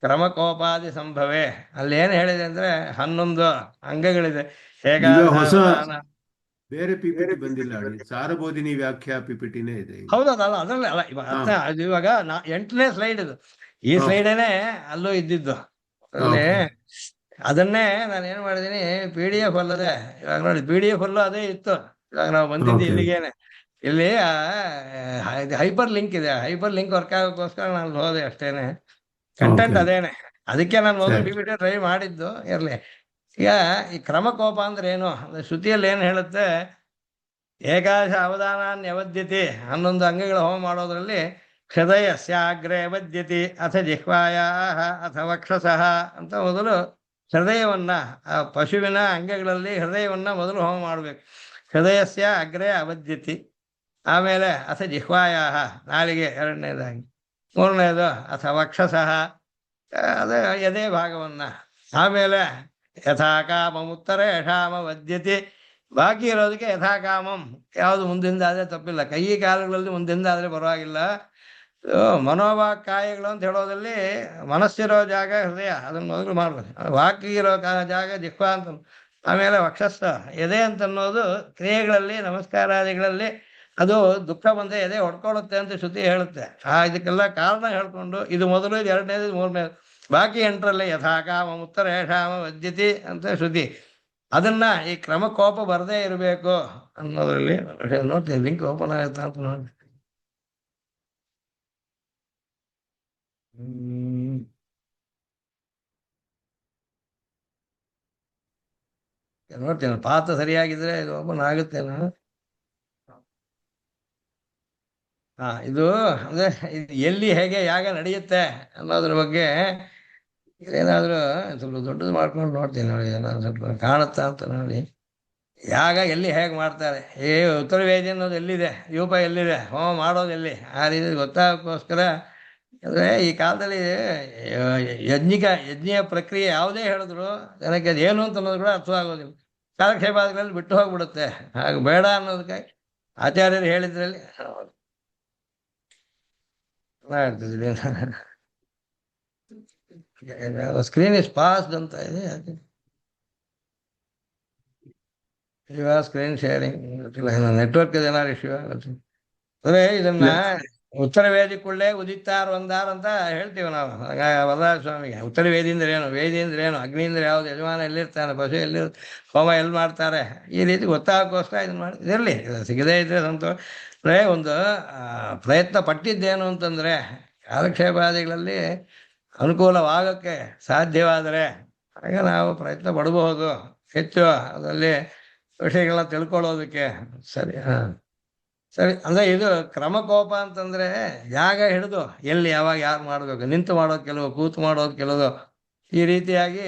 ಕ್ರಮಕೋಪಾದಿ ಸಂಭವೇ ಅಲ್ಲಿ ಏನು ಹೇಳಿದೆ ಅಂದ್ರೆ 11 ಅಂಗಗಳಿದೆ.
ಹೊಸ ಬೇರೆ PPT ಬಂದಿಲ್ಲ, ಸಾರಬೋಧಿನಿ ವ್ಯಾಖ್ಯಾ PPTನೇ ಇದೆ.
ಹೌದಲ್ಲ, ಅದರಲ್ಲೇ ಅಲ್ಲ. ಇವಾಗ 8ನೇ ಸ್ಲೈಡ್ ಇದು. ಈ ಸ್ಲೈಡೇನೆ ಅಲ್ಲೂ ಇದ್ದಿದ್ದು ಅಲ್ಲಿ. ಅದನ್ನೇ ನಾನು ಏನ್ ಮಾಡಿದೀನಿ, PDF ಅಲ್ಲದೆ ಇವಾಗ ನೋಡಿ, PDF ಅಲ್ಲೂ ಅದೇ ಇತ್ತು. ಇವಾಗ ನಾವು ಬಂದಿದ್ದು ಇಲ್ಲಿಗೇನೆ. ಇಲ್ಲಿ ಹೈಪರ್ ಲಿಂಕ್ ಇದೆ. ಹೈಪರ್ ಲಿಂಕ್ ವರ್ಕ್ ಆಗೋಕ್ಕೋಸ್ಕರ ನಾನು ಹೋದೆ ಅಷ್ಟೇನೆ. ಕಂಟೆಂಟ್ ಅದೇನೆ. ಅದಕ್ಕೆ ನಾನು ಮೊದಲು PPT ಟ್ರೈ ಮಾಡಿದ್ದು. ಇರ್ಲಿ. ಈಗ ಈ ಕ್ರಮಕೋಪ ಅಂದ್ರೆ ಏನು, ಶ್ರುತಿಯಲ್ಲಿ ಏನು ಹೇಳುತ್ತೆ, ಏಕಾದಶ ಅವಧಾನಾನ್ಯವದ್ಯತಿ, 11 ಅಂಗಗಳ ಹೋಮ ಮಾಡೋದ್ರಲ್ಲಿ ಹೃದಯಸ್ಯಾಗ್ರೇ ವದ್ಯತಿ ಅಥ ಜಿಹ್ವಾಯ ಅಥ ವಕ್ಷಸಃ ಅಂತ ಮೊದಲು ಹೃದಯವನ್ನ, ಆ ಪಶುವಿನ ಅಂಗಗಳಲ್ಲಿ ಹೃದಯವನ್ನ ಮೊದಲು ಹೋಮ ಮಾಡಬೇಕು. ಹೃದಯಸ್ಯ ಅಗ್ರೇ ಅವದ್ಯತಿ. ಆಮೇಲೆ ಅಥ ಜಿಹ್ವಾಯ, ನಾಲಿಗೆ 2ನೇದಾಗಿ. 3ನೇದು ಅಥ ವಕ್ಷಸಃ, ಅದೇ ಎದೆ ಭಾಗವನ್ನ. ಆಮೇಲೆ ಯಥಾಕಾಮಂ ಉತ್ತರೇಷಾಮ ವದ್ಯತಿ. ಬಾಕಿ ಇರೋದಕ್ಕೆ ಯಥಾಕಾಮಂ, ಯಾವುದು ಮುಂದಿಂದ ಆದರೆ ತಪ್ಪಿಲ್ಲ. ಕೈ ಕಾಲುಗಳಲ್ಲಿ ಮುಂದಿಂದ ಆದರೆ ಪರವಾಗಿಲ್ಲ. ಮನೋವಾಕ್ಕಾಯಗಳು ಅಂತ ಹೇಳೋದಲ್ಲಿ ಮನಸ್ಸಿರೋ ಜಾಗ ಹೃದಯ, ಅದನ್ನು ಮೊದಲು ಮಾಡ್ಬೇಕು. ವಾಕಿಗಿರೋ ಜಾಗ ಜಿಹ್ವಾ ಅಂತ. ಆಮೇಲೆ ವಕ್ಷಸ್ಥ, ಎದೆ ಅಂತನ್ನೋದು ಕ್ರಿಯೆಗಳಲ್ಲಿ ನಮಸ್ಕಾರಾದಿಗಳಲ್ಲಿ ಅದು ದುಃಖ ಬಂದರೆ ಎದೆ ಹೊಡ್ಕೊಳ್ಳುತ್ತೆ ಅಂತ ಶ್ರುತಿ ಹೇಳುತ್ತೆ. ಇದಕ್ಕೆಲ್ಲ ಕಾರಣ ಹೇಳ್ಕೊಂಡು ಇದು ಮೊದಲು, ಇದು 2ನೇದು, 3ನೇದು, ಬಾಕಿ 8ರಲ್ಲಿ ಯಥಾಕಾಮ ಉತ್ತರೇಷಾಮ ವದ್ಯತಿ ಅಂತ ಶ್ರುತಿ. ಅದನ್ನ ಈ ಕ್ರಮಕೋಪ ಬರದೇ ಇರಬೇಕು ಅನ್ನೋದ್ರಲ್ಲಿ ನೋಡ್ತೀನಿ. ಲಿಂಕ್ ಓಪನ್ ಆಗುತ್ತಾ ಅಂತ ನೋಡಿ. ನೋಡ್ತೀನಿ ಪಾತ ಸರಿಯಾಗಿದ್ರೆ ಇದು ಓಪನ್ ಆಗುತ್ತೇನೋ. ಇದು ಅಂದ್ರೆ ಇದು ಎಲ್ಲಿ ಹೇಗೆ ಯಾಗ ನಡೆಯುತ್ತೆ ಅನ್ನೋದ್ರ ಬಗ್ಗೆ ಏನಾದ್ರು ಸ್ವಲ್ಪ ದೊಡ್ಡದು ಮಾಡ್ಕೊಂಡು ನೋಡ್ತೀನಿ ನೋಡಿ, ಏನಾದ್ರು ಸ್ವಲ್ಪ ಕಾಣುತ್ತಾ ಅಂತ ನೋಡಿ. ಯಾಗ ಎಲ್ಲಿ ಹೇಗೆ ಮಾಡ್ತಾರೆ, ಉತ್ತರ ವೇದಿ ಅನ್ನೋದು ಎಲ್ಲಿದೆ, ಯೂಪ ಎಲ್ಲಿದೆ, ಹೋಮ ಮಾಡೋದು ಎಲ್ಲಿ, ಆ ರೀತಿ ಗೊತ್ತಾಗೋಕ್ಕೋಸ್ಕರ ಅಂದ್ರೆ ಈ ಕಾಲದಲ್ಲಿ ಯಜ್ಞೀಯ ಪ್ರಕ್ರಿಯೆ ಯಾವುದೇ ಹೇಳಿದ್ರು ಜನಕ್ಕೆ ಅದು ಏನು ಅಂತ ಅನ್ನೋದು ಕೂಡ ಅರ್ಥವಾಗೋದಿಲ್ಲ. ಕಾಲಕ್ಷೇಪಾದಿಗಳಲ್ಲಿ ಬಿಟ್ಟು ಹೋಗ್ಬಿಡುತ್ತೆ. ಹಾಗೆ ಬೇಡ ಅನ್ನೋದಕ್ಕಾಗಿ ಆಚಾರ್ಯರು ಹೇಳಿದ್ರಲ್ಲಿ ಸ್ಕ್ರೀನ್ ಇಸ್ ಪಾಸ್ಡ್ ಅಂತ ಇದೆ. ಇವಾಗ ಸ್ಕ್ರೀನ್ ಶೇರಿಂಗ್ ಗೊತ್ತಿಲ್ಲ, ನೆಟ್ವರ್ಕ್ ಏನಾರು ಇಶ್ಯೂ ಆಗುತ್ತೆ. ಅಂದ್ರೆ ಇದನ್ನ ಉತ್ತರ ವೇದಿಕುಳ್ಳೇ ಉದಿತಾರ್ ಒಂದಾರ್ ಅಂತ ಹೇಳ್ತೀವಿ ನಾವು ವರದಾರ ಸ್ವಾಮಿಗೆ. ಉತ್ತರ ವೇದಿ ಅಂದ್ರೆ ಏನು, ವೇದಿ ಅಂದ್ರೆ ಏನು, ಅಗ್ನಿ ಅಂದ್ರೆ ಯಾವ್ದು, ಯಜಮಾನ ಎಲ್ಲಿರ್ತಾನೆ, ಪಶು ಎಲ್ಲಿರುತ್ತೆ, ಹೋಮ ಎಲ್ಲಿ ಮಾಡ್ತಾರೆ, ಈ ರೀತಿ ಗೊತ್ತಾಗೋಸ್ಕರ ಇದನ್ನ ಮಾಡಿ ಇರಲಿ. ಸಿಗದೇ ಇದ್ರೆ ಸಂತೋಷ. ಅಂದ್ರೆ ಒಂದು ಪ್ರಯತ್ನ ಪಟ್ಟಿದ್ದೇನು ಅಂತಂದ್ರೆ ಕಾಲಕ್ಷೇಪಾದಿಗಳಲ್ಲಿ ಅನುಕೂಲವಾಗಕ್ಕೆ ಸಾಧ್ಯವಾದರೆ ಆಗ ನಾವು ಪ್ರಯತ್ನ ಪಡಬಹುದು ಹೆಚ್ಚು ಅದರಲ್ಲಿ ವಿಷಯಗಳನ್ನ ತಿಳ್ಕೊಳ್ಳೋದಕ್ಕೆ. ಸರಿ, ಸರಿ. ಅಂದ್ರೆ ಇದು ಕ್ರಮಕೋಪ ಅಂತಂದ್ರೆ ಯಾಗ ಹಿಡಿದು ಎಲ್ಲಿ ಯಾವಾಗ ಯಾರು ಮಾಡ್ಬೇಕು, ನಿಂತು ಮಾಡೋದು ಕೆಲವು, ಕೂತು ಮಾಡೋದು ಕೆಲವು, ಈ ರೀತಿಯಾಗಿ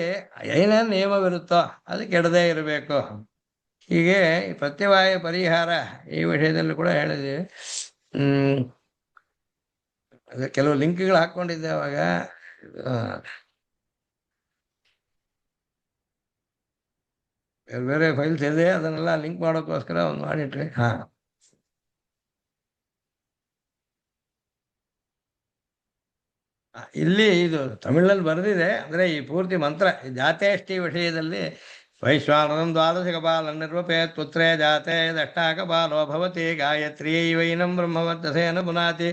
ಏನೇನು ನಿಯಮವಿರುತ್ತೋ ಅದಕ್ಕೆ ಹಿಡದೇ ಇರಬೇಕು. ಹೀಗೆ ಪ್ರತ್ಯವಾಯ ಪರಿಹಾರ ಈ ವಿಷಯದಲ್ಲಿ ಕೂಡ ಹೇಳಿದ್ವಿ. ಅದೇ ಕೆಲವು ಲಿಂಕ್ಗಳು ಹಾಕೊಂಡಿದ್ದೆ ಅವಾಗ. ಬೇರೆ ಬೇರೆ ಫೈಲ್ಸ್ ಇದೆ, ಅದನ್ನೆಲ್ಲ ಲಿಂಕ್ ಮಾಡೋಕ್ಕೋಸ್ಕರ ಒಂದು ಮಾಡಿಟ್ರಿ. ಇಲ್ಲಿ ಇದು ತಮಿಳಲ್ಲಿ ಬರೆದಿದೆ. ಅಂದ್ರೆ ಈ ಪೂರ್ತಿ ಮಂತ್ರ ಜಾತೇಷ್ಟಿ ವಿಷಯದಲ್ಲಿ ವೈಶ್ವಾನರಂ ದ್ವಾದಶಕಪಾಲ ನಿರ್ವಪೇತ್ ಪುತ್ರೇ ಜಾತೆ ದಷ್ಟಾಕಪಾಲೋ ಭವತಿ ಗಾಯತ್ರೀವೈನಂ ಬ್ರಹ್ಮವತ್ತಸೇನ ಪುನಾತಿ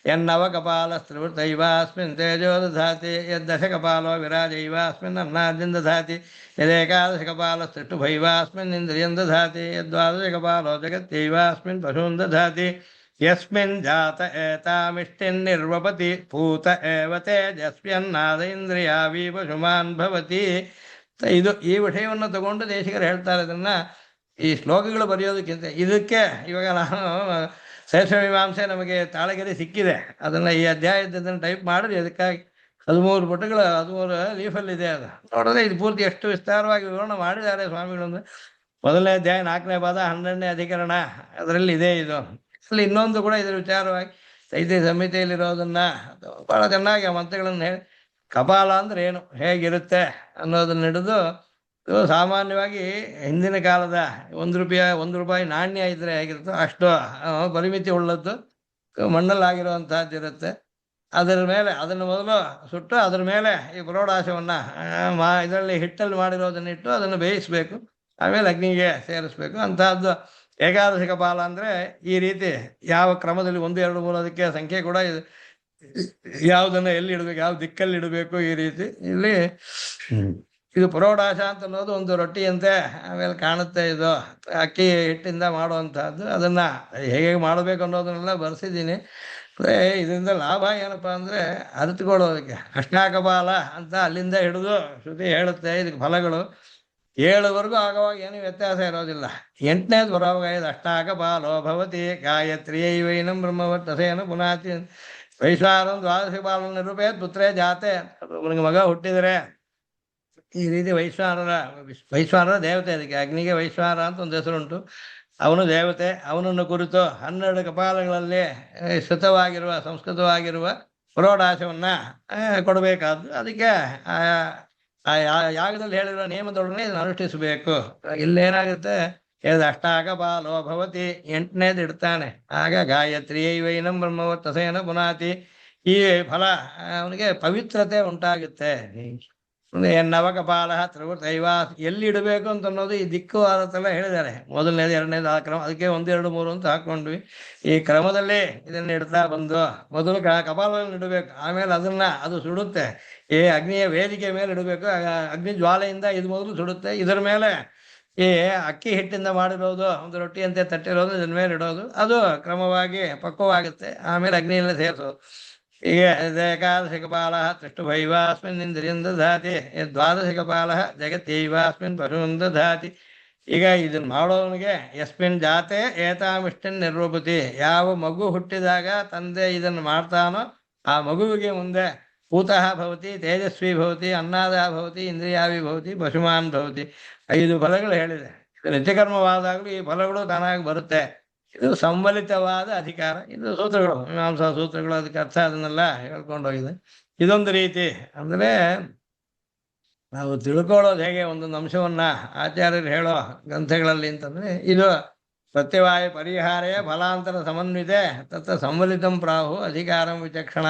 ಯನ್ನವಕಪಾಲಸ್ತ್ರಿವೃತೈವಾಸ್ಮಿನ್ ತೇಜೋ ದಧಾತಿ ಯದ್ದಶಕಪಾಲೋ ವಿರಾಜೈವಾಸ್ಮಿನ್ ಅನ್ನಾದ್ಯಂ ದಧಾತಿ ಯದೇಕಾದಶಕಪಾಲಸ್ತ್ರಿಷ್ಟುಭೈವಾಸ್ಮಿನ್ ಇಂದ್ರಿಯಂ ದಧಾತಿ ಯದ್ವಾದಶಕಪಾಲೋ ಜಗತ್ತೈವಾಸ್ಮಿನ್ ಪಶೂನ್ ದಧಾತಿ ಯಸ್ಮಿನ್ ಜಾತ ಏತಾಮಿಷ್ಟಿರ್ನಿರ್ವಪತಿ ಭೂತ ಏವ ತೇಜಸ್ವ್ಯನ್ನಾದ ಇಂದ್ರಿಯಾವಿ ಪಶುಮಾನ್ ಭವತಿ. ಇದು ಈ ವಿಷಯವನ್ನು ತಗೊಂಡು ದೇಶಿಗರು ಹೇಳ್ತಾರೆ. ಇದನ್ನ ಈ ಶ್ಲೋಕಗಳು ಬರೆಯೋದಕ್ಕಿಂತ ಇದಕ್ಕೆ ಇವಾಗ ನಾನು ಶೈಕ್ಷಮೀಮಾಂಸೆ ನಮಗೆ ತಾಳಗೆರೆ ಸಿಕ್ಕಿದೆ, ಅದನ್ನ ಈ ಅಧ್ಯಾಯದ ಟೈಪ್ ಮಾಡಿದ್ರೆ ಅದಕ್ಕಾಗಿ 13 ಪುಟಗಳು 13 ಲೀಫಲ್ಲಿದೆ. ಅದು ನೋಡಿದ್ರೆ ಇದು ಪೂರ್ತಿ ಎಷ್ಟು ವಿಸ್ತಾರವಾಗಿ ವಿವರಣೆ ಮಾಡಿದ್ದಾರೆ ಸ್ವಾಮಿಗಳು. ಮೊದಲನೇ ಅಧ್ಯಾಯ 4ನೇ ಪಾದ 12ನೇ ಅಧಿಕರಣ ಅದರಲ್ಲಿ ಇದೆ. ಇದು ಅಲ್ಲಿ ಇನ್ನೊಂದು ಕೂಡ ಇದರ ವಿಚಾರವಾಗಿ ಚೈತ್ಯ ಸಂಹಿತೆಯಲ್ಲಿರೋದನ್ನ ಬಹಳ ಚೆನ್ನಾಗಿ ಆ ಮಂತ್ರಗಳನ್ನು ಹೇಳಿ ಕಪಾಲ ಅಂದ್ರೆ ಏನು, ಹೇಗಿರುತ್ತೆ ಅನ್ನೋದನ್ನ ಹಿಡಿದು ಸಾಮಾನ್ಯವಾಗಿ ಹಿಂದಿನ ಕಾಲದ ಒಂದು ರೂಪಾಯಿ ನಾಣ್ಯ ಇದ್ರೆ ಹೇಗಿರುತ್ತೋ ಅಷ್ಟು ಪರಿಮಿತಿ ಉಳ್ಳದ್ದು ಮಣ್ಣಲ್ಲಾಗಿರುವಂತಹದ್ದು ಇರುತ್ತೆ. ಅದರ ಮೇಲೆ ಅದನ್ನು ಮೊದಲು ಸುಟ್ಟು ಅದರ ಮೇಲೆ ಈ ಪುರೋಡಾಶವನ್ನ ಇದರಲ್ಲಿ ಹಿಟ್ಟಲ್ಲಿ ಮಾಡಿರೋದನ್ನ ಇಟ್ಟು ಅದನ್ನು ಬೇಯಿಸ್ಬೇಕು, ಆಮೇಲೆ ಅಗ್ನಿಗೆ ಸೇರಿಸ್ಬೇಕು. ಅಂತಹದ್ದು ಏಕಾದಶಿ ಕಪಾಲ ಅಂದ್ರೆ ಈ ರೀತಿ ಯಾವ ಕ್ರಮದಲ್ಲಿ 1, 2, 3 ಅದಕ್ಕೆ ಸಂಖ್ಯೆ ಕೂಡ ಇದೆ. ಯಾವುದನ್ನ ಎಲ್ಲಿ ಇಡಬೇಕು, ಯಾವ ದಿಕ್ಕಲ್ಲಿ ಇಡಬೇಕು, ಈ ರೀತಿ ಇಲ್ಲಿ ಇದು ಪುರೋಡಾಶ ಅಂತ ಅನ್ನೋದು ಒಂದು ರೊಟ್ಟಿಯಂತೆ ಆಮೇಲೆ ಕಾಣುತ್ತೆ. ಇದು ಅಕ್ಕಿ ಹಿಟ್ಟಿಂದ ಮಾಡುವಂತಹದ್ದು. ಅದನ್ನ ಹೇಗೆ ಮಾಡಬೇಕು ಅನ್ನೋದನ್ನೆಲ್ಲ ಬರ್ಸಿದ್ದೀನಿ. ಇದರಿಂದ ಲಾಭ ಏನಪ್ಪಾ ಅಂದ್ರೆ ಅರಿತುಕೊಳ್ಳೋದಕ್ಕೆ. ಅಷ್ಟಾಕಪಾಲ ಅಂತ ಅಲ್ಲಿಂದ ಹಿಡಿದು ಶ್ರುತಿ ಹೇಳುತ್ತೆ ಇದಕ್ಕೆ ಫಲಗಳು 7ವರೆಗೂ ಆಗುವಾಗ ಏನು ವ್ಯತ್ಯಾಸ ಇರೋದಿಲ್ಲ. 8ನೇದು ಬರೋವಾಗ ಇದು ಅಷ್ಟಾಕಪಾಲೋ ಭವತಿ ಗಾಯತ್ರೀವೈನಂ ಬ್ರಹ್ಮವತ್ತಸೇನ ಪುನಾತಿ ವೈಶ್ವಾನರಂ ದ್ವಾದಶಕಪಾಲ ನಿರೂಪೇತ್ ಪುತ್ರೇ ಜಾತೆ. ಅವನಿಗೆ ಮಗ ಹುಟ್ಟಿದರೆ ಈ ರೀತಿ ವೈಶ್ವಾನರ ದೇವತೆ, ಅದಕ್ಕೆ ಅಗ್ನಿಗೆ ವೈಶ್ವಾನ ಅಂತ ಒಂದು ಹೆಸರುಂಟು. ಅವನು ದೇವತೆ. ಅವನನ್ನು ಕುರಿತು 12 ಕಪಾಲಗಳಲ್ಲಿ ಸಂಸ್ಕೃತವಾಗಿರುವ ಪುರೋಡಾಶವನ್ನ ಕೊಡಬೇಕಾದ್ದು. ಅದಕ್ಕೆ ಆ ಯಾಗದಲ್ಲಿ ಹೇಳಿರುವ ನಿಯಮದೊಡನೆ ಇದನ್ನು ಅನುಷ್ಠಿಸಬೇಕು. ಇಲ್ಲೇನಾಗುತ್ತೆ, ಅಷ್ಟಾಕಪಾಲೋ ಭವತಿ 8ನೇದು ಇಡ್ತಾನೆ. ಆಗ ಗಾಯತ್ರೀವೈನಂ ಬ್ರಹ್ಮವತ್ತಸೇನ ಪುನಾತಿ. ಈ ಫಲ ಅವನಿಗೆ ಪವಿತ್ರತೆ ಉಂಟಾಗುತ್ತೆ. ನವಕಪಾಲ ತ್ರಿವೃತೈವ ಎಲ್ಲಿ ಇಡಬೇಕು ಅಂತ ಅನ್ನೋದು ಈ ದಿಕ್ಕು ಆದತ್ತೆಲ್ಲ ಹೇಳಿದ್ದಾರೆ. 1ನೇದು 2ನೇದು ಆ ಕ್ರಮ, ಅದಕ್ಕೆ 1, 2, 3 ಅಂತ ಹಾಕೊಂಡ್ವಿ. ಈ ಕ್ರಮದಲ್ಲಿ ಇದನ್ನ ಇಡ್ತಾ ಬಂದು ಮೊದಲು ಕಪಾಲವನ್ನು ಇಡಬೇಕು, ಆಮೇಲೆ ಅದು ಸುಡುತ್ತೆ. ಈ ಅಗ್ನಿಯ ವೇದಿಕೆ ಮೇಲೆ ಇಡಬೇಕು. ಅಗ್ನಿ ಜ್ವಾಲೆಯಿಂದ ಇದು ಮೊದಲು ಸುಡುತ್ತೆ. ಇದರ ಮೇಲೆ ಈ ಅಕ್ಕಿ ಹಿಟ್ಟಿಂದ ಮಾಡಿರೋದು ಒಂದು ರೊಟ್ಟಿಯಂತೆ ತಟ್ಟಿರೋದು ಇದ್ರ ಮೇಲೆ ಇಡೋದು. ಅದು ಕ್ರಮವಾಗಿ ಪಕ್ವವಾಗುತ್ತೆ. ಆಮೇಲೆ ಅಗ್ನಿಯಲ್ಲೇ ಸೇರಿಸೋದು. ಹೀಗೆ ಏಕಾದಶಕಪಾಲ ತ್ರಿಷ್ಟುಭೈವಾಸ್ಮಿನ್ ಇಂದ್ರಿಯಂ ದಧಾತಿ ದ್ವಾದಶಕಪಾಲ ಜಗತ್ತೈವಾಸ್ಮಿನ್ ಪಶೂನ್ ದಧಾತಿ ಈಗ ಇದನ್ನ ಮಾಡೋವನಿಗೆ ಯಸ್ಮಿನ್ ಜಾತೆ ಏತಾಮಿಷ್ಟನ್ ನಿರೂಪತಿ, ಯಾವ ಮಗು ಹುಟ್ಟಿದಾಗ ತಂದೆ ಇದನ್ನು ಮಾಡ್ತಾನೋ ಆ ಮಗುವಿಗೆ ಮುಂದೆ ಪೂತಃ ಭವತಿ, ತೇಜಸ್ವಿ ಭವತಿ, ಅನ್ನಾದ ಭವತಿ, ಇಂದ್ರಿಯಾವಿ ಭವತಿ, ಪಶುಮಾನ್ ಭವತಿ. 5 ಫಲಗಳು ಹೇಳಿದೆ. ಇದು ನಿತ್ಯಕರ್ಮವಾದಾಗಲೂ ಈ ಫಲಗಳು ತಾನಾಗಿ ಬರುತ್ತೆ. ಇದು ಸಂಬಲಿತವಾದ ಅಧಿಕಾರ. ಇದು ಸೂತ್ರಗಳು, ಮೀಮಾಂಸಾ ಸೂತ್ರಗಳು, ಅದಕ್ಕೆ ಅರ್ಥ ಅದನ್ನೆಲ್ಲ ಹೇಳ್ಕೊಂಡೋಗಿದೆ. ಇದೊಂದು ರೀತಿ ಅಂದ್ರೆ ನಾವು ತಿಳ್ಕೊಳ್ಳೋದು ಹೇಗೆ ಒಂದೊಂದು ಅಂಶವನ್ನ ಆಚಾರ್ಯರು ಹೇಳೋ ಗ್ರಂಥಗಳಲ್ಲಿ ಅಂತಂದ್ರೆ, ಇದು ಪ್ರತ್ಯವಾಯ ಪರಿಹಾರೇ ಫಲಾಂತರ ಸಮನ್ವಿತೆ ತತ್ತ ಸಂವಲಿತಂ ಪ್ರಾಹು ಅಧಿಕಾರಂ ವಿಚಕ್ಷಣ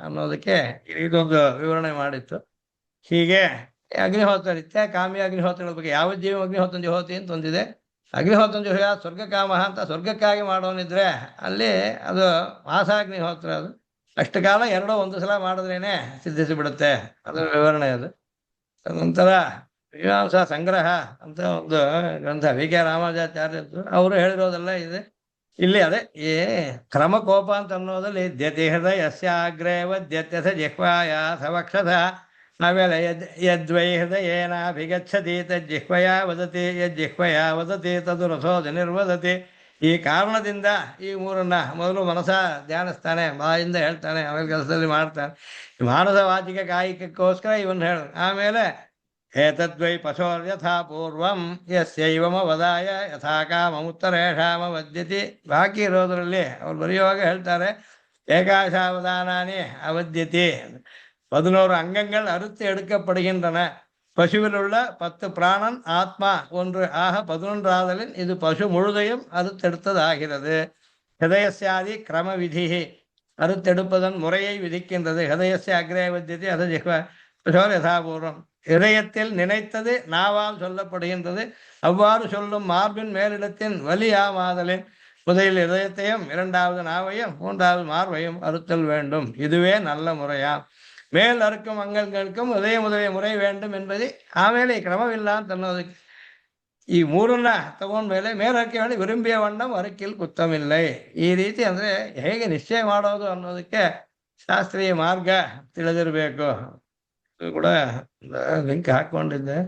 ಅನ್ನೋದಕ್ಕೆ ಇದೊಂದು ವಿವರಣೆ ಮಾಡಿತ್ತು. ಹೀಗೆ ಅಗ್ನಿಹೋತ್ರ ನಿತ್ಯ ಕಾಮ್ಯ ಅಗ್ನಿಹೋತ್ರಗಳ ಬಗ್ಗೆ, ಯಾವ ಜೀವ ಅಗ್ನಿಹೋತ್ರ ಜೋಹತಿ ಅಂತ ಒಂದಿದೆ. ಅಗ್ನಿಹೋತ್ರ ಜೋಹ ಸ್ವರ್ಗ ಕಾಮ ಅಂತ ಸ್ವರ್ಗಕ್ಕಾಗಿ ಮಾಡೋನಿದ್ರೆ ಅಲ್ಲಿ ಅದು ಮಾಸಾಗ್ನಿಹೋತ್ರ. ಅದು ಅಷ್ಟು ಕಾಲ ಎರಡೋ ಒಂದು ಸಲ ಮಾಡಿದ್ರೇನೆ ಸಿದ್ಧಿಸಿ ಬಿಡುತ್ತೆ. ಅದರ ವಿವರಣೆ ಅದು. ತದನಂತರ ಮೀಮಾಂಸಾ ಸಂಗ್ರಹ ಅಂತ ಒಂದು ಗ್ರಂಥ ವಿ ಕೆ ರಾಮಾನುಜಾಚಾರ್ಯದ್ದು, ಅವರು ಹೇಳಿರೋದೆಲ್ಲ ಇದೆ ಇಲ್ಲಿ. ಅದೇ ಈ ಕ್ರಮಕೋಪ ಅಂತ ಅನ್ನೋದಲ್ಲಿ ದ್ಯತಿ ಹೃದಯಸ್ಯಾಗ್ರೇವ ದ್ಯತ್ಯಥ ಜಿಹ್ವಾಯ ಸವಕ್ಷಸ, ಆಮೇಲೆ ಯದ್ವೈ ಹೃದಯೇನಾಭಿಗಚ್ಚತಿ ತಜ್ಜಿಹ್ವಯ ವದತಿ, ಯಜ್ಜಿಹ್ವಯ ವದತಿ ತದು ರಸೋದ ನಿರ್ವದತಿ. ಈ ಕಾರಣದಿಂದ ಈ ಮೂರನ್ನ ಮೊದಲು ಮನಸ ಧ್ಯಾನಿಸ್ತಾನೆ, ಬಾಯಿಂದ ಹೇಳ್ತಾನೆ, ಆಮೇಲೆ ಕೆಲಸದಲ್ಲಿ ಮಾಡ್ತಾನೆ. ಮಾನಸ ವಾಚಿಕ ಕಾಯಿಕಕ್ಕೋಸ್ಕರ ಇವನ್ ಹೇಳ. ಆಮೇಲೆ ಏತದ್ವೈ ಪಶೋರ್ಯಥಾ ಪೂರ್ವಂ ಯಸ್ಯೈವಮ ವದಾಯ ಯಥಾ ಕಾಮಮುತ್ತರೇಷಾಮ ವದ್ಯತಿ. ಬಾಕಿ ಇರೋದ್ರಲ್ಲಿ ಅವ್ರು ಬರೆಯುವಾಗ ಹೇಳ್ತಾರೆ ஏகாசாவதானே அவத்தியதி. 11 அங்கங்கள் அறுத்து எடுக்கப்படுகின்றன. பசுவில் உள்ள 10 பிராணன் ஆத்மா ஒன்று ஆக 11ஆதலின் இது பசு முழுதையும் அறுத்தெடுத்ததாகிறது. ஹிருதயஸ்யாதி கிரம விதி, அறுத்தெடுப்பதன் முறையை விதிக்கின்றது. ஹிருதயஸ்ய அக்ரே வத்தியதி அத ஜிஹ்வா பசோர் யதாபூர்வம். இதயத்தில் நினைத்தது நாவால் சொல்லப்படுகின்றது. அவ்வாறு சொல்லும் மார்பின் மேலிடத்தின் வலியாமாதலின் முதலில் இதயத்தையும், 2வது நாவையும், 3வது மார்பையும் அறுத்தல் வேண்டும். இதுவே நல்ல முறையா. மேல் அறுக்கும் ಅಂಗங்களுக்கும் ಉದಯ முதலிய ಮುறை வேண்டும் ಎಂಬುದು ಆಮೇಲೆ ಈ ಕ್ರಮವಿಲ್ಲ ಅಂತ ಅನ್ನೋದಕ್ಕೆ. ಈ ಮೂರನ್ನ ತಗೊಂಡ್ಮೇಲೆ ಮೇಲಕ್ಕೆ ಹೇಳಿ ವಿರುಂಬಿಯ ವಣ್ಣಂ ಅರಕಿಲ್ ಕುತ್ತಮಿಲ್ಲ. ಈ ರೀತಿ ಅಂದ್ರೆ ಹೇಗೆ ನಿಶ್ಚಯ ಮಾಡೋದು ಅನ್ನೋದಕ್ಕೆ ಶಾಸ್ತ್ರೀಯ ಮಾರ್ಗ ತಿಳಿದಿರ್ಬೇಕು. ಇದು ಕೂಡ ಲಿಂಕ್ ಹಾಕೊಂಡಿದ್ದೆ.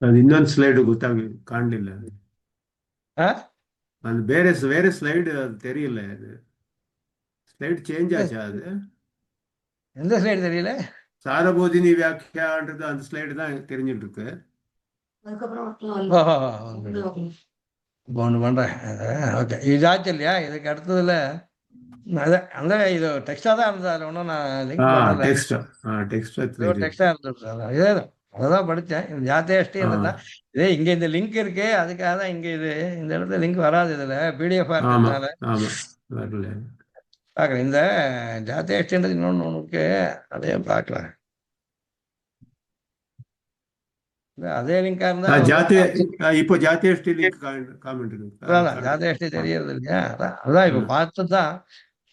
ಅದು ಇನ್ನೊಂದು ಸ್ಲೈಡ್ ಕಾಣಲಿಲ್ಲ. ಅದು ಬೇರೆ ಸ್ಲೈಡ್ ಅದು தெரியல. அது ஸ்லைட் சேஞ்ச் ஆச்சா? அது
எந்த ஸ்லைடு தெரியல.
சாரபோதினி வியாக்கியான்றது அந்த ஸ்லைடு தான் தெரிஞ்சிட்டு இருக்கு.
ஒன்று பண்றேன். ஓகே, இதாச்சு இல்லையா? இதுக்கு அடுத்ததுல அந்த இது டெக்ஸ்டா தான் இருந்தது. அதில் ஒன்றும் நான் லிங்க் பண்ணல. டெக்ஸ்டா இருந்தது. இதேதான் அதான் படித்தேன். ஜாத்தேஷ்டி என்னன்னா இதே இங்க இந்த லிங்க் இருக்கு, அதுக்காக தான் இங்க இது இந்த இடத்துல லிங்க் வராது. இதுல பிடிஎஃப் இருக்கிறதுனால பார்க்குறேன். இந்த ஜாத்தேஷ்டின்றது இன்னொன்று ஒன்றுக்கு அதையும் பார்க்கலாம். அதே லிங்கா இருந்தா
இப்போ ஜாத்தேஷ்டி லிங்க் காமெண்ட்
ஜாத்தேஷ்டி தெரியறது இல்லையா? அதான் இப்ப பார்த்துதான்.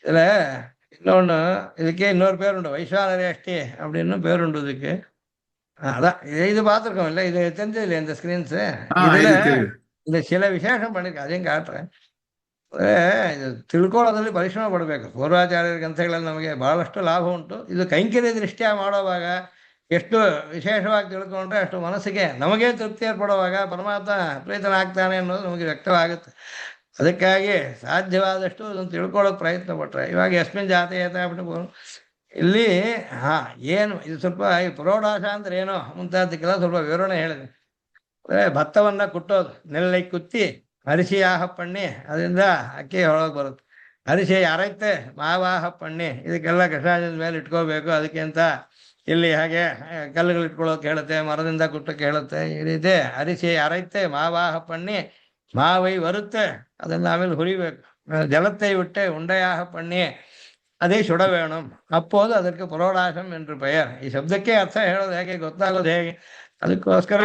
இதுல இன்னொன்னு, இதுக்கே இன்னொரு பேர் உண்டு, வைஸ்வானரேஷ்டி அப்படின்னு பேர் உண்டு இதுக்கு. அதான் இது பார்த்துருக்கோம் இல்லை? இது தெரிஞ்சது இல்லை இந்த ஸ்கிரீன்ஸ். இதுல இந்த சில விசேஷம் பண்ணிருக்கேன், அதையும் ಕಾಟ್ರೆ. ಇದು ತಿಳ್ಕೊಳ್ಳೋದ್ರಲ್ಲಿ ಪರಿಶ್ರಮ ಪಡಬೇಕು. ಪೂರ್ವಾಚಾರ್ಯರ ಗ್ರಂಥಗಳಲ್ಲಿ ನಮಗೆ ಬಹಳಷ್ಟು ಲಾಭ ಉಂಟು. ಇದು ಕೈಂಕರ್ಯ ದೃಷ್ಟಿಯ ಮಾಡುವಾಗ ಎಷ್ಟು ವಿಶೇಷವಾಗಿ ತಿಳ್ಕೊಂಡ್ರೆ ಅಷ್ಟು ಮನಸ್ಸಿಗೆ ನಮಗೆ ತೃಪ್ತಿ ಏರ್ಪಡುವಾಗ ಪರಮಾತ್ಮ ಪ್ರೀತನಾಗ್ತಾನೆ ಅನ್ನೋದು ನಮಗೆ ವ್ಯಕ್ತವಾಗುತ್ತೆ. ಅದಕ್ಕಾಗಿ ಸಾಧ್ಯವಾದಷ್ಟು ಅದನ್ನು ತಿಳ್ಕೊಳ್ಳೋಕೆ ಪ್ರಯತ್ನ ಪಟ್ರೆ. ಇವಾಗ ಯಸ್ಮಿನ್ ಜಾತಿ ಬಿಟ್ಟು ಇಲ್ಲಿ ಏನು ಇದು ಸ್ವಲ್ಪ ಈ ಪುರೋಡಾಶ ಅಂದ್ರೆ ಏನೋ ಮುಂತಾದಕ್ಕೆಲ್ಲ ಸ್ವಲ್ಪ ವಿವರಣೆ ಹೇಳಿದೆ. ಭತ್ತವನ್ನ ಕುಟ್ಟೋದು, ನೆಲ್ಲೈ ಕುತ್ತಿ ಅರಿಶಿಯಾಹ ಪಣ್ಣಿ ಅದರಿಂದ ಅಕ್ಕಿ ಹೊಳಗೆ ಬರುತ್ತೆ. ಅರಿಶಿ ಅರೈತೆ ಮಾವಾಹ ಪಣ್ಣಿ, ಇದಕ್ಕೆಲ್ಲ ಕಷಾಯದ ಮೇಲೆ ಇಟ್ಕೋಬೇಕು. ಅದಕ್ಕೆ ಅಂತ ಇಲ್ಲಿ ಹಾಗೆ ಕಲ್ಲುಗಳು ಇಟ್ಕೊಳ್ಳೋಕೆ ಹೇಳುತ್ತೆ, ಮರದಿಂದ ಕುಟ್ಟಕ್ಕೆ ಹೇಳುತ್ತೆ. ಈ ರೀತಿ ಅರಿಶಿ ಅರೈತೆ ಮಾವಾಹ ಪಣ್ಣಿ ಮಾವೈ ಬರುತ್ತೆ, ಅದನ್ನ ಆಮೇಲೆ ಹುರಿಬೇಕು. ಜಲத்தை விட்டு உண்டையாக பண்ணி ಅದೇ ಸುಡ ವೇಣಂ ಅಪ್ಪೋದು ಅದಕ್ಕೆ ಪುರೋಡಾಶಂ ಎಂದು ಪೆಯರ್. ಈ ಶಬ್ದಕ್ಕೆ ಅರ್ಥ ಹೇಳೋದು ಹೇಗೆ, ಗೊತ್ತಾಗೋದು ಹೇಗೆ? ಅದಕ್ಕೋಸ್ಕರ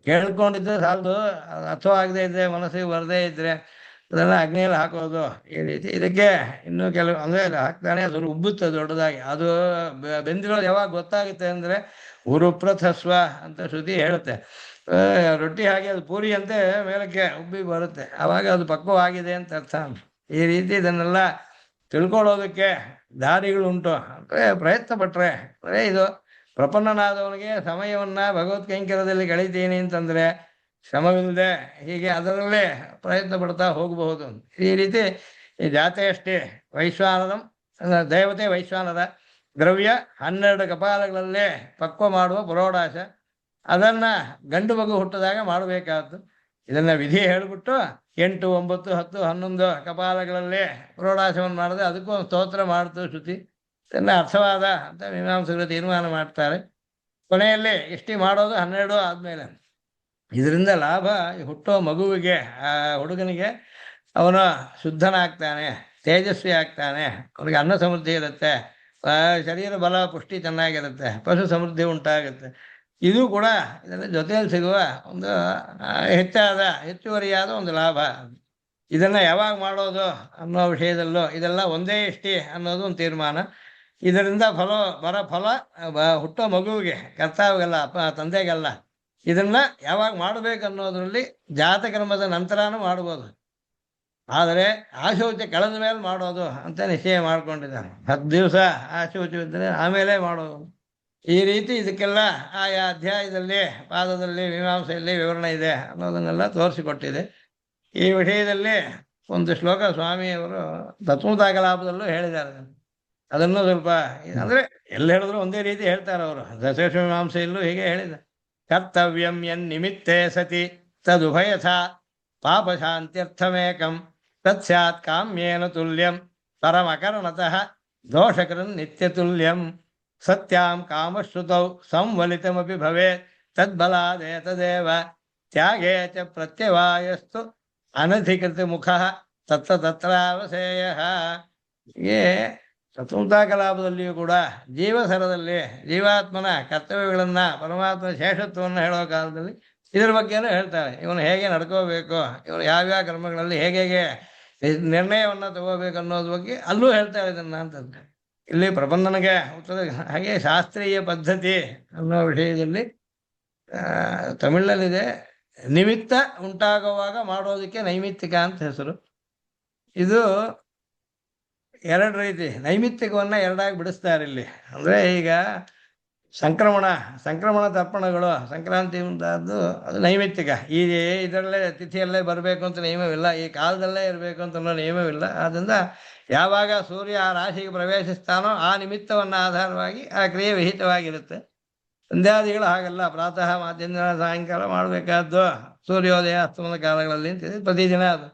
ಕೇಳ್ಕೊಂಡಿದ್ರೆ ಸಾಲದು, ಅರ್ಥವಾಗದೇ ಇದ್ರೆ, ಮನಸ್ಸಿಗೆ ಬರದೇ ಇದ್ರೆ ಅದನ್ನ ಅಗ್ನಿಯಲ್ಲಿ ಹಾಕೋದು. ಈ ರೀತಿ ಇದಕ್ಕೆ ಇನ್ನೂ ಕೆಲವು ಅಂದ್ರೆ ಹಾಕ್ತಾನೆ, ಅದು ಉಬ್ಬುತ್ತೆ ದೊಡ್ಡದಾಗಿ. ಅದು ಬೆಂದಿರೋದು ಯಾವಾಗ ಗೊತ್ತಾಗುತ್ತೆ ಅಂದ್ರೆ ಉರುಪ್ರಥಸ್ವ ಅಂತ ಶ್ರುತಿ ಹೇಳುತ್ತೆ. ರೊಟ್ಟಿ ಹಾಗೆ ಅದು ಪೂರಿ ಅಂತೆ ಮೇಲಕ್ಕೆ ಉಬ್ಬಿ ಬರುತ್ತೆ, ಆವಾಗ ಅದು ಪಕ್ವವಾಗಿದೆ ಅಂತ ಅರ್ಥ. ಈ ರೀತಿ ಇದನ್ನೆಲ್ಲ ತಿಳ್ಕೊಳ್ಳೋದಕ್ಕೆ ದಾರಿಗಳು ಉಂಟು. ಅಂದ್ರೆ ಪ್ರಯತ್ನ ಪಟ್ರೆ ಇದು ಪ್ರಪನ್ನನಾದವನಿಗೆ ಸಮಯವನ್ನ ಭಗವತ್ ಕೈಂಕರ್ಯದಲ್ಲಿ ಕಳೀತೀನಿ ಅಂತಂದ್ರೆ ಶ್ರಮವಿಲ್ಲದೆ ಹೀಗೆ ಅದರಲ್ಲೇ ಪ್ರಯತ್ನ ಪಡ್ತಾ ಹೋಗಬಹುದು. ಈ ರೀತಿ ಈ ಜಾತೆ ಅಷ್ಟೇ ವೈಶ್ವಾನರಂ ದೇವತೆ ವೈಶ್ವಾನರ ದ್ರವ್ಯ 12 ಕಪಾಲಗಳಲ್ಲೇ ಪಕ್ವ ಮಾಡುವ ಪುರೋಡಾಶ, ಅದನ್ನ ಗಂಡು ಮಗು ಹುಟ್ಟಿದಾಗ ಮಾಡಬೇಕಾದ್ದು. ಇದನ್ನ ವಿಧಿ ಹೇಳ್ಬಿಟ್ಟು 8, 9, 10, 11 ಕಪಾಲಗಳಲ್ಲೇ ಪುರೋಡಾಶವನ್ನು ಮಾಡಿದ್ರೆ ಅದಕ್ಕೂ ಒಂದು ಸ್ತೋತ್ರ ಮಾಡ್ತು ಶ್ರುತಿ. ಇದನ್ನ ಅರ್ಥವಾದ ಅಂತ ಮೀಮಾಂಸಕರು ತೀರ್ಮಾನ ಮಾಡ್ತಾರೆ. ಕೊನೆಯಲ್ಲಿ ಇಷ್ಟಿ ಮಾಡೋದು 12 ಆದ್ಮೇಲೆ. ಇದರಿಂದ ಲಾಭ ಹುಟ್ಟೋ ಮಗುವಿಗೆ, ಆ ಹುಡುಗನಿಗೆ ಅವನು ಶುದ್ಧನಾಗ್ತಾನೆ, ತೇಜಸ್ವಿ ಆಗ್ತಾನೆ, ಅವನಿಗೆ ಅನ್ನ ಸಮೃದ್ಧಿ ಇರುತ್ತೆ, ಶರೀರ ಬಲ ಪುಷ್ಟಿ ಚೆನ್ನಾಗಿರುತ್ತೆ, ಪಶು ಸಮೃದ್ಧಿ ಉಂಟಾಗುತ್ತೆ. ಇದು ಕೂಡ ಇದರ ಜೊತೆಯಲ್ಲಿ ಸಿಗುವ ಒಂದು ಹೆಚ್ಚುವರಿಯಾದ ಒಂದು ಲಾಭ. ಇದನ್ನ ಯಾವಾಗ ಮಾಡೋದು ಅನ್ನೋ ವಿಷಯದಲ್ಲೂ ಇದೆಲ್ಲ ಒಂದೇ ಇಷ್ಟಿ ಅನ್ನೋದು ಒಂದು ತೀರ್ಮಾನ. ಇದರಿಂದ ಫಲ ಹುಟ್ಟೋ ಮಗುವಿಗೆ, ಕರ್ತಾವಿಗಲ್ಲ, ತಂದೆಗಲ್ಲ. ಇದನ್ನ ಯಾವಾಗ ಮಾಡಬೇಕು ಅನ್ನೋದ್ರಲ್ಲಿ ಜಾತಕರ್ಮದ ನಂತರನೂ ಮಾಡ್ಬೋದು, ಆದರೆ ಆಶೌಚ ಕಳೆದ ಮೇಲೆ ಮಾಡೋದು ಅಂತ ನಿಶ್ಚಯ ಮಾಡ್ಕೊಂಡಿದ್ದಾನೆ. 10 ದಿವಸ ಆಶೌಚವಿದ್ದರೆ ಆಮೇಲೆ ಮಾಡೋದು. ಈ ರೀತಿ ಇದಕ್ಕೆಲ್ಲ ಆಯಾ ಅಧ್ಯಾಯದಲ್ಲಿ, ಪಾದದಲ್ಲಿ, ಮೀಮಾಂಸೆಯಲ್ಲಿ ವಿವರಣೆ ಇದೆ ಅನ್ನೋದನ್ನೆಲ್ಲ ತೋರಿಸಿಕೊಟ್ಟಿದೆ. ಈ ವಿಷಯದಲ್ಲಿ ಒಂದು ಶ್ಲೋಕ ಸ್ವಾಮಿಯವರು ತತ್ವತಾಕಲಾಪದಲ್ಲೂ ಹೇಳಿದ್ದಾರೆ. ಅದನ್ನು ಸ್ವಲ್ಪ ಅಂದ್ರೆ ಎಲ್ಲ ಹೇಳಿದ್ರು ಒಂದೇ ರೀತಿ ಹೇಳ್ತಾರೆ ಅವರು. ದಶೇಷ ಮೀಮಾಂಸೆಯಲ್ಲೂ ಹೀಗೆ ಹೇಳಿದ, ಕರ್ತವ್ಯಂ ಯನ್ನಿಮಿತ್ತೇ ಸತಿ ತದುಭಯಥ ಪಾಪಶಾಂತ್ಯರ್ಥಮೇಕಂ ತತ್ ಸ್ಯಾತ್ ಕಾಮ್ಯೇನ ತುಲ್ಯಂ ಪರಮಕರಣತಃ ದೋಷಕರನ್ ನಿತ್ಯತುಲ್ಯಂ ಸತ್ಯಾಂ ಕಾಮಶ್ರುತೌ ಸಂವಲಿತಮಪಿ ಭವೇತ್ ತದ್ಬಲಾದೇತದೇವ ತ್ಯಾಗೇ ಚ ಪ್ರತ್ಯವಾಯಸ್ತು ಅನಧಿಕೃತ ಮುಖಃ ತತ್ರಾವಸೇಯಃ. ಹೀಗೆ ಚತುರ್ಥಕಲಾಪದಲ್ಲಿಯೂ ಕೂಡ ಜೀವಸರದಲ್ಲಿ ಜೀವಾತ್ಮನ ಕರ್ತವ್ಯಗಳನ್ನ, ಪರಮಾತ್ಮನ ಶೇಷತ್ವವನ್ನು ಹೇಳೋ ಕಾಲದಲ್ಲಿ ಇದ್ರ ಬಗ್ಗೆನೂ ಹೇಳ್ತಾರೆ. ಇವನು ಹೇಗೆ ನಡ್ಕೋಬೇಕು, ಇವನು ಯಾವ್ಯಾವ ಕರ್ಮಗಳಲ್ಲಿ ಹೇಗೆ ನಿರ್ಣಯವನ್ನು ತಗೋಬೇಕು ಅನ್ನೋದ್ರ ಬಗ್ಗೆ ಅಲ್ಲೂ ಹೇಳ್ತಾರೆ ಇದನ್ನ ಅಂತಂದ್ರೆ. ಇಲ್ಲಿ ಪ್ರಬಂಧನಿಗೆ ಉತ್ತರ ಹಾಗೆ ಶಾಸ್ತ್ರೀಯ ಪದ್ಧತಿ ಅನ್ನೋ ವಿಷಯದಲ್ಲಿ ತಮಿಳಲ್ಲಿದೆ, ನಿಮಿತ್ತ ಉಂಟಾಗುವಾಗ ಮಾಡೋದಕ್ಕೆ ನೈಮಿತ್ತಿಕ ಅಂತ ಹೆಸರು. ಇದು 2 ರೀತಿ ನೈಮಿತ್ತಿಕವನ್ನ 2ಆಗಿ ಬಿಡಿಸ್ತಾರೆ ಇಲ್ಲಿ. ಅಂದ್ರೆ ಈಗ ಸಂಕ್ರಮಣ ತರ್ಪಣಗಳು, ಸಂಕ್ರಾಂತಿ ಮುಂತಾದ್ದು ಅದು ನೈಮಿತ್ತಿಕ. ಈ ಇದರಲ್ಲೇ ತಿಥಿಯಲ್ಲೇ ಬರಬೇಕು ಅಂತ ನಿಯಮವಿಲ್ಲ, ಈ ಕಾಲದಲ್ಲೇ ಇರಬೇಕು ಅಂತ ಅನ್ನೋ ನಿಯಮವಿಲ್ಲ. ಆದ್ದರಿಂದ ಯಾವಾಗ ಸೂರ್ಯ ಆ ರಾಶಿಗೆ ಪ್ರವೇಶಿಸ್ತಾನೋ ಆ ನಿಮಿತ್ತವನ್ನು ಆಧಾರವಾಗಿ ಆ ಕ್ರಿಯೆ ವಿಹಿತವಾಗಿರುತ್ತೆ. ಸಂಧ್ಯಾದಿಗಳು ಹಾಗಲ್ಲ, ಪ್ರಾತಃ ಮಧ್ಯಾಹ್ನ ಸಾಯಂಕಾಲ ಮಾಡಬೇಕಾದ್ದು, ಸೂರ್ಯೋದಯ ಅಸ್ತಮನ ಕಾಲಗಳಲ್ಲಿ ಅಂತಿದೆ ಪ್ರತಿದಿನ. ಅದು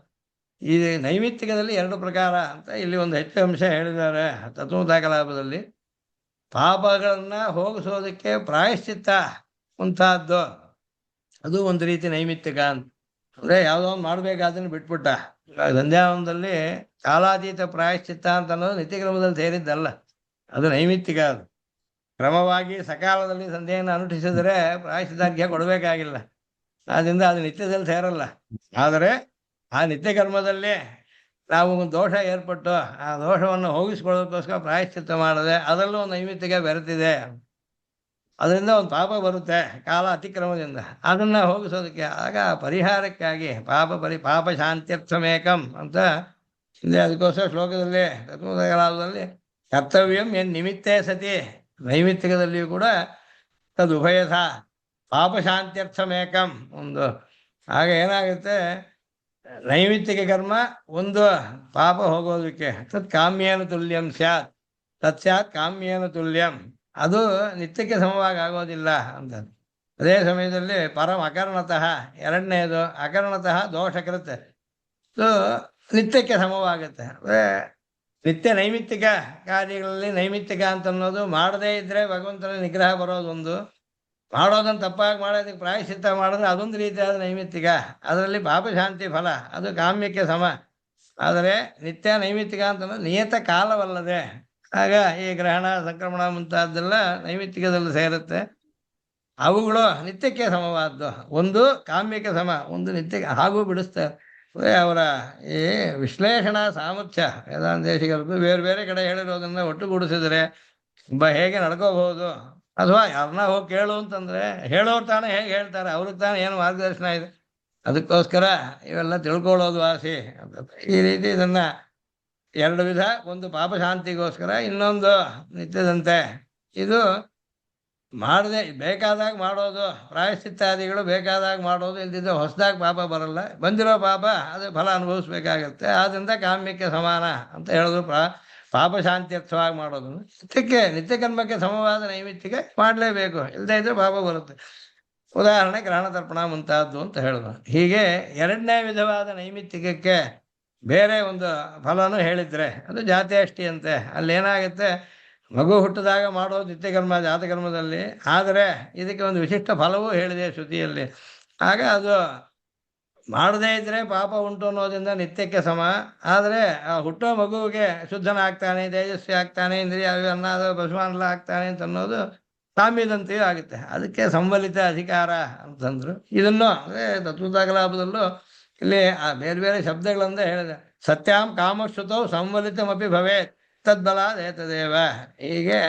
ಈ ನೈಮಿತ್ತಿಕದಲ್ಲಿ 2 ಪ್ರಕಾರ ಅಂತ ಇಲ್ಲಿ ಒಂದು ಹೆಚ್ಚು ಅಂಶ ಹೇಳಿದ್ದಾರೆ ತತ್ವತಾಕಲಾಪದಲ್ಲಿ. ಪಾಪಗಳನ್ನ ಹೋಗಿಸೋದಕ್ಕೆ ಪ್ರಾಯಶ್ಚಿತ್ತ ಮುಂತಾದ್ದು ಅದು ಒಂದು ರೀತಿ ನೈಮಿತ್ತಿಕ ಅಂತ. ಅಂದ್ರೆ ಯಾವುದೋ ಒಂದು ಮಾಡ್ಬೇಕಾದನ್ನು ಬಿಟ್ಬಿಟ್ಟ. ಸಂಧ್ಯಾವನದಲ್ಲಿ ಕಾಲಾತೀತ ಪ್ರಾಯಶ್ಚಿತ್ತ ಅಂತ ಅನ್ನೋದು ನಿತ್ಯಕ್ರಮದಲ್ಲಿ ಸೇರಿದ್ದಲ್ಲ, ಅದು ನೈಮಿತ್ತಿಕ. ಅದು ಕ್ರಮವಾಗಿ ಸಕಾಲದಲ್ಲಿ ಸಂಧ್ಯೆಯನ್ನು ಅನುಷ್ಠಿಸಿದರೆ ಪ್ರಾಯಶ್ಚಿತ್ತಾರ್ಘ್ಯ ಕೊಡಬೇಕಾಗಿಲ್ಲ, ಆದ್ದರಿಂದ ಅದು ನಿತ್ಯದಲ್ಲಿ ಸೇರಲ್ಲ. ಆದರೆ ಆ ನಿತ್ಯ ಕರ್ಮದಲ್ಲಿ ನಾವು ಒಂದು ದೋಷ ಏರ್ಪಟ್ಟು ಆ ದೋಷವನ್ನು ಹೋಗಿಸ್ಕೊಳ್ಳೋದಕ್ಕೋಸ್ಕರ ಪ್ರಾಯಶ್ಚಿತ್ತ ಮಾಡಿದೆ, ಅದರಲ್ಲೂ ಒಂದು ನೈಮಿತ್ತಿಕ ಬೆರೆತಿದೆ. ಅದರಿಂದ ಒಂದು ಪಾಪ ಬರುತ್ತೆ ಕಾಲ ಅತಿಕ್ರಮದಿಂದ, ಅದನ್ನ ಹೋಗಿಸೋದಕ್ಕೆ, ಆಗ ಪರಿಹಾರಕ್ಕಾಗಿ ಪಾಪ ಶಾಂತ್ಯರ್ಥಮೇಕಂ ಅಂತ ಹಿಂದೆ ಅದಕ್ಕೋಸ್ಕರ ಶ್ಲೋಕದಲ್ಲಿ ತತ್ವದಲ್ಲಿ ಕರ್ತವ್ಯಂ ಎನ್ ನಿಮಿತ್ತೇ ಸತಿ, ನೈಮಿತ್ತಿಕದಲ್ಲಿಯೂ ಕೂಡ ತದುಭಯಥ ಪಾಪ ಶಾಂತ್ಯರ್ಥಮೇಕಂ ಒಂದು. ಆಗ ಏನಾಗುತ್ತೆ, ನೈಮಿತ್ತಿಕ ಕರ್ಮ ಒಂದು ಪಾಪ ಹೋಗೋದಕ್ಕೆ ತತ್ ಕಾಮ್ಯೇನ ತುಲ್ಯಂ ಸ್ಯಾತ್, ತತ್ ಸ್ಯಾತ್ ಕಾಮ್ಯೇನ ತುಲ್ಯಂ, ಅದು ನಿತ್ಯಕ್ಕೆ ಸಮವಾಗಿ ಆಗೋದಿಲ್ಲ ಅಂತ. ಅದೇ ಸಮಯದಲ್ಲಿ ಪರಮ ಅಕರ್ಣತಃ, 2ನೇದು ಅಕರ್ಣತಃ ದೋಷಕೃತ, ನಿತ್ಯಕ್ಕೆ ಸಮವಾಗುತ್ತೆ. ಅಂದರೆ ನಿತ್ಯ ನೈಮಿತ್ತಿಕ ಕಾರ್ಯಗಳಲ್ಲಿ ನೈಮಿತ್ತಿಕ ಅಂತ ಅನ್ನೋದು ಮಾಡದೇ ಇದ್ರೆ ಭಗವಂತನ ನಿಗ್ರಹ ಬರೋದೊಂದು, ಮಾಡೋದನ್ನು ತಪ್ಪಾಗಿ ಮಾಡೋದಕ್ಕೆ ಪ್ರಾಯಶ್ಚಿತ್ತ ಮಾಡಿದ್ರೆ ಅದೊಂದು ರೀತಿಯಾದ ನೈಮಿತ್ತಿಕ. ಅದರಲ್ಲಿ ಪಾಪಶಾಂತಿ ಫಲ, ಅದು ಕಾಮ್ಯಕ್ಕೆ ಸಮ. ಆದರೆ ನಿತ್ಯ ನೈಮಿತ್ತಿಕ ಅಂತಂದ್ರೆ ನಿಯತ ಕಾಲವಲ್ಲದೆ, ಆಗ ಈ ಗ್ರಹಣ ಸಂಕ್ರಮಣ ಮುಂತಾದ್ದೆಲ್ಲ ನೈಮಿತ್ತಿಕದಲ್ಲಿ ಸೇರುತ್ತೆ. ಅವುಗಳು ನಿತ್ಯಕ್ಕೆ ಸಮವಾದ್ದು, ಒಂದು ಕಾಮ್ಯಕ್ಕೆ ಸಮ, ಒಂದು ನಿತ್ಯಕ್ಕೆ, ಹಾಗೂ ಬಿಡಿಸ್ತಾರೆ. ಅವರ ಈ ವಿಶ್ಲೇಷಣಾ ಸಾಮರ್ಥ್ಯ ವೇದಾಂತೇಶಿಗರದ್ದು ಬೇರೆ ಬೇರೆ ಕಡೆ ಹೇಳಿರೋದನ್ನ ಒಟ್ಟುಗೂಡಿಸಿದ್ರೆ ಹೇಗೆ ನಡ್ಕೋಬಹುದು, ಅಥವಾ ಯಾರನ್ನ ಹೋಗಿ ಕೇಳು ಅಂತಂದ್ರೆ ಹೇಳೋರು ತಾನೇ ಹೇಗೆ ಹೇಳ್ತಾರೆ, ಅವ್ರಿಗೆ ತಾನೇ ಏನು ಮಾರ್ಗದರ್ಶನ ಇದೆ, ಅದಕ್ಕೋಸ್ಕರ ಇವೆಲ್ಲ ತಿಳ್ಕೊಳ್ಳೋದು ವಾಸಿ. ಈ ರೀತಿ ಇದನ್ನ 2 ವಿಧ, ಒಂದು ಪಾಪ ಶಾಂತಿಗೋಸ್ಕರ, ಇನ್ನೊಂದು ನಿತ್ಯದಂತೆ. ಇದು ಮಾಡದೆ ಬೇಕಾದಾಗ ಮಾಡೋದು, ಪ್ರಾಯಶ್ಚಿತ್ತಾದಿಗಳು ಬೇಕಾದಾಗ ಮಾಡೋದು, ಇಲ್ದಿದ್ರೆ ಹೊಸದಾಗಿ ಪಾಪ ಬರಲ್ಲ, ಬಂದಿರೋ ಪಾಪ ಅದು ಫಲ ಅನುಭವಿಸ್ಬೇಕಾಗತ್ತೆ. ಆದ್ದರಿಂದ ಕಾಮ್ಯಕ್ಕೆ ಸಮಾನ ಅಂತ ಹೇಳಿದ್ರು. ಪಾಪ ಶಾಂತ್ಯರ್ಥವಾಗಿ ಮಾಡೋದು ನಿತ್ಯ ಕರ್ಮಕ್ಕೆ ಸಮವಾದ ನೈಮಿತ್ತಿಗೆ ಮಾಡಲೇಬೇಕು, ಇಲ್ಲದೇ ಇದ್ರೆ ಪಾಪ ಬರುತ್ತೆ. ಉದಾಹರಣೆ ಗ್ರಹಣ ತರ್ಪಣ ಮುಂತಾದ್ದು ಅಂತ ಹೇಳಿದ್ರು. ಹೀಗೆ ಎರಡನೇ ವಿಧವಾದ ನೈಮಿತ್ತಿಕಕ್ಕೆ ಬೇರೆ ಒಂದು ಫಲನೂ ಹೇಳಿದ್ರೆ ಅದು ಜಾತ್ಯಾಷ್ಟಿ ಅಂತೆ. ಅಲ್ಲೇನಾಗುತ್ತೆ, ಮಗು ಹುಟ್ಟಿದಾಗ ಮಾಡೋದು ನಿತ್ಯಕರ್ಮ ಜಾತಕರ್ಮದಲ್ಲಿ, ಆದರೆ ಇದಕ್ಕೆ ಒಂದು ವಿಶಿಷ್ಟ ಫಲವೂ ಹೇಳಿದೆ ಶ್ರುತಿಯಲ್ಲಿ. ಆಗ ಅದು ಮಾಡದೇ ಇದ್ರೆ ಪಾಪ ಉಂಟು ಅನ್ನೋದ್ರಿಂದ ನಿತ್ಯಕ್ಕೆ ಸಮ. ಆದರೆ ಆ ಹುಟ್ಟೋ ಮಗುವಿಗೆ ಶುದ್ಧನಾಗ್ತಾನೆ, ತೇಜಸ್ವಿ ಆಗ್ತಾನೆ, ಇಂದ್ರಿಯ ಅನ್ನಾದ ಪಶುಮಾನಲ ಆಗ್ತಾನೆ ಅಂತ ಅನ್ನೋದು ಸಾಮ್ಯದಂತೆಯೂ ಆಗುತ್ತೆ. ಅದಕ್ಕೆ ಸಂಬಲಿತ ಅಧಿಕಾರ ಅಂತಂದ್ರು. ಇದನ್ನು ಅದೇ ತತ್ವತಾಕಲಾಪದಲ್ಲೂ ಇಲ್ಲಿ ಆ ಬೇರೆ ಬೇರೆ ಶಬ್ದಗಳಂದ ಹೇಳಿದೆ. ಸತ್ಯಾಂ ಕಾಮಶ್ರುತೌ ಸಂವಲಿತಮಪಿ ಭವೇತ್ ತದ್ಬಲಾದೇತದೇವ. ಹೀಗೆ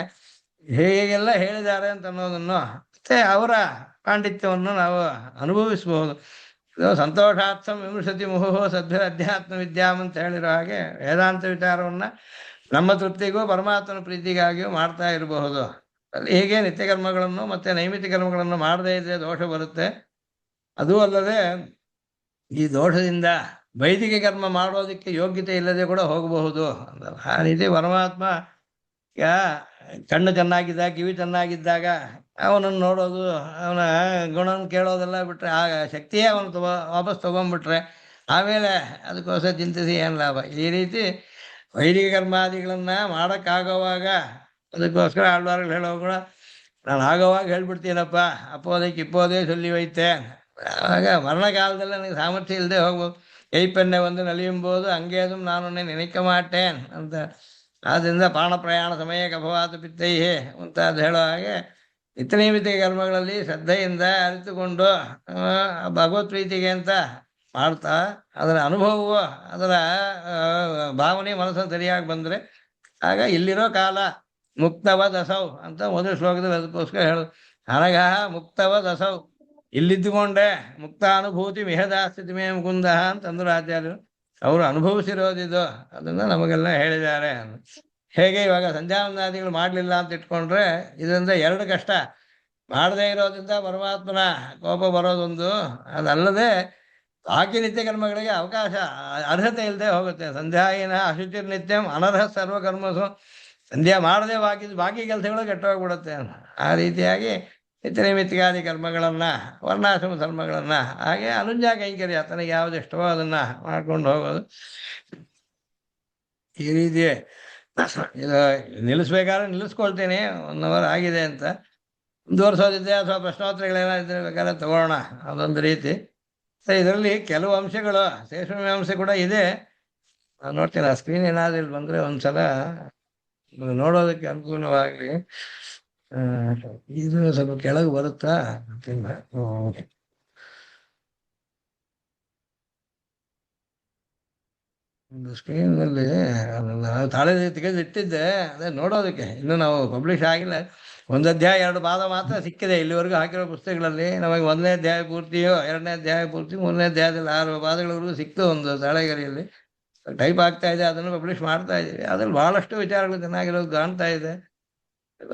ಹೇಗೆಲ್ಲ ಹೇಳಿದ್ದಾರೆ ಅಂತ ಅನ್ನೋದನ್ನು ಮತ್ತೆ ಅವರ ಪಾಂಡಿತ್ಯವನ್ನು ನಾವು ಅನುಭವಿಸಬಹುದು. ಸಂತೋಷಾರ್ಥಂ ವಿಮೃಶತಿ ಮುಹುಃ ಸದ್ಭಿರ ಅಧ್ಯಾತ್ಮ ವಿದ್ಯಾಮ್ ಅಂತ ಹೇಳಿರೋ ಹಾಗೆ ವೇದಾಂತ ವಿಚಾರವನ್ನು ನಮ್ಮ ತೃಪ್ತಿಗೂ ಪರಮಾತ್ಮನ ಪ್ರೀತಿಗಾಗಿಯೂ ಮಾಡ್ತಾ ಇರಬಹುದು. ಅಲ್ಲಿ ಹೀಗೆ ನಿತ್ಯ ಕರ್ಮಗಳನ್ನು ಮತ್ತೆ ನೈಮಿತ್ಯ ಕರ್ಮಗಳನ್ನು ಮಾಡದೇ ಇದ್ರೆ ದೋಷ ಬರುತ್ತೆ. ಅದೂ ಅಲ್ಲದೆ ಈ ದೋಷದಿಂದ ವೈದಿಕ ಕರ್ಮ ಮಾಡೋದಕ್ಕೆ ಯೋಗ್ಯತೆ ಇಲ್ಲದೆ ಕೂಡ ಹೋಗಬಹುದು. ಆ ರೀತಿ ಪರಮಾತ್ಮ ಕಣ್ಣು ಚೆನ್ನಾಗಿದ್ದಾಗ, ಕಿವಿ ಚೆನ್ನಾಗಿದ್ದಾಗ ಅವನನ್ನು ನೋಡೋದು, ಅವನ ಗುಣವನ್ನು ಕೇಳೋದೆಲ್ಲ ಬಿಟ್ಟರೆ, ಆ ಶಕ್ತಿಯೇ ಅವನು ವಾಪಸ್ ತೊಗೊಂಡ್ಬಿಟ್ರೆ ಆಮೇಲೆ ಅದಕ್ಕೋಸ್ಕರ ಚಿಂತಿಸಿ ಏನು ಲಾಭ? ಈ ರೀತಿ ವೈದಿಕ ಕರ್ಮಾದಿಗಳನ್ನು ಮಾಡೋಕ್ಕಾಗೋವಾಗ ಅದಕ್ಕೋಸ್ಕರ ಆಳ್ವಾರ್ಗಳು ಹೇಳೋ ಕೂಡ ನಾನು ಆಗೋವಾಗ ಹೇಳ್ಬಿಡ್ತೀನಪ್ಪ, ಅಪ್ಪೋದಕ್ಕೆ ಇಪ್ಪೋದೇ ಸೊಲ್ಲಿ ಹೋಯ್ತೆ. ಆಗ ಮರಣಕಾಲದಲ್ಲಿ ನನಗೆ ಸಾಮರ್ಥ್ಯ ಇಲ್ಲದೆ ಹೋಗ್ಬೋದು. ಕೈಪೆನ್ನೆ ಒಂದು ನಲಿಯುಂಬೋದು ಹಂಗೇದು ನಾನು ನೆನಕ ಮಾಟೇನ್ ಅಂತ. ಆದ್ದರಿಂದ ಪ್ರಾಣ ಪ್ರಯಾಣ ಸಮಯಕ್ಕೆ ಅಭವಾತ ಪಿತ್ತೈಹೇ ಮುಂತಾದ ಹೇಳೋ ಹಾಗೆ ನಿತ್ಯನೈಮಿತ್ತಿಕ ಕರ್ಮಗಳಲ್ಲಿ ಶ್ರದ್ಧೆಯಿಂದ ಅರಿತುಕೊಂಡು ಭಗವತ್ ಪ್ರೀತಿಗೆ ಅಂತ ಮಾಡ್ತಾ ಅದರ ಅನುಭವವು, ಅದರ ಭಾವನೆ ಮನಸ್ಸನ್ನು ಸರಿಯಾಗಿ ಬಂದರೆ ಆಗ ಇಲ್ಲಿರೋ ಕಾಲ ಮುಕ್ತವ ದಸೌ ಅಂತ ಮೊದಲ ಶ್ಲೋಕದಲ್ಲಿ ಅದಕ್ಕೋಸ್ಕರ ಹೇಳು. ಅನಗಃ ಮುಕ್ತವ ದಸೌ, ಇಲ್ಲಿದ್ದುಕೊಂಡೆ ಮುಕ್ತಾನುಭೂತಿ ಮಿಹದಾಸ್ಥಿತಿ ಮೇ ಮುಕುಂದ ಅಂತಂದ್ರು ಆಚಾರ್ಯರು. ಅವರು ಅನುಭವಿಸಿರೋದಿದು, ಅದನ್ನು ನಮಗೆಲ್ಲ ಹೇಳಿದ್ದಾರೆ. ಹೇಗೆ ಇವಾಗ ಸಂಧ್ಯಾವಂದನಾದಿಗಳು ಮಾಡಲಿಲ್ಲ ಅಂತ ಇಟ್ಕೊಂಡ್ರೆ ಇದರಿಂದ ಎರಡು ಕಷ್ಟ. ಮಾಡದೇ ಇರೋದ್ರಿಂದ ಪರಮಾತ್ಮನ ಕೋಪ ಬರೋದೊಂದು, ಅದಲ್ಲದೆ ಬಾಕಿ ನಿತ್ಯ ಕರ್ಮಗಳಿಗೆ ಅವಕಾಶ ಅರ್ಹತೆ ಇಲ್ಲದೆ ಹೋಗುತ್ತೆ. ಸಂಧ್ಯಾಯಿನ ಅಶುಚಿರ್ ನಿತ್ಯಂ ಅನರ್ಹ ಸರ್ವಕರ್ಮಸು. ಸಂಧ್ಯಾ ಮಾಡದೆ ಬಾಕಿ ಕೆಲಸಗಳು ಕೆಟ್ಟೋಗ್ಬಿಡುತ್ತೆ. ಆ ರೀತಿಯಾಗಿ ನಿತ್ಯ ನೈಮಿತ್ತಿಕಾದಿ ಕರ್ಮಗಳನ್ನು, ವರ್ಣಾಶ್ರಮ ಧರ್ಮಗಳನ್ನು, ಹಾಗೆ ಅನುಜ್ಞ ಕೈಂಕರ್ಯ ತನಗೆ ಯಾವುದು ಇಷ್ಟವೋ ಅದನ್ನು ಮಾಡ್ಕೊಂಡು ಹೋಗೋದು. ಈ ರೀತಿ ಇದು ನಿಲ್ಲಿಸ್ಬೇಕಾದ್ರೆ ನಿಲ್ಲಿಸ್ಕೊಳ್ತೀನಿ, 1 ಅವರ್ ಆಗಿದೆ ಅಂತ. ಮುಂದುವರ್ಸೋದಿದೆ ಅಥವಾ ಪ್ರಶ್ನೋತ್ತರಗಳೇನಾದ್ರೆ ಬೇಕಾದ್ರೆ ತಗೊಳ್ಳೋಣ, ಅದೊಂದು ರೀತಿ. ಇದರಲ್ಲಿ ಕೆಲವು ಅಂಶಗಳು ಶೇಷಮೀಮಾಂಸೆ ಕೂಡ ಇದೆ. ನಾನು ನೋಡ್ತೀನಿ, ಆ ಸ್ಕ್ರೀನ್ ಏನಾದ್ರು ಇಲ್ಲಿ ಬಂದರೆ ಒಂದ್ಸಲ ನೋಡೋದಕ್ಕೆ ಅನುಕೂಲವಾಗಲಿ. ಇದು ಸ್ವಲ್ಪ ಕೆಳಗೆ ಬರುತ್ತಾ ಗೊತ್ತಿಲ್ಲ. ಒಂದು ಸ್ಕ್ರೀನ್ನಲ್ಲಿ ನಾವು ತಾಳೆ ತೆಗೆದು ಇಟ್ಟಿದ್ದೆ, ಅದೇ ನೋಡೋದಕ್ಕೆ. ಇನ್ನು ನಾವು ಪಬ್ಲಿಷ್ ಆಗಿಲ್ಲ. 1 ಅಧ್ಯಾಯ 2 ಪಾದ ಮಾತ್ರ ಸಿಕ್ಕಿದೆ ಇಲ್ಲಿವರೆಗೂ ಹಾಕಿರೋ ಪುಸ್ತಕಗಳಲ್ಲಿ. ನಮಗೆ 1ನೇ ಅಧ್ಯಾಯ ಪೂರ್ತಿಯೋ 2ನೇ ಅಧ್ಯಾಯ ಪೂರ್ತಿ 3ನೇ ಅಧ್ಯಾಯದಲ್ಲಿ 6 ಪಾದಗಳವರೆಗೂ ಸಿಕ್ತು ಒಂದು ತಾಳೆಗರಿಯಲ್ಲಿ. ಟೈಪ್ ಆಗ್ತಾ ಇದೆ, ಅದನ್ನು ಪಬ್ಲಿಷ್ ಮಾಡ್ತಾ ಇದ್ದೀವಿ. ಅದ್ರಲ್ಲಿ ಬಹಳಷ್ಟು ವಿಚಾರಗಳು ಚೆನ್ನಾಗಿರೋದು ಕಾಣ್ತಾ ಇದೆ.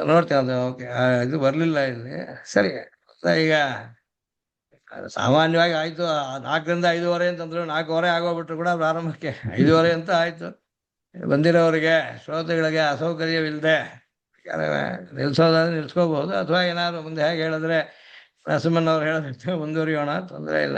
ನೋಡ್ತೇವೆ ಅದು. ಓಕೆ, ಇದು ಬರಲಿಲ್ಲ ಇಲ್ಲಿ. ಸರಿ, ಈಗ ಸಾಮಾನ್ಯವಾಗಿ ಆಯಿತು. 4ರಿಂದ 5:15 ಅಂತಂದ್ರು, 4:15 ಆಗೋಗ್ಬಿಟ್ರು ಕೂಡ ಪ್ರಾರಂಭಕ್ಕೆ 5:15 ಅಂತ ಆಯಿತು. ಬಂದಿರೋರಿಗೆ ಶ್ರೋತೃಗಳಿಗೆ ಅಸೌಕರ್ಯವಿಲ್ಲದೆ ನಿಲ್ಸೋದಾದ್ರೆ ನಿಲ್ಸ್ಕೋಬಹುದು, ಅಥವಾ ಏನಾದ್ರು ಮುಂದೆ ಹೇಗೆ ಹೇಳಿದ್ರೆ ನರಸಿಂಹನವ್ರು ಹೇಳಿದ್ರೆ ಮುಂದುವರಿಯೋಣ, ತೊಂದರೆ ಇಲ್ಲ.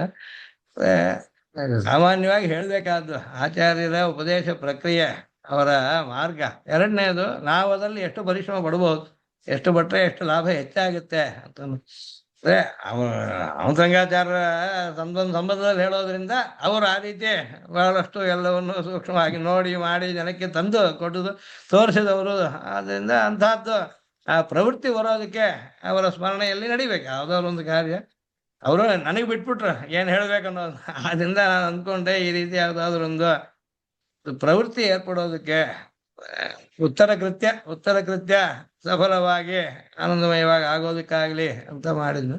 ಸಾಮಾನ್ಯವಾಗಿ ಹೇಳಬೇಕಾದ್ದು ಆಚಾರ್ಯರ ಉಪದೇಶ ಪ್ರಕ್ರಿಯೆ, ಅವರ ಮಾರ್ಗ. ಎರಡನೇದು, ನಾವು ಅದರಲ್ಲಿ ಎಷ್ಟು ಪರಿಶ್ರಮ ಪಡ್ಬೋದು, ಎಷ್ಟು ಪಟ್ಟರೆ ಎಷ್ಟು ಲಾಭ ಹೆಚ್ಚಾಗುತ್ತೆ ಅಂತ. ಅಂದರೆ ಅಮೃತಂಗಾಚಾರ್ಯರ ಸಂಬಂಧದಲ್ಲಿ ಹೇಳೋದ್ರಿಂದ ಅವರು ಆ ರೀತಿ ಬಹಳಷ್ಟು ಎಲ್ಲವನ್ನು ಸೂಕ್ಷ್ಮವಾಗಿ ನೋಡಿ ಮಾಡಿ ಜನಕ್ಕೆ ತಂದು ಕೊಟ್ಟದು ತೋರಿಸಿದವರು. ಆದ್ದರಿಂದ ಅಂಥದ್ದು ಆ ಪ್ರವೃತ್ತಿ ಬರೋದಕ್ಕೆ ಅವರ ಸ್ಮರಣೆಯಲ್ಲಿ ನಡಿಬೇಕು ಯಾವುದಾದ್ರು ಒಂದು ಕಾರ್ಯ. ಅವರು ನನಗೆ ಬಿಟ್ಬಿಟ್ರು ಏನು ಹೇಳಬೇಕನ್ನೋದು. ಆದ್ದರಿಂದ ನಾನು ಅಂದ್ಕೊಂಡೆ ಈ ರೀತಿ ಯಾವುದಾದ್ರೂ ಒಂದು ಪ್ರವೃತ್ತಿ ಏರ್ಪಡೋದಕ್ಕೆ ಉತ್ತರ ಕೃತ್ಯ ಸಫಲವಾಗಿ ಆನಂದಮಯವಾಗಿ ಆಗೋದಕ್ಕಾಗಲಿ ಅಂತ ಮಾಡಿದ್ನು.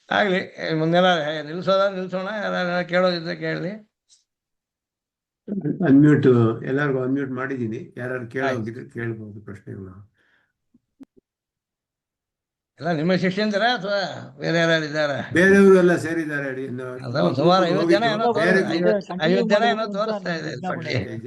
ಆಗಲಿ, ಮುಂದೆಲ್ಲ ನಿಲ್ಸೋಣ, ಯಾರು ಕೇಳೋದಿದ್ರೆ ಕೇಳಲಿ.
ಅನ್ಮ್ಯೂಟ್, ಎಲ್ಲರಿಗೂ ಅನ್ಮ್ಯೂಟ್ ಮಾಡಿದ್ದೀನಿ. ಯಾರು ಕೇಳೋದಿದ್ರೆ ಕೇಳ್ಬೋದು ಪ್ರಶ್ನೆಗಳು.
ಎಲ್ಲ ನಿಮ್ಮ ಶಿಷ್ಯಂದಿರ ಅಥವಾ ಬೇರೆ ಯಾರು ಇದ್ದಾರ?
ಬೇರೆಯವರು ಎಲ್ಲ ಸೇರಿದ್ದಾರೆ.
ಅದ ಸುಮಾರು 50 ಜನ ಏನೋ
ಬೇರೆ
ಐವತ್ತು ಜನ ಏನೋ ತೋರಿಸ್ತಾ ಇದೆ ಪಟ್ಟಿ.